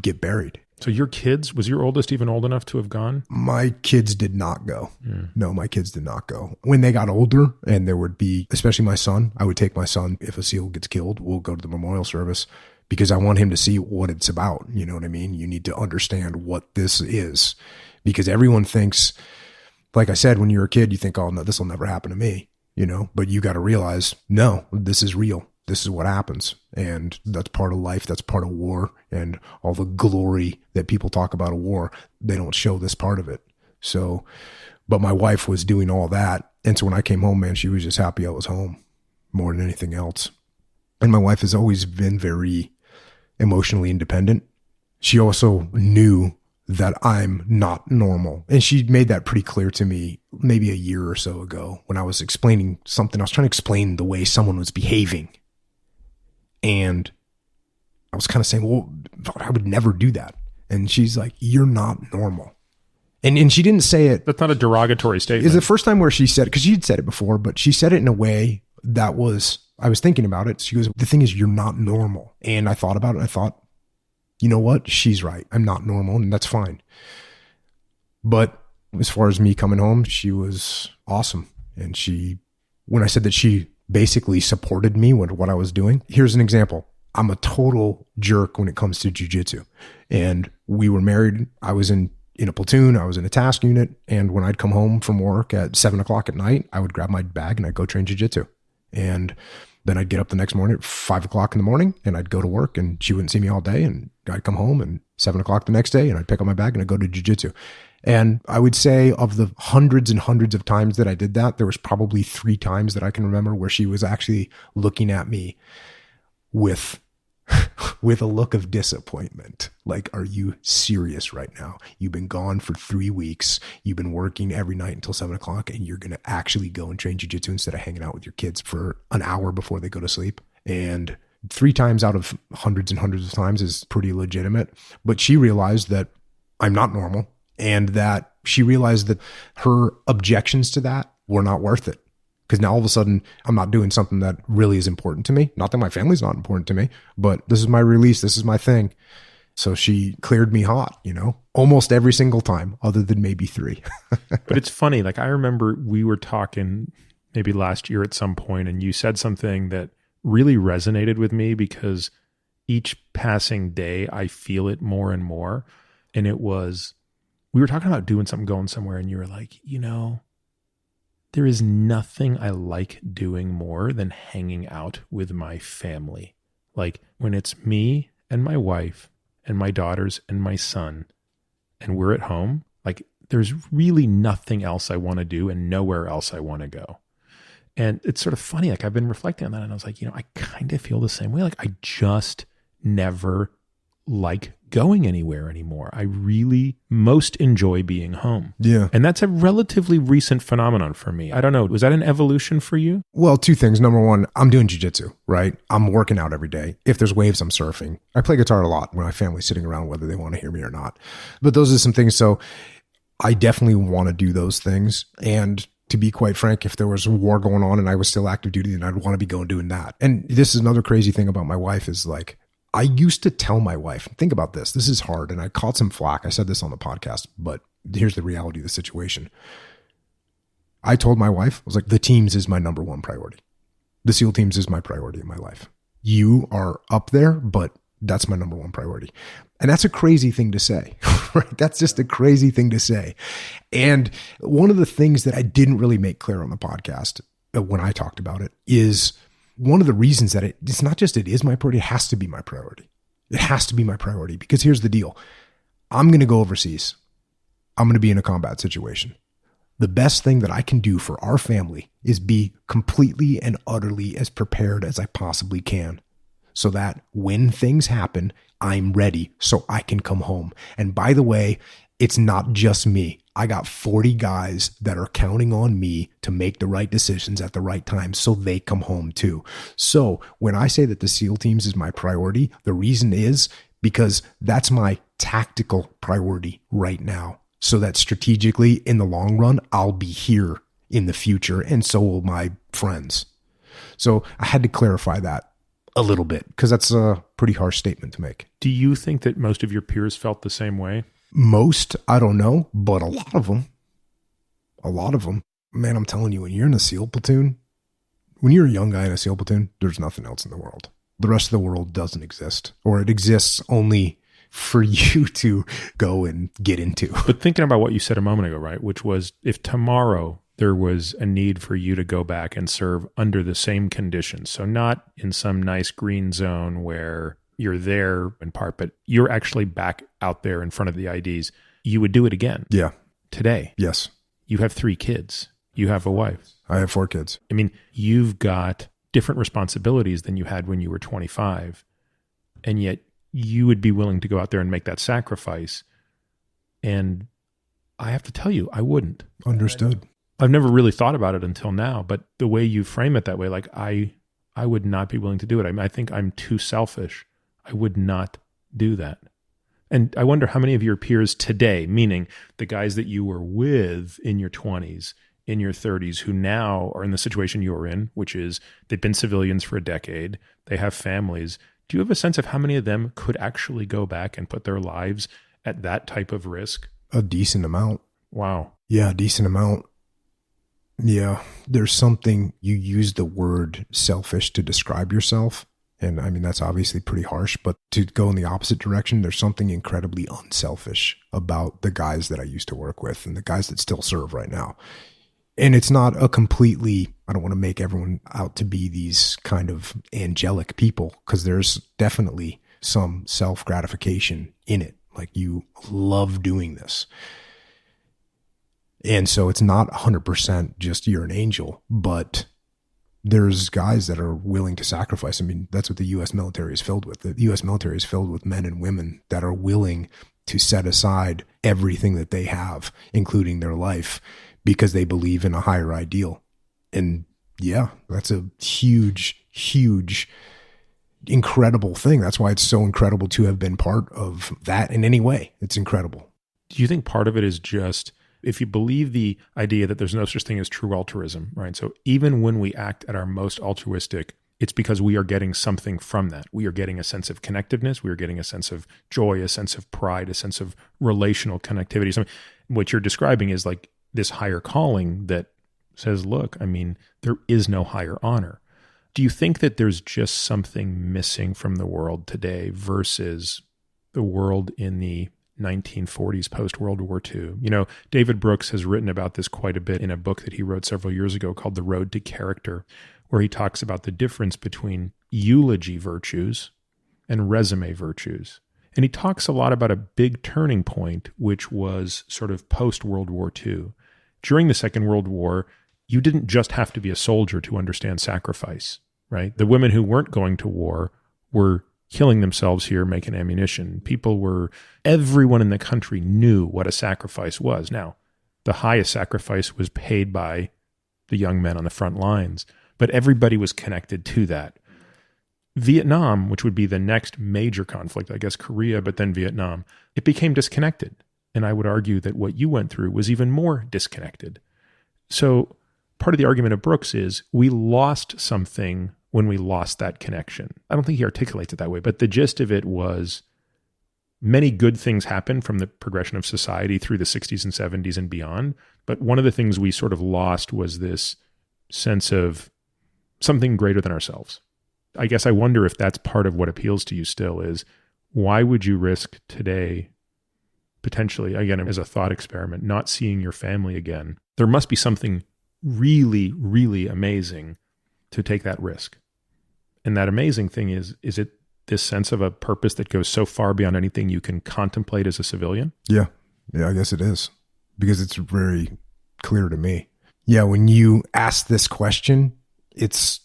get buried. So your kids, was your oldest even old enough to have gone? My kids did not go. No, my kids did not go. When they got older, and there would be, especially my son, I would take my son. If a SEAL gets killed, we'll go to the memorial service because I want him to see what it's about. You know what I mean? You need to understand what this is, because everyone thinks, like I said, when you're a kid, you think, oh no, this will never happen to me, but you got to realize, no, this is real. This is what happens. And that's part of life. That's part of war. And all the glory that people talk about a war, they don't show this part of it. So, but my wife was doing all that. And so when I came home, man, she was just happy I was home more than anything else. And my wife has always been very emotionally independent. She also knew that I'm not normal. And she made that pretty clear to me maybe a year or so ago when I was explaining something. I was trying to explain the way someone was behaving. And I was kind of saying, well, I would never do that. And she's like, you're not normal. And she didn't say it. That's not a derogatory statement. It's the first time where she said it, because she'd said it before, but she said it in a way that was, I was thinking about it. She goes, the thing is, you're not normal. And I thought about it. And I thought, you know what? She's right. I'm not normal, and that's fine. But as far as me coming home, she was awesome. And when I said that she basically supported me with what I was doing. Here's an example. I'm a total jerk when it comes to jiu-jitsu. And we were married. I was in in a platoon. I was in a task unit. And when I'd come home from work at 7:00 at night, I would grab my bag and I'd go train jiu-jitsu. And then I'd get up the next morning at 5:00 in the morning and I'd go to work and she wouldn't see me all day. And I'd come home and 7:00 the next day and I'd pick up my bag and I'd go to jiu-jitsu. And I would say of the hundreds and hundreds of times that I did that, there was probably 3 times that I can remember where she was actually looking at me with a look of disappointment. Like, are you serious right now? You've been gone for 3 weeks. You've been working every night until 7:00 and you're going to actually go and train jiu-jitsu instead of hanging out with your kids for an hour before they go to sleep. And 3 times out of hundreds and hundreds of times is pretty legitimate. But she realized that I'm not normal and that she realized that her objections to that were not worth it. Because now all of a sudden I'm not doing something that really is important to me. Not that my family's not important to me, but this is my release. This is my thing. So she cleared me hot, almost every single time other than maybe 3. But it's funny. Like, I remember we were talking maybe last year at some point and you said something that really resonated with me because each passing day I feel it more and more. And it was, we were talking about doing something, going somewhere, and you were like, there is nothing I like doing more than hanging out with my family. Like, when it's me and my wife and my daughters and my son and we're at home, like, there's really nothing else I want to do and nowhere else I want to go. And it's sort of funny. Like, I've been reflecting on that and I was like, I kind of feel the same way. Like, I just never like going anywhere anymore. I really most enjoy being home. Yeah. And that's a relatively recent phenomenon for me. I don't know. Was that an evolution for you? Well, 2 things. Number one, I'm doing jiu-jitsu, right? I'm working out every day. If there's waves, I'm surfing. I play guitar a lot when my family's sitting around, whether they want to hear me or not. But those are some things. So I definitely want to do those things. And to be quite frank, if there was a war going on and I was still active duty, then I'd want to be going doing that. And this is another crazy thing about my wife is like, I used to tell my wife, think about this. This is hard. And I caught some flack. I said this on the podcast, but here's the reality of the situation. I told my wife, I was like, the teams is my number 1 priority. The SEAL teams is my priority in my life. You are up there, but that's my number 1 priority. And that's a crazy thing to say, right? That's just a crazy thing to say. And one of the things that I didn't really make clear on the podcast when I talked about it is one of the reasons that it's not just it is my priority, it has to be my priority. It has to be my priority because here's the deal. I'm going to go overseas. I'm going to be in a combat situation. The best thing that I can do for our family is be completely and utterly as prepared as I possibly can so that when things happen, I'm ready so I can come home. And by the way, it's not just me. I got 40 guys that are counting on me to make the right decisions at the right time so they come home too. So when I say that the SEAL teams is my priority, the reason is because that's my tactical priority right now. So that strategically in the long run, I'll be here in the future and so will my friends. So I had to clarify that a little bit because that's a pretty harsh statement to make. Do you think that most of your peers felt the same way? Most, I don't know, but a lot of them, man, I'm telling you, when you're in a SEAL platoon, when you're a young guy in a SEAL platoon, there's nothing else in the world. The rest of the world doesn't exist, or it exists only for you to go and get into. But thinking about what you said a moment ago, right, which was if tomorrow there was a need for you to go back and serve under the same conditions, so not in some nice green zone where you're there in part, but you're actually back out there in front of the IDs, you would do it again. Yeah. Today. Yes. You have 3 kids. You have a wife. I have 4 kids. I mean, you've got different responsibilities than you had when you were 25. And yet you would be willing to go out there and make that sacrifice. And I have to tell you, I wouldn't. Understood. I've never really thought about it until now, but the way you frame it that way, like I would not be willing to do it. I think I'm too selfish. I would not do that. And I wonder how many of your peers today, meaning the guys that you were with in your 20s, in your 30s, who now are in the situation you're in, which is they've been civilians for a decade, they have families. Do you have a sense of how many of them could actually go back and put their lives at that type of risk? A decent amount. Wow. Yeah, a decent amount. Yeah, there's something, you use the word selfish to describe yourself. And I mean, that's obviously pretty harsh, but to go in the opposite direction, there's something incredibly unselfish about the guys that I used to work with and the guys that still serve right now. And it's not a completely, I don't want to make everyone out to be these kind of angelic people, because there's definitely some self-gratification in it. Like, you love doing this. And so it's not 100% just you're an angel, but there's guys that are willing to sacrifice. I mean, that's what the U.S. military is filled with. The U.S. military is filled with men and women that are willing to set aside everything that they have, including their life, because they believe in a higher ideal. And yeah, that's a huge, huge, incredible thing. That's why it's so incredible to have been part of that in any way. It's incredible. Do you think part of it is just, if you believe the idea that there's no such thing as true altruism, right? So even when we act at our most altruistic, it's because we are getting something from that. We are getting a sense of connectedness. We are getting a sense of joy, a sense of pride, a sense of relational connectivity. So what you're describing is like this higher calling that says, look, I mean, there is no higher honor. Do you think that there's just something missing from the world today versus the world in the 1940s, post-World War II? You know, David Brooks has written about this quite a bit in a book that he wrote several years ago called The Road to Character, where he talks about the difference between eulogy virtues and resume virtues. And he talks a lot about a big turning point, which was sort of post-World War II. During the Second World War, you didn't just have to be a soldier to understand sacrifice, right? The women who weren't going to war were killing themselves here, making ammunition. Everyone in the country knew what a sacrifice was. Now, the highest sacrifice was paid by the young men on the front lines, but everybody was connected to that. Vietnam, which would be the next major conflict, I guess Korea, but then Vietnam, it became disconnected. And I would argue that what you went through was even more disconnected. So part of the argument of Brooks is we lost something when we lost that connection. I don't think he articulates it that way, but the gist of it was many good things happened from the progression of society through the 60s and 70s and beyond. But one of the things we sort of lost was this sense of something greater than ourselves. I guess I wonder if that's part of what appeals to you still is, why would you risk today, potentially, again, as a thought experiment, not seeing your family again? There must be something really, really amazing to take that risk. And that amazing thing is it this sense of a purpose that goes so far beyond anything you can contemplate as a civilian? Yeah, I guess it is, because it's very clear to me. Yeah, when you ask this question, it's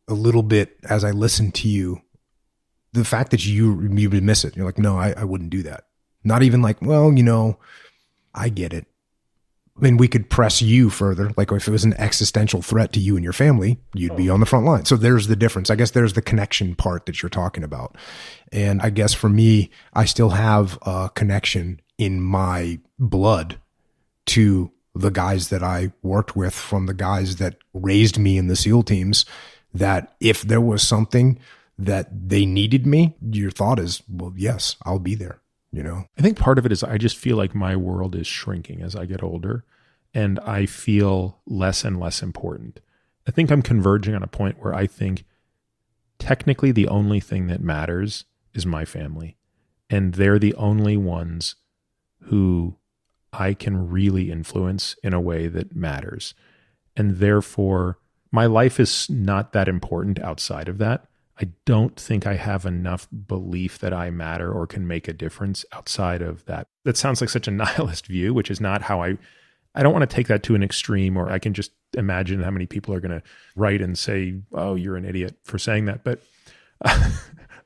a little bit, as I listen to you, the fact that you would miss it. You're like, no, I wouldn't do that. Not even like, well, I get it. I mean, we could press you further. Like if it was an existential threat to you and your family, you'd be on the front line. So there's the difference. I guess there's the connection part that you're talking about. And I guess for me, I still have a connection in my blood to the guys that I worked with, from the guys that raised me in the SEAL teams, that if there was something that they needed me, your thought is, well, yes, I'll be there. I think part of it is I just feel like my world is shrinking as I get older, and I feel less and less important. I think I'm converging on a point where I think technically the only thing that matters is my family, and they're the only ones who I can really influence in a way that matters. And therefore, my life is not that important outside of that. I don't think I have enough belief that I matter or can make a difference outside of that. That sounds like such a nihilist view, which is not how I don't want to take that to an extreme, or I can just imagine how many people are going to write and say, oh, you're an idiot for saying that. But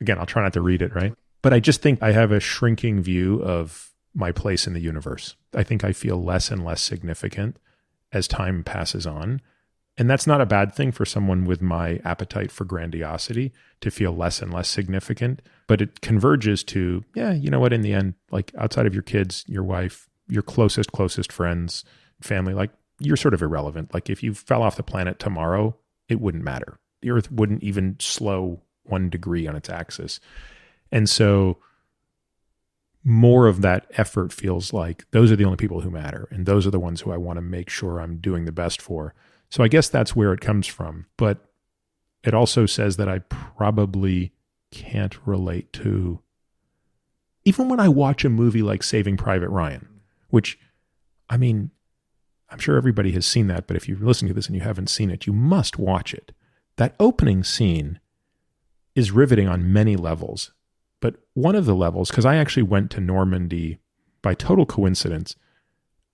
again, I'll try not to read it, right? But I just think I have a shrinking view of my place in the universe. I think I feel less and less significant as time passes on. And that's not a bad thing for someone with my appetite for grandiosity, to feel less and less significant. But it converges to, yeah, you know what, in the end, like outside of your kids, your wife, your closest friends, family, like you're sort of irrelevant. Like if you fell off the planet tomorrow, it wouldn't matter. The earth wouldn't even slow 1 degree on its axis. And so more of that effort feels like those are the only people who matter. And those are the ones who I want to make sure I'm doing the best for. So I guess that's where it comes from. But it also says that I probably can't relate to, even when I watch a movie like Saving Private Ryan, which, I mean, I'm sure everybody has seen that, but if you're listening to this and you haven't seen it, you must watch it. That opening scene is riveting on many levels. But one of the levels, because I actually went to Normandy by total coincidence.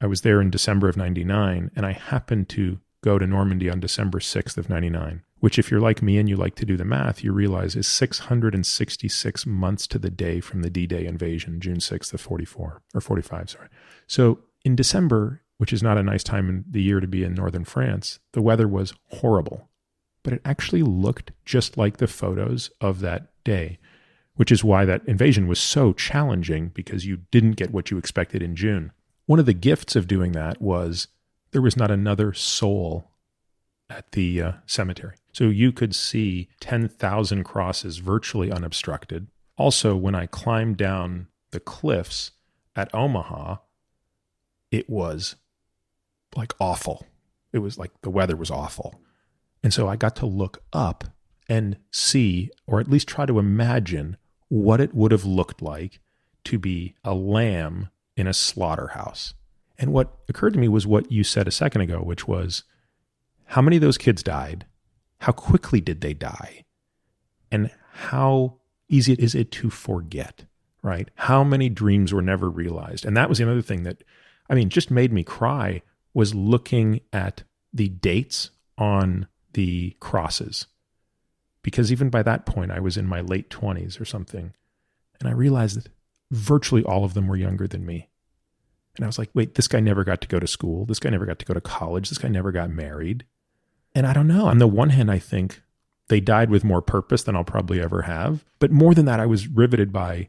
I was there in December of 99, and I happened to go to Normandy on December 6th of 99, which if you're like me and you like to do the math, you realize is 666 months to the day from the D-Day invasion, June 6th of 44, or 45, sorry. So in December, which is not a nice time in the year to be in northern France, the weather was horrible. But it actually looked just like the photos of that day, which is why that invasion was so challenging, because you didn't get what you expected in June. One of the gifts of doing that was there was not another soul at the cemetery. So you could see 10,000 crosses virtually unobstructed. Also, when I climbed down the cliffs at Omaha, it was like awful. It was like the weather was awful. And so I got to look up and see, or at least try to imagine, what it would have looked like to be a lamb in a slaughterhouse. And what occurred to me was what you said a second ago, which was, how many of those kids died? How quickly did they die? And how easy is it to forget, right? How many dreams were never realized? And that was another thing that, I mean, just made me cry, was looking at the dates on the crosses. Because even by that point, I was in my late 20s or something. And I realized that virtually all of them were younger than me. And I was like, wait, this guy never got to go to school. This guy never got to go to college. This guy never got married. And I don't know. On the one hand, I think they died with more purpose than I'll probably ever have. But more than that, I was riveted by,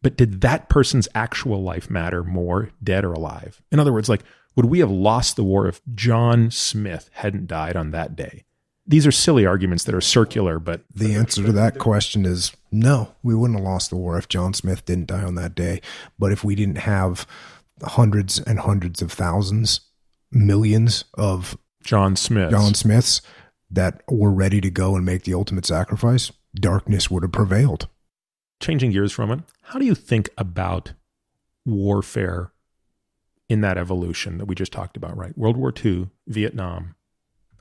but did that person's actual life matter more, dead or alive? In other words, like, would we have lost the war if John Smith hadn't died on that day? These are silly arguments that are circular, but the answer to that question is no, we wouldn't have lost the war if John Smith didn't die on that day. But if we didn't have hundreds and hundreds of thousands, millions of John Smiths that were ready to go and make the ultimate sacrifice, darkness would have prevailed. Changing gears from it, how do you think about warfare in that evolution that we just talked about, right? World War II, Vietnam,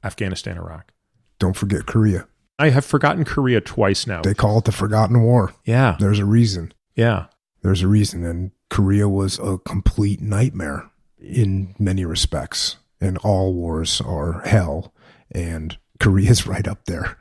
Afghanistan, Iraq. Don't forget Korea. I have forgotten Korea twice now. They call it the Forgotten War. Yeah. There's a reason. Yeah. There's a reason. And Korea was a complete nightmare in many respects. And all wars are hell. And Korea's right up there.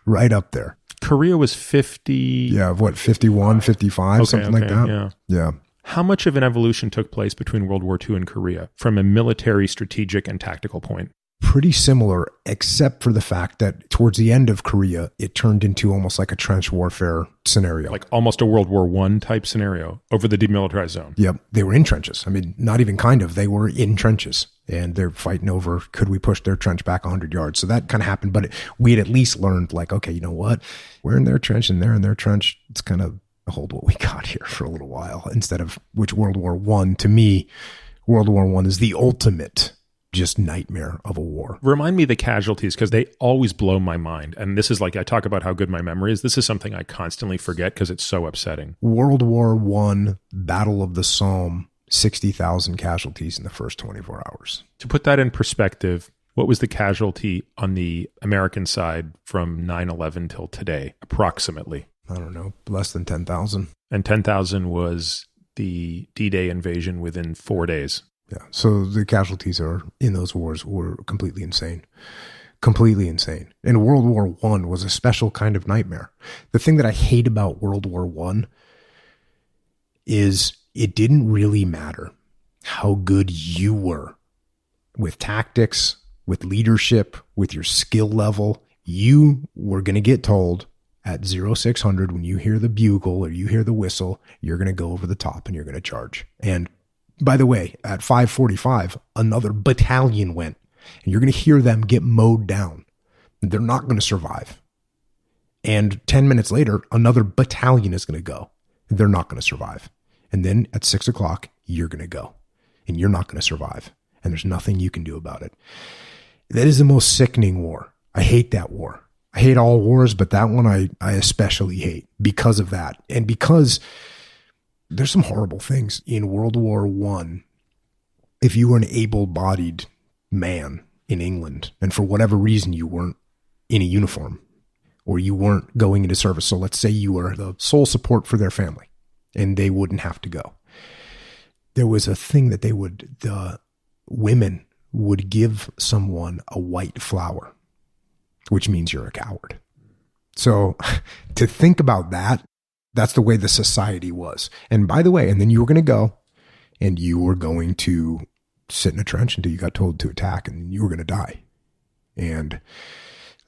Right up there. Korea was 50. Yeah, what, 51, 55, something like that? Yeah. Yeah. How much of an evolution took place between World War II and Korea from a military, strategic, and tactical point? Pretty similar, except for the fact that towards the end of Korea, it turned into almost like a trench warfare scenario. Like almost a World War I type scenario over the demilitarized zone. Yep. They were in trenches. I mean, not even kind of. They were in trenches. And they're fighting over, could we push their trench back 100 yards? So that kind of happened. But we had at least learned, like, okay, you know what? We're in their trench and they're in their trench. It's kind of hold what we got here for a little while. Instead of which World War I, to me, World War I is the ultimate just nightmare of a war. Remind me the casualties, because they always blow my mind. And this is like, I talk about how good my memory is. This is something I constantly forget because it's so upsetting. World War I, Battle of the Somme, 60,000 casualties in the first 24 hours. To put that in perspective, what was the casualty on the American side from 9/11 till today, approximately? I don't know, less than 10,000. And 10,000 was the D-Day invasion within 4 days. Yeah. So the casualties are in those wars were completely insane. Completely insane. And World War I was a special kind of nightmare. The thing that I hate about World War I is it didn't really matter how good you were with tactics, with leadership, with your skill level. You were going to get told at 0600 when you hear the bugle or you hear the whistle, you're going to go over the top and you're going to charge. And by the way, at 5:45, another battalion went, and you're going to hear them get mowed down. They're not going to survive. And 10 minutes later, another battalion is going to go. They're not going to survive. And then at 6 o'clock, you're going to go, and you're not going to survive. And there's nothing you can do about it. That is the most sickening war. I hate that war. I hate all wars, but that one I especially hate because of that. And because there's some horrible things. In World War I, if you were an able-bodied man in England, and for whatever reason you weren't in a uniform, or you weren't going into service, so let's say you were the sole support for their family, and they wouldn't have to go. There was a thing that the women would give someone a white flower, which means you're a coward. So to think about that, that's the way the society was. And by the way, and then you were going to go and you were going to sit in a trench until you got told to attack, and you were going to die. And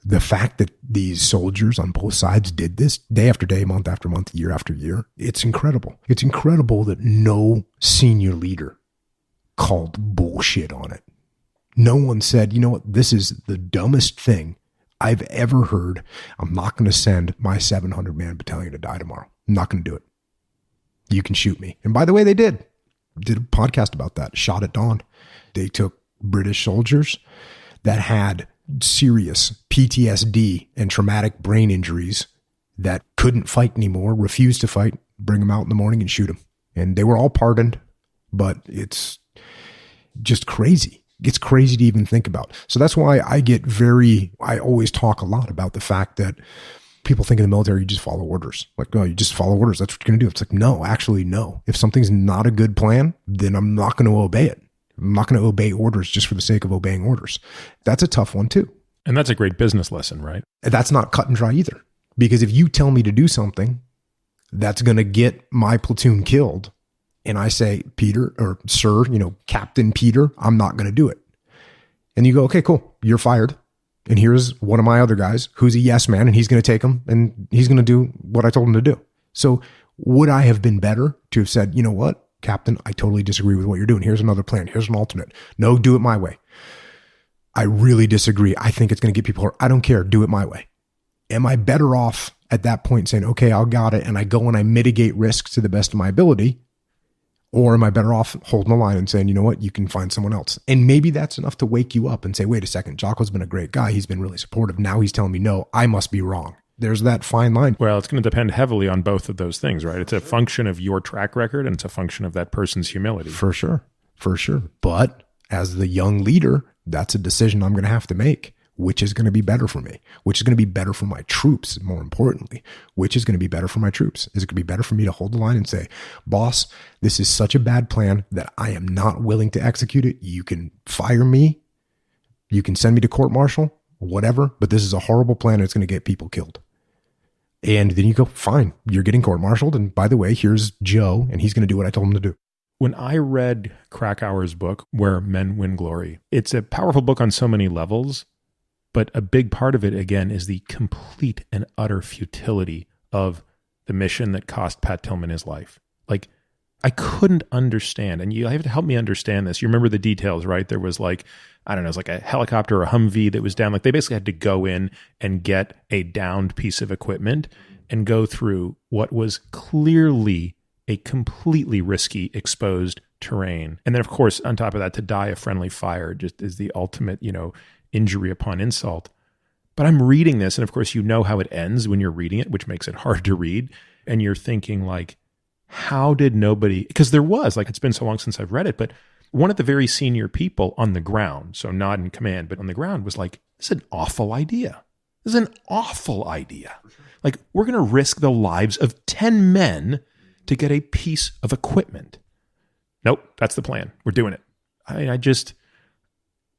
the fact that these soldiers on both sides did this day after day, month after month, year after year, it's incredible. It's incredible that no senior leader called bullshit on it. No one said, you know what, this is the dumbest thing I've ever heard. I'm not going to send my 700-man battalion to die tomorrow. I'm not going to do it. You can shoot me. And by the way, they did a podcast about that, Shot at Dawn. They took British soldiers that had serious PTSD and traumatic brain injuries that couldn't fight anymore, refused to fight, bring them out in the morning and shoot them. And they were all pardoned, but it's just crazy. It's crazy to even think about. So that's why I always talk a lot about the fact that people think in the military, you just follow orders. Like, oh, you just follow orders. That's what you're going to do. It's like, no, actually, no. If something's not a good plan, then I'm not going to obey it. I'm not going to obey orders just for the sake of obeying orders. That's a tough one too. And that's a great business lesson, right? That's not cut and dry either. Because if you tell me to do something that's going to get my platoon killed, and I say, Peter, or sir, Captain Peter, I'm not going to do it. And you go, okay, cool. You're fired. And here's one of my other guys who's a yes man, and he's going to take him and he's going to do what I told him to do. So would I have been better to have said, you know what, Captain, I totally disagree with what you're doing. Here's another plan. Here's an alternate. No, do it my way. I really disagree. I think it's going to get people hurt. I don't care. Do it my way. Am I better off at that point saying, okay, I'll got it, and I go and I mitigate risks to the best of my ability? Or am I better off holding the line and saying, you know what, you can find someone else? And maybe that's enough to wake you up and say, wait a second, Jocko's been a great guy. He's been really supportive. Now he's telling me, no, I must be wrong. There's that fine line. Well, it's going to depend heavily on both of those things, right? It's a function of your track record, and it's a function of that person's humility. For sure. For sure. But as the young leader, that's a decision I'm going to have to make. Which is going to be better for me? Which is going to be better for my troops, more importantly? Which is going to be better for my troops? Is it going to be better for me to hold the line and say, boss, this is such a bad plan that I am not willing to execute it. You can fire me. You can send me to court-martial, whatever, but this is a horrible plan and it's going to get people killed. And then you go, fine, you're getting court-martialed. And by the way, here's Joe, and he's going to do what I told him to do. When I read Krakauer's book, Where Men Win Glory, it's a powerful book on so many levels. But a big part of it, again, is the complete and utter futility of the mission that cost Pat Tillman his life. Like, I couldn't understand, and you have to help me understand this. You remember the details, right? There was like, I don't know, it was like a helicopter or a Humvee that was down. Like, they basically had to go in and get a downed piece of equipment and go through what was clearly a completely risky, exposed terrain. And then, of course, on top of that, to die a friendly fire just is the ultimate, injury upon insult. But I'm reading this, and of course, you know how it ends when you're reading it, which makes it hard to read. And you're thinking like, how did nobody, because there was, like, it's been so long since I've read it, but one of the very senior people on the ground, so not in command, but on the ground, was like, this is an awful idea. This is an awful idea. Like, we're going to risk the lives of 10 men to get a piece of equipment. Nope, that's the plan. We're doing it.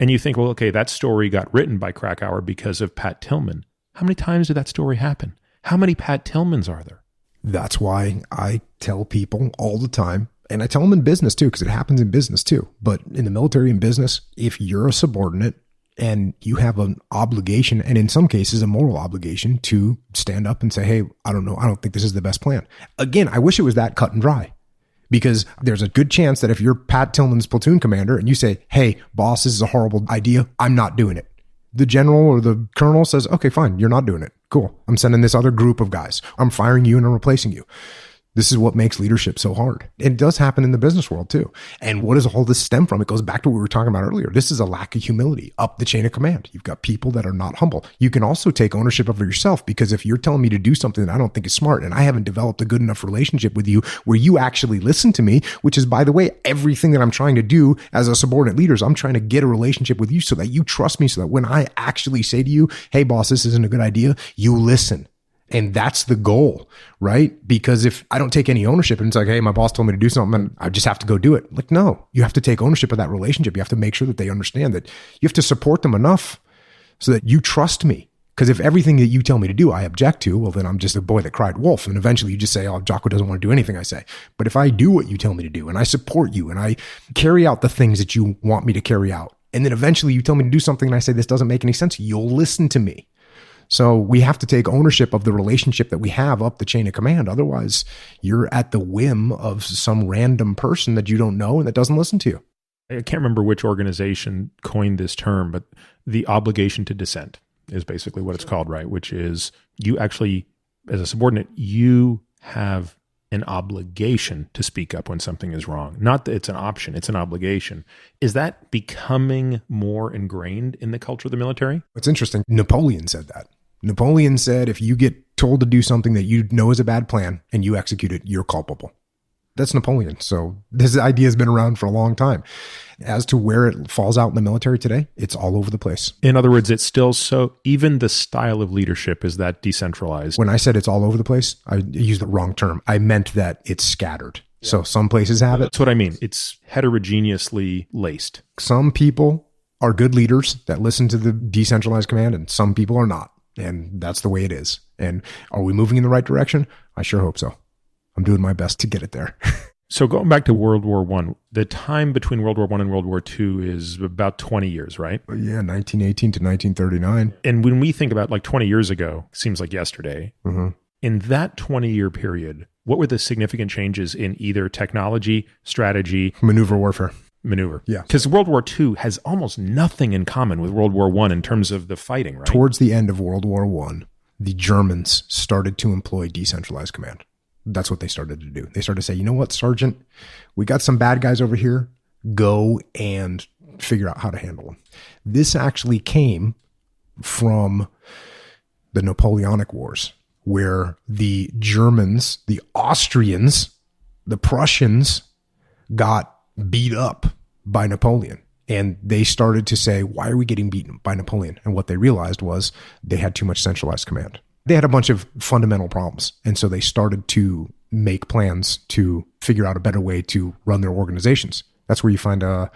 And you think, well, okay, that story got written by Krakauer because of Pat Tillman. How many times did that story happen? How many Pat Tillmans are there? That's why I tell people all the time, and I tell them in business too, because it happens in business too. But in the military and business, if you're a subordinate and you have an obligation, and in some cases a moral obligation, to stand up and say, hey, I don't know, I don't think this is the best plan. Again, I wish it was that cut and dry. Because there's a good chance that if you're Pat Tillman's platoon commander and you say, hey, boss, this is a horrible idea, I'm not doing it. The general or the colonel says, okay, fine, you're not doing it. Cool. I'm sending this other group of guys. I'm firing you and I'm replacing you. This is what makes leadership so hard. It does happen in the business world too. And what does all this stem from? It goes back to what we were talking about earlier. This is a lack of humility up the chain of command. You've got people that are not humble. You can also take ownership of yourself, because if you're telling me to do something that I don't think is smart and I haven't developed a good enough relationship with you where you actually listen to me, which is, by the way, everything that I'm trying to do as a subordinate leader is I'm trying to get a relationship with you so that you trust me, so that when I actually say to you, hey boss, this isn't a good idea, you listen. And that's the goal, right? Because if I don't take any ownership and it's like, hey, my boss told me to do something and I just have to go do it. Like, no, you have to take ownership of that relationship. You have to make sure that they understand that you have to support them enough so that you trust me. Because if everything that you tell me to do, I object to, well, then I'm just a boy that cried wolf. And eventually you just say, oh, Jocko doesn't want to do anything I say. But if I do what you tell me to do and I support you and I carry out the things that you want me to carry out, and then eventually you tell me to do something and I say, this doesn't make any sense, you'll listen to me. So we have to take ownership of the relationship that we have up the chain of command. Otherwise, you're at the whim of some random person that you don't know and that doesn't listen to you. I can't remember which organization coined this term, but the obligation to dissent is basically what it's called, right? Which is you actually, as a subordinate, you have an obligation to speak up when something is wrong. Not that it's an option, it's an obligation. Is that becoming more ingrained in the culture of the military? It's interesting. Napoleon said that. Napoleon said, if you get told to do something that you know is a bad plan and you execute it, you're culpable. That's Napoleon. So this idea has been around for a long time. As to where it falls out in the military today, it's all over the place. In other words, it's still so, even the style of leadership is that decentralized. When I said it's all over the place, I used the wrong term. I meant that it's scattered. Yeah. So some places have it. That's what I mean. It's heterogeneously laced. Some people are good leaders that listen to the decentralized command, and some people are not. And that's the way it is. And are we moving in the right direction? I sure hope so. I'm doing my best to get it there. So going back to World War I, the time between World War I and World War II is about 20 years, right? Yeah, 1918 to 1939. And when we think about like 20 years ago, seems like yesterday. Mm-hmm. In that 20-year period, what were the significant changes in either technology, strategy, maneuver warfare? Maneuver. Yeah. Because World War II has almost nothing in common with World War I in terms of the fighting, right? Towards the end of World War I, the Germans started to employ decentralized command. That's what they started to do. They started to say, you know what, Sergeant, we got some bad guys over here. Go and figure out how to handle them. This actually came from the Napoleonic Wars, where the Germans, the Austrians, the Prussians got beat up by Napoleon. And they started to say, why are we getting beaten by Napoleon? And what they realized was they had too much centralized command. They had a bunch of fundamental problems. And so they started to make plans to figure out a better way to run their organizations. That's where you find the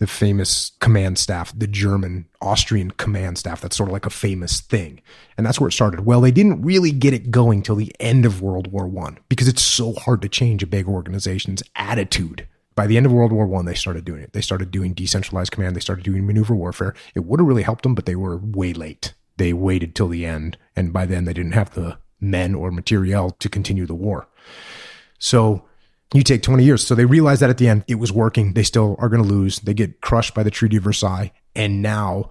famous command staff, the German, Austrian command staff. That's sort of like a famous thing. And that's where it started. Well, they didn't really get it going till the end of World War I because it's so hard to change a big organization's attitude. By the end of World War I, they started doing it. They started doing decentralized command. They started doing maneuver warfare. It would have really helped them, but they were way late. They waited till the end, and by then they didn't have the men or materiel to continue the war. So you take 20 years. So they realized that at the end it was working. They still are going to lose. They get crushed by the Treaty of Versailles. And now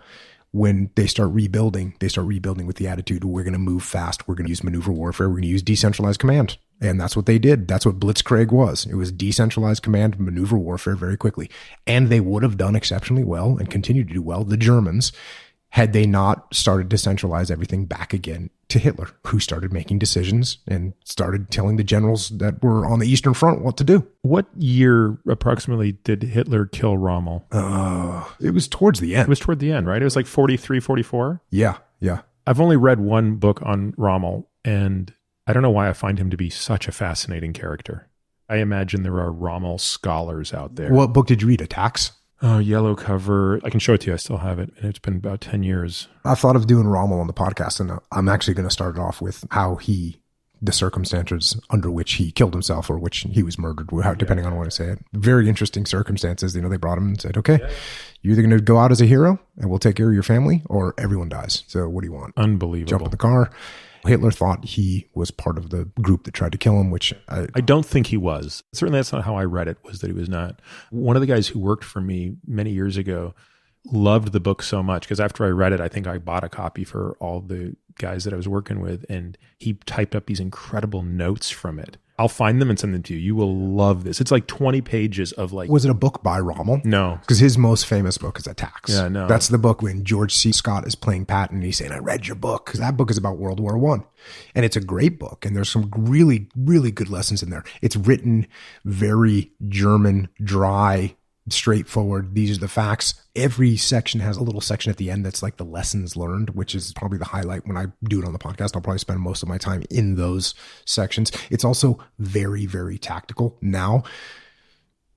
when they start rebuilding with the attitude, we're going to move fast. We're going to use maneuver warfare. We're going to use decentralized command. And that's what they did. That's what Blitzkrieg was. It was decentralized command, maneuver warfare very quickly. And they would have done exceptionally well and continued to do well, the Germans, had they not started to centralize everything back again to Hitler, who started making decisions and started telling the generals that were on the Eastern Front what to do. What year approximately did Hitler kill Rommel? It was towards the end. It was toward the end, right? It was like 43, 44? Yeah. I've only read one book on Rommel, and I don't know why I find him to be such a fascinating character. I imagine there are Rommel scholars out there. What book did you read? Attacks? Oh, yellow cover. I can show it to you. I still have it. And it's been about 10 years. I thought of doing Rommel on the podcast, and I'm actually going to start it off with how the circumstances under which he killed himself or which he was murdered, depending on what I say it. Very interesting circumstances. They brought him and said, okay, you're either going to go out as a hero and we'll take care of your family, or everyone dies. So what do you want? Unbelievable. Jump in the car. Hitler thought he was part of the group that tried to kill him, which I don't think he was. Certainly that's not how I read it, was that he was not. One of the guys who worked for me many years ago loved the book so much, because after I read it, I think I bought a copy for all the guys that I was working with, and he typed up these incredible notes from it I'll find them and send them to you. You will love this. It's like 20 pages of like... Was it a book by Rommel? No. Because his most famous book is Attacks. Yeah, no. That's the book when George C. Scott is playing Patton and he's saying, I read your book. Because that book is about World War I. And it's a great book. And there's some really, really good lessons in there. It's written very German, dry, straightforward. These are the facts. Every section has a little section at the end that's like the lessons learned, which is probably the highlight. When I do it on the podcast, I'll probably spend most of my time in those sections. It's also very, very tactical. Now,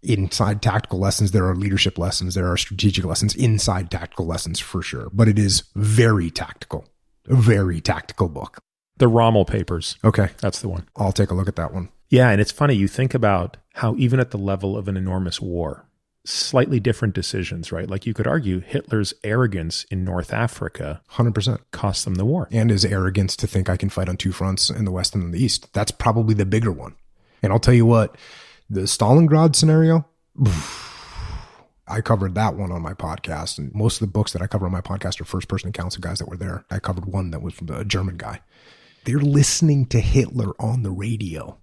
inside tactical lessons, there are leadership lessons, there are strategic lessons, inside tactical lessons for sure. But it is very tactical, a very tactical book. The Rommel Papers. Okay. That's the one. I'll take a look at that one. Yeah. And it's funny. You think about how even at the level of an enormous war, slightly different decisions, right? Like you could argue Hitler's arrogance in North Africa 100% cost them the war. And his arrogance to think I can fight on two fronts in the West and in the East. That's probably the bigger one. And I'll tell you what, the Stalingrad scenario, I covered that one on my podcast. And most of the books that I cover on my podcast are first-person accounts of guys that were there. I covered one that was from a German guy. They're listening to Hitler on the radio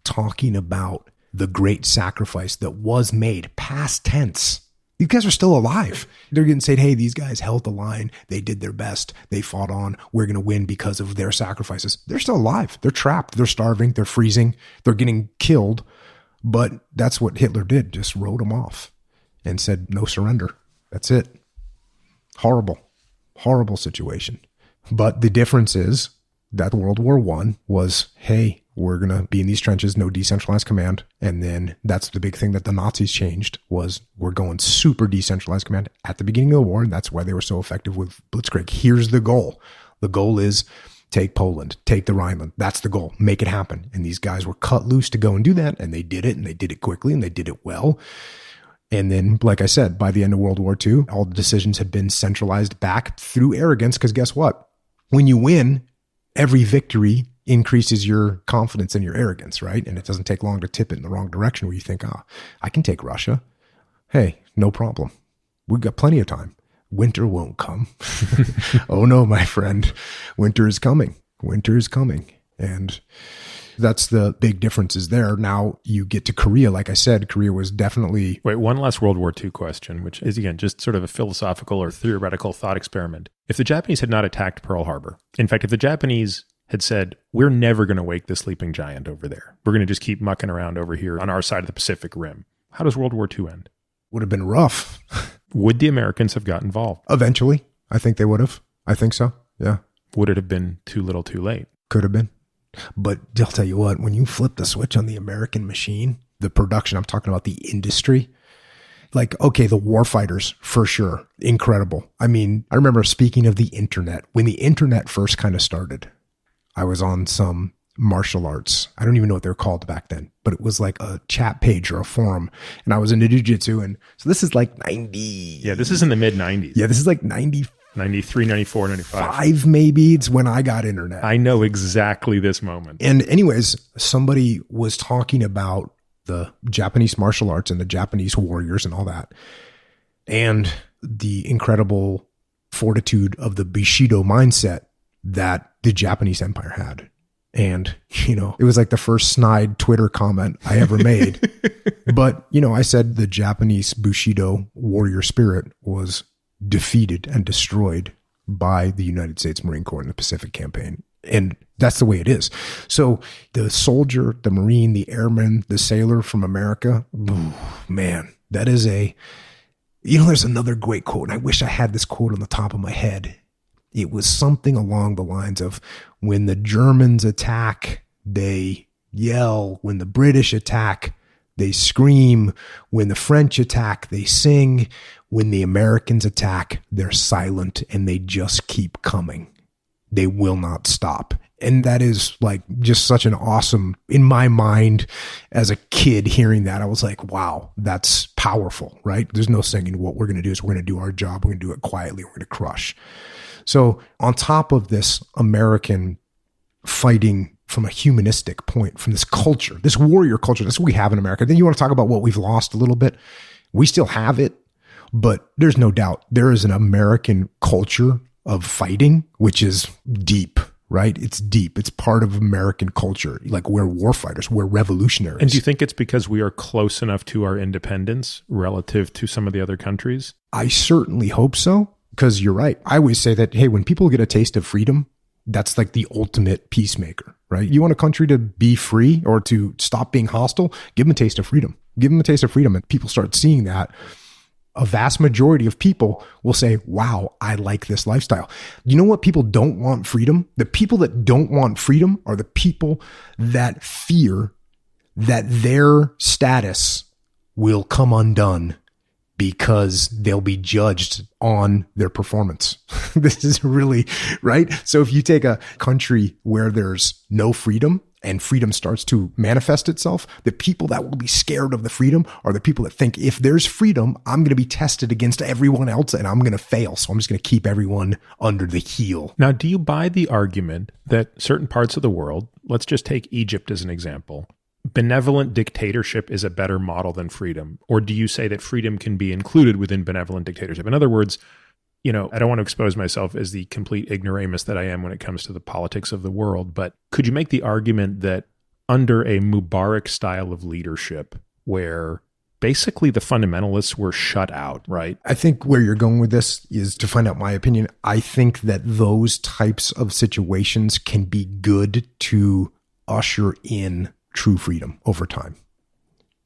talking about the great sacrifice that was made, past tense. These guys are still alive. They're getting said, hey, these guys held the line. They did their best. They fought on. We're going to win because of their sacrifices. They're still alive. They're trapped. They're starving. They're freezing. They're getting killed. But that's what Hitler did. Just wrote them off and said, no surrender. That's it. Horrible, horrible situation. But the difference is that World War I was, hey, we're going to be in these trenches, no decentralized command. And then that's the big thing that the Nazis changed was we're going super decentralized command at the beginning of the war. And that's why they were so effective with Blitzkrieg. Here's the goal. The goal is take Poland, take the Rhineland. That's the goal. Make it happen. And these guys were cut loose to go and do that. And they did it, and they did it quickly, and they did it well. And then, like I said, by the end of World War II, all the decisions had been centralized back through arrogance. Because guess what? When you win, every victory increases your confidence and your arrogance, right? And it doesn't take long to tip it in the wrong direction where you think, I can take Russia. Hey, no problem. We've got plenty of time. Winter won't come. Oh no, my friend. Winter is coming. Winter is coming. And that's the big differences there. Now you get to Korea. Like I said, Korea was definitely... Wait, one last World War II question, which is, again, just sort of a philosophical or theoretical thought experiment. If the Japanese had not attacked Pearl Harbor, in fact, if the Japanese had said, we're never going to wake the sleeping giant over there. We're going to just keep mucking around over here on our side of the Pacific Rim. How does World War II end? Would have been rough. Would the Americans have got involved? Eventually. I think they would have. I think so. Yeah. Would it have been too little too late? Could have been. But I'll tell you what, when you flip the switch on the American machine, the production, I'm talking about the industry, like, okay, the warfighters, for sure. Incredible. I mean, I remember speaking of the internet, when the internet first kind of started, I was on some martial arts. I don't even know what they're called back then, but it was like a chat page or a forum. And I was into jiu-jitsu. And so this is like 90. Yeah, this is in the mid 90s. Yeah, this is like 93, 94, 95. 5 maybe. It's when I got internet. I know exactly this moment. And anyways, somebody was talking about the Japanese martial arts and the Japanese warriors and all that. And the incredible fortitude of the Bushido mindset that the Japanese Empire had. And, it was like the first snide Twitter comment I ever made. But, I said the Japanese Bushido warrior spirit was defeated and destroyed by the United States Marine Corps in the Pacific Campaign. And that's the way it is. So the soldier, the Marine, the airman, the sailor from America, man, that is there's another great quote. And I wish I had this quote on the top of my head. It was something along the lines of, when the Germans attack, they yell. When the British attack, they scream. When the French attack, they sing. When the Americans attack, they're silent and they just keep coming. They will not stop. And that is like just such an awesome, in my mind as a kid hearing that, I was like, wow, that's powerful, right? There's no saying what we're going to do is we're going to do our job. We're going to do it quietly. We're going to crush. So on top of this American fighting from a humanistic point, from this culture, this warrior culture, that's what we have in America. Then you want to talk about what we've lost a little bit. We still have it, but there's no doubt there is an American culture of fighting, which is deep. right? It's deep. It's part of American culture. Like, we're warfighters, we're revolutionaries. And do you think it's because we are close enough to our independence relative to some of the other countries? I certainly hope so, because you're right. I always say that, hey, when people get a taste of freedom, that's like the ultimate peacemaker, right? You want a country to be free or to stop being hostile, give them a taste of freedom. Give them a taste of freedom, and people start seeing that. A vast majority of people will say, wow, I like this lifestyle. You know what people don't want? Freedom. The people that don't want freedom are the people that fear that their status will come undone because they'll be judged on their performance. This is really, right? So if you take a country where there's no freedom and freedom starts to manifest itself, the people that will be scared of the freedom are the people that think, if there's freedom, I'm going to be tested against everyone else and I'm going to fail. So I'm just going to keep everyone under the heel. Now, do you buy the argument that certain parts of the world, let's just take Egypt as an example, benevolent dictatorship is a better model than freedom? Or do you say that freedom can be included within benevolent dictatorship? In other words, I don't want to expose myself as the complete ignoramus that I am when it comes to the politics of the world, but could you make the argument that under a Mubarak style of leadership where basically the fundamentalists were shut out, right? I think where you're going with this is to find out my opinion. I think that those types of situations can be good to usher in true freedom over time.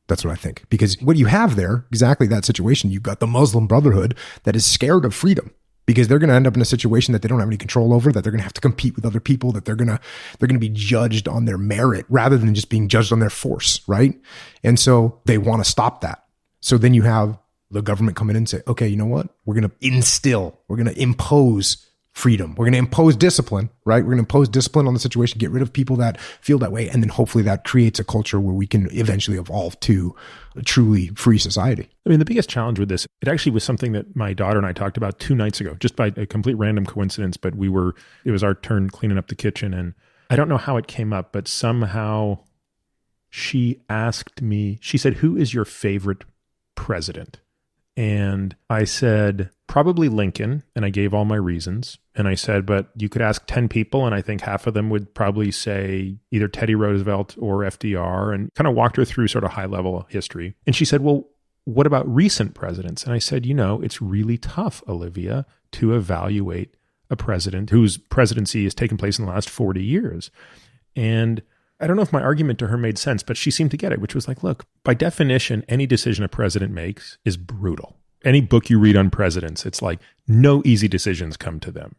That's what I think. Because what you have there, exactly that situation, you've got the Muslim Brotherhood that is scared of freedom because they're going to end up in a situation that they don't have any control over, that they're going to have to compete with other people, that they're going to be judged on their merit rather than just being judged on their force, right? And so they want to stop that. So then you have the government come in and say, okay, you know what? We're going to impose freedom. We're going to impose discipline, right? We're going to impose discipline on the situation, get rid of people that feel that way. And then hopefully that creates a culture where we can eventually evolve to a truly free society. I mean, the biggest challenge with this, it actually was something that my daughter and I talked about 2 nights ago, just by a complete random coincidence, but it was our turn cleaning up the kitchen. And I don't know how it came up, but somehow she asked me, she said, who is your favorite president? And I said, probably Lincoln. And I gave all my reasons. And I said, but you could ask 10 people, and I think half of them would probably say either Teddy Roosevelt or FDR, and kind of walked her through sort of high level history. And she said, well, what about recent presidents? And I said, it's really tough, Olivia, to evaluate a president whose presidency has taken place in the last 40 years. And I don't know if my argument to her made sense, but she seemed to get it, which was like, look, by definition, any decision a president makes is brutal. Any book you read on presidents, it's like no easy decisions come to them.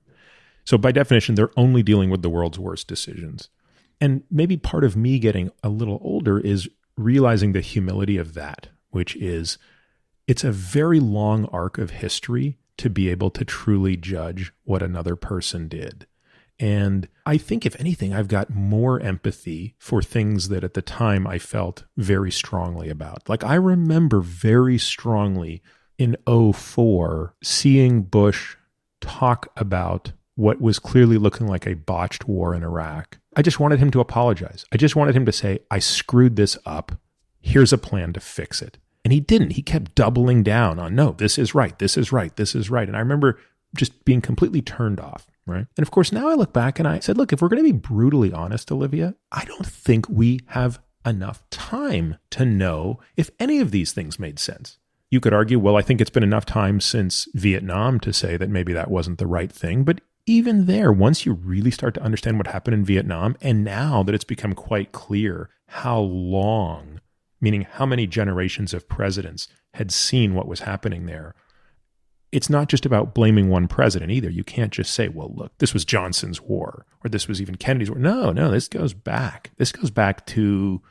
So by definition, they're only dealing with the world's worst decisions. And maybe part of me getting a little older is realizing the humility of that, which is it's a very long arc of history to be able to truly judge what another person did. And I think, if anything, I've got more empathy for things that at the time I felt very strongly about. Like, I remember very strongly in 2004 seeing Bush talk about what was clearly looking like a botched war in Iraq. I just wanted him to apologize. I just wanted him to say, I screwed this up. Here's a plan to fix it. And he didn't. He kept doubling down on, no, this is right, this is right, this is right. And I remember just being completely turned off. Right. And of course, now I look back and I said, look, if we're going to be brutally honest, Olivia, I don't think we have enough time to know if any of these things made sense. You could argue, well, I think it's been enough time since Vietnam to say that maybe that wasn't the right thing. But even there, once you really start to understand what happened in Vietnam, and now that it's become quite clear how long, meaning how many generations of presidents had seen what was happening there, it's not just about blaming one president either. You can't just say, well, look, this was Johnson's war, or this was even Kennedy's war. No, this goes back. This goes back to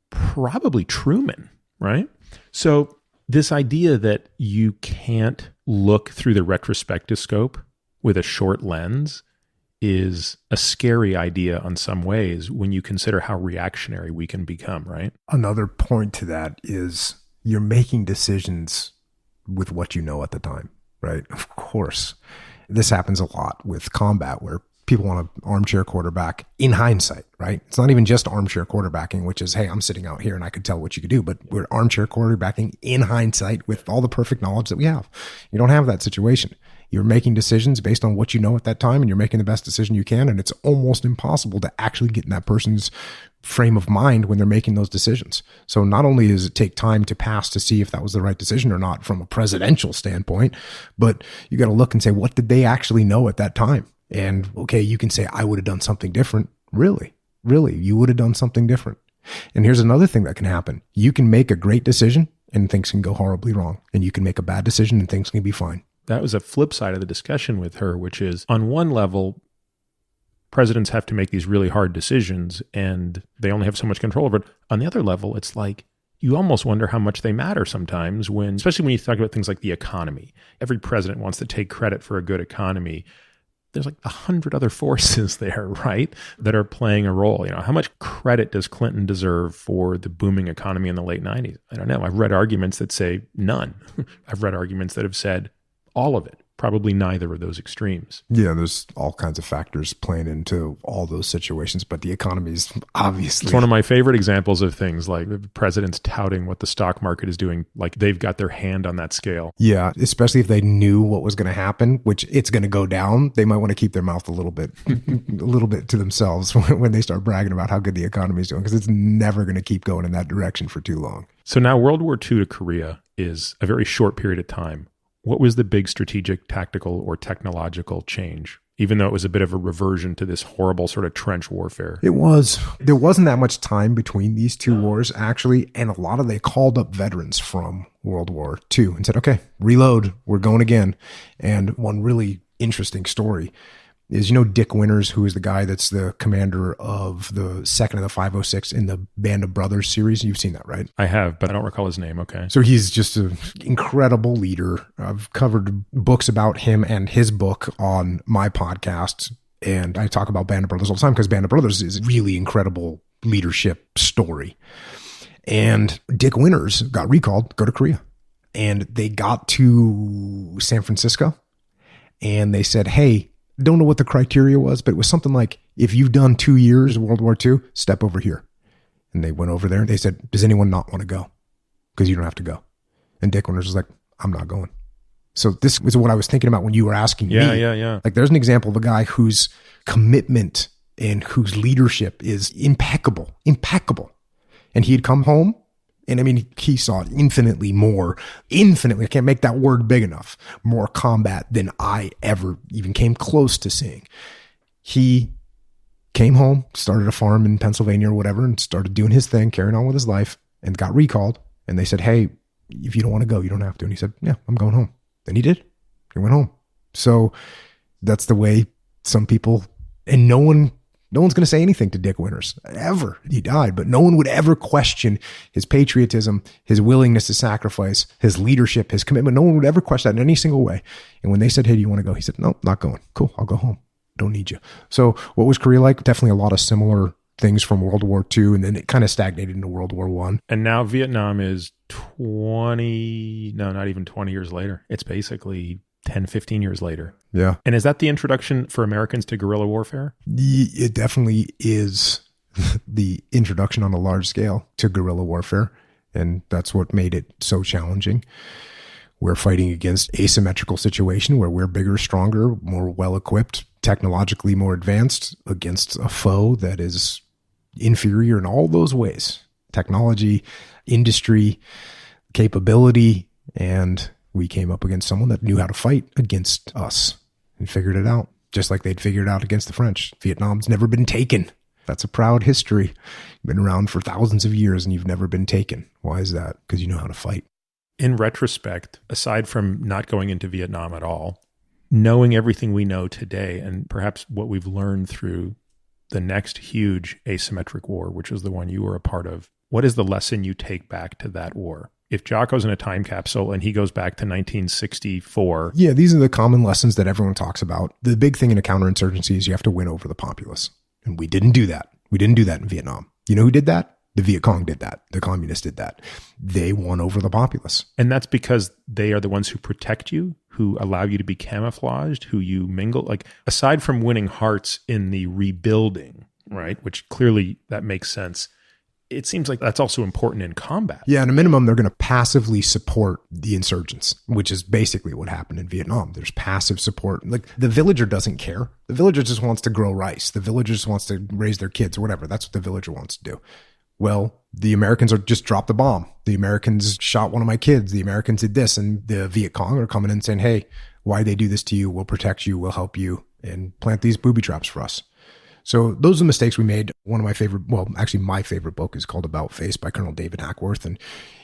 probably Truman, right? So this idea that you can't look through the retrospectoscope with a short lens is a scary idea on some ways when you consider how reactionary we can become, right? Another point to that is you're making decisions with what you know at the time, right? Of course. This happens a lot with combat where people want an armchair quarterback in hindsight, right? It's not even just armchair quarterbacking, which is, hey, I'm sitting out here and I could tell what you could do, but we're armchair quarterbacking in hindsight with all the perfect knowledge that we have. You don't have that situation. You're making decisions based on what you know at that time, and you're making the best decision you can. And it's almost impossible to actually get in that person's frame of mind when they're making those decisions. So not only does it take time to pass to see if that was the right decision or not from a presidential standpoint, but you got to look and say, what did they actually know at that time? And okay, you can say, I would have done something different. Really, you would have done something different. And here's another thing that can happen. You can make a great decision and things can go horribly wrong. And you can make a bad decision and things can be fine. That was a flip side of the discussion with her, which is on one level, presidents have to make these really hard decisions and they only have so much control over it. On the other level, it's like you almost wonder how much they matter sometimes when, especially when you talk about things like the economy. Every president wants to take credit for a good economy. There's like 100 other forces there, right, that are playing a role. How much credit does Clinton deserve for the booming economy in the late 90s? I don't know. I've read arguments that say none. I've read arguments that have said all of it. Probably neither of those extremes. Yeah, there's all kinds of factors playing into all those situations, but the economy is obviously... It's one of my favorite examples of things like the presidents touting what the stock market is doing, like they've got their hand on that scale. Yeah, especially if they knew what was going to happen, which it's going to go down. They might want to keep their mouth a little bit to themselves when they start bragging about how good the economy is doing, because it's never going to keep going in that direction for too long. So now World War II to Korea is a very short period of time. What was the big strategic, tactical, or technological change, even though it was a bit of a reversion to this horrible sort of trench warfare? It was. There wasn't that much time between these two wars, actually, and a lot of they called up veterans from World War II and said, okay, reload, we're going again. And one really interesting story is, Dick Winters, who is the guy that's the commander of the 2nd of the 506 in the Band of Brothers series. You've seen that, right? I have, but I don't recall his name. Okay. So he's just an incredible leader. I've covered books about him and his book on my podcast. And I talk about Band of Brothers all the time because Band of Brothers is a really incredible leadership story. And Dick Winters got recalled to go to Korea. And they got to San Francisco and they said, hey, don't know what the criteria was, but it was something like, if you've done 2 years of World War II, step over here. And they went over there and they said, does anyone not want to go? Because you don't have to go. And Dick Winters was like, I'm not going. So this was what I was thinking about when you were asking me. Yeah. Like there's an example of a guy whose commitment and whose leadership is impeccable. And he had come home. And I mean, he saw infinitely, I can't make that word big enough, more combat than I ever even came close to seeing. He came home, started a farm in Pennsylvania or whatever, and started doing his thing, carrying on with his life, and got recalled. And they said, hey, if you don't want to go, you don't have to. And he said, yeah, I'm going home. And he did. He went home. So that's the way some people, and no one's going to say anything to Dick Winters ever. He died, but no one would ever question his patriotism, his willingness to sacrifice, his leadership, his commitment. No one would ever question that in any single way. And when they said, hey, do you want to go? He said, no, not going. Cool. I'll go home. Don't need you. So what was Korea like? Definitely a lot of similar things from World War II. And then it kind of stagnated into World War I. And now Vietnam is not even 20 years later. It's basically 10, 15 years later. Yeah. And is that the introduction for Americans to guerrilla warfare? It definitely is the introduction on a large scale to guerrilla warfare. And that's what made it so challenging. We're fighting against asymmetrical situation where we're bigger, stronger, more well-equipped, technologically more advanced against a foe that is inferior in all those ways. Technology, industry, capability, and we came up against someone that knew how to fight against us and figured it out, just like they'd figured it out against the French. Vietnam's never been taken. That's a proud history. You've been around for thousands of years and you've never been taken. Why is that? Because you know how to fight. In retrospect, aside from not going into Vietnam at all, knowing everything we know today and perhaps what we've learned through the next huge asymmetric war, which is the one you were a part of, what is the lesson you take back to that war? If Jocko's in a time capsule and he goes back to 1964. Yeah, these are the common lessons that everyone talks about. The big thing in a counterinsurgency is you have to win over the populace. And we didn't do that. We didn't do that in Vietnam. You know who did that? The Viet Cong did that. The communists did that. They won over the populace. And that's because they are the ones who protect you, who allow you to be camouflaged, who you mingle. Like, aside from winning hearts in the rebuilding, right, which clearly that makes sense, it seems like that's also important in combat. Yeah, at a minimum, they're going to passively support the insurgents, which is basically what happened in Vietnam. There's passive support. Like, the villager doesn't care. The villager just wants to grow rice. The villager just wants to raise their kids or whatever. That's what the villager wants to do. Well, the Americans are just dropped the bomb. The Americans shot one of my kids. The Americans did this. And the Viet Cong are coming in saying, hey, why'd they do this to you? We'll protect you. We'll help you and plant these booby traps for us. So those are the mistakes we made. One of my favorite, well, actually my favorite book is called About Face by Colonel David Hackworth. And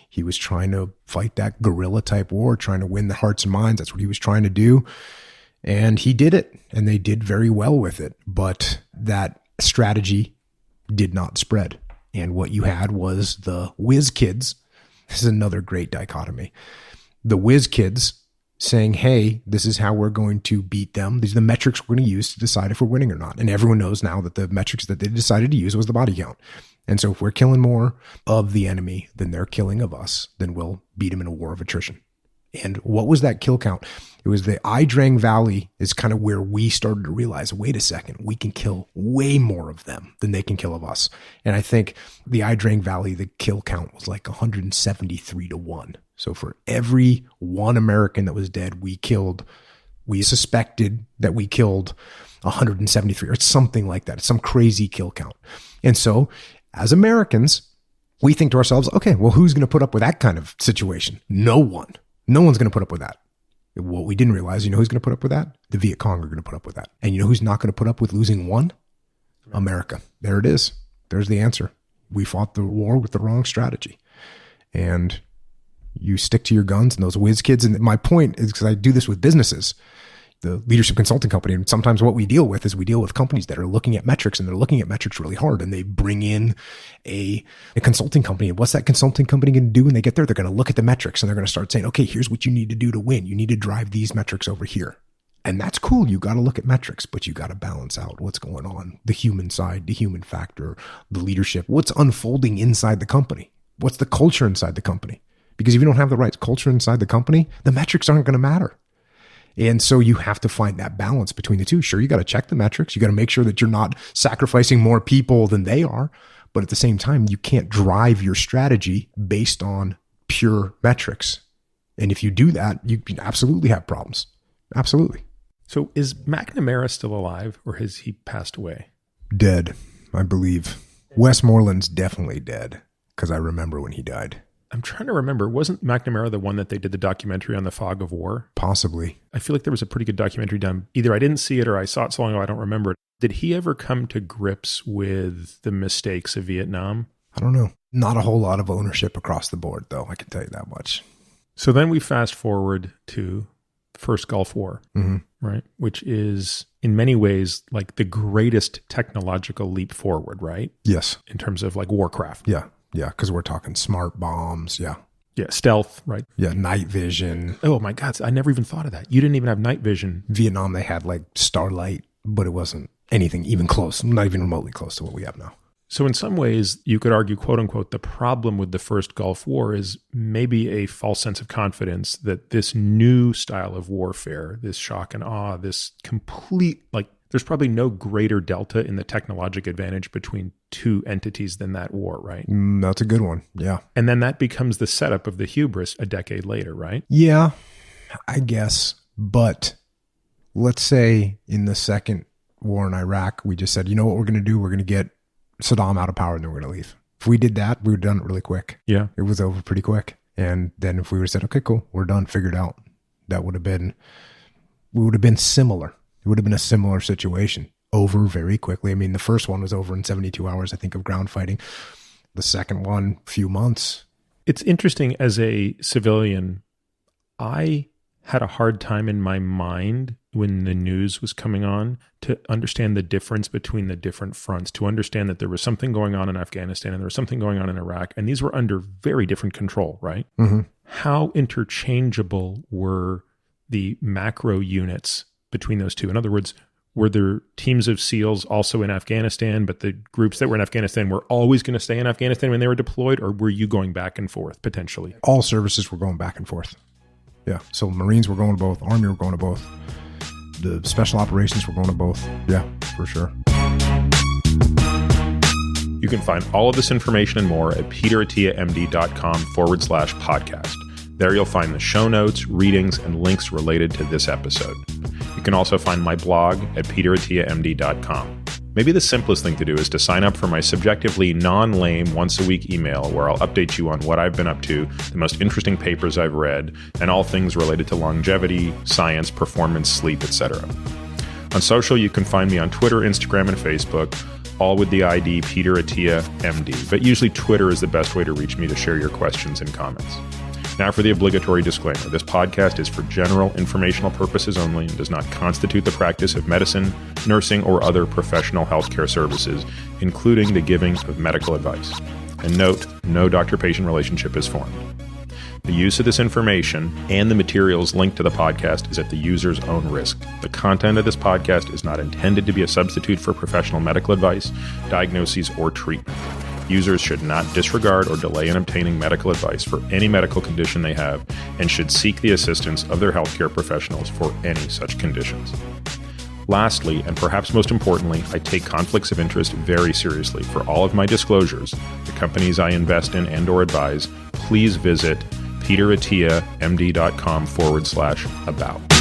he was trying to fight that guerrilla type war, trying to win the hearts and minds. That's what he was trying to do. And he did it, and they did very well with it. But that strategy did not spread. And what you had was the whiz kids. This is another great dichotomy. The whiz kids saying, hey, this is how we're going to beat them. These are the metrics we're going to use to decide if we're winning or not. And everyone knows now that the metrics that they decided to use was the body count. And so if we're killing more of the enemy than they're killing of us, then we'll beat them in a war of attrition. And what was that kill count? It was the Ai Drang Valley is kind of where we started to realize, wait a second, we can kill way more of them than they can kill of us. And I think the Ai Drang Valley, the kill count was like 173-1. So for every one American that was dead, we suspected that we killed 173 or something like that. It's some crazy kill count. And so as Americans, we think to ourselves, okay, well, who's going to put up with that kind of situation? No one. No one's going to put up with that. What we didn't realize, you know who's going to put up with that? The Viet Cong are going to put up with that. And you know who's not going to put up with losing one? America. There it is. There's the answer. We fought the war with the wrong strategy. And you stick to your guns and those whiz kids. And my point is, because I do this with businesses, the leadership consulting company, and sometimes what we deal with is we deal with companies that are looking at metrics, and they're looking at metrics really hard, and they bring in a consulting company. And what's that consulting company going to do when they get there? They're going to look at the metrics, and they're going to start saying, okay, here's what you need to do to win. You need to drive these metrics over here. And that's cool. You got to look at metrics, but you got to balance out what's going on, the human side, the human factor, the leadership, what's unfolding inside the company. What's the culture inside the company? Because if you don't have the right culture inside the company, the metrics aren't going to matter. And so you have to find that balance between the two. Sure, you got to check the metrics. You got to make sure that you're not sacrificing more people than they are. But at the same time, you can't drive your strategy based on pure metrics. And if you do that, you can absolutely have problems. Absolutely. So is McNamara still alive, or has he passed away? Dead, I believe. Westmoreland's definitely dead, because I remember when he died. I'm trying to remember. Wasn't McNamara the one that they did the documentary on the fog of war? Possibly. I feel like there was a pretty good documentary done. Either I didn't see it or I saw it so long ago I don't remember it. Did he ever come to grips with the mistakes of Vietnam? I don't know. Not a whole lot of ownership across the board, though. I can tell you that much. So then we fast forward to the first Gulf War, right? Which is in many ways like the greatest technological leap forward, right? Yes. In terms of like warcraft. Yeah. Yeah, because we're talking smart bombs. Yeah. Yeah, stealth, right? Yeah, night vision. Oh my God, I never even thought of that. You didn't even have night vision. Vietnam, they had like starlight, but it wasn't anything even close, not even remotely close to what we have now. So in some ways, you could argue, quote unquote, the problem with the first Gulf War is maybe a false sense of confidence that this new style of warfare, this shock and awe, this complete, like, there's probably no greater delta in the technologic advantage between two entities than that war, right? That's a good one. Yeah. And then that becomes the setup of the hubris a decade later, right? Yeah, I guess. But let's say in the second war in Iraq, we just said, you know what we're going to do? We're going to get Saddam out of power and then we're going to leave. If we did that, we would have done it really quick. Yeah. It was over pretty quick. And then if we would have said, okay, cool, we're done, figured out, we would have been similar. It would have been a similar situation, over very quickly. I mean, the first one was over in 72 hours, I think, of ground fighting. The second one, a few months. It's interesting, as a civilian, I had a hard time in my mind when the news was coming on to understand the difference between the different fronts, to understand that there was something going on in Afghanistan and there was something going on in Iraq, and these were under very different control, right? Mm-hmm. How interchangeable were the macro units between those two? In other words, were there teams of SEALs also in Afghanistan, but the groups that were in Afghanistan were always going to stay in Afghanistan when they were deployed, or were you going back and forth potentially? All services were going back and forth. Yeah. So Marines were going to both, Army were going to both, the special operations were going to both. Yeah, for sure. You can find all of this information and more at peterattiamd.com/podcast. There you'll find the show notes, readings, and links related to this episode. You can also find my blog at peterattiamd.com. Maybe the simplest thing to do is to sign up for my subjectively non-lame once-a-week email where I'll update you on what I've been up to, the most interesting papers I've read, and all things related to longevity, science, performance, sleep, etc. On social, you can find me on Twitter, Instagram, and Facebook, all with the ID peterattiamd, but usually Twitter is the best way to reach me to share your questions and comments. Now for the obligatory disclaimer. This podcast is for general informational purposes only and does not constitute the practice of medicine, nursing, or other professional healthcare services, including the giving of medical advice. And note, no doctor-patient relationship is formed. The use of this information and the materials linked to the podcast is at the user's own risk. The content of this podcast is not intended to be a substitute for professional medical advice, diagnoses, or treatment. Users should not disregard or delay in obtaining medical advice for any medical condition they have and should seek the assistance of their healthcare professionals for any such conditions. Lastly, and perhaps most importantly, I take conflicts of interest very seriously. For all of my disclosures, the companies I invest in and/or advise, please visit peterattiamd.com/about.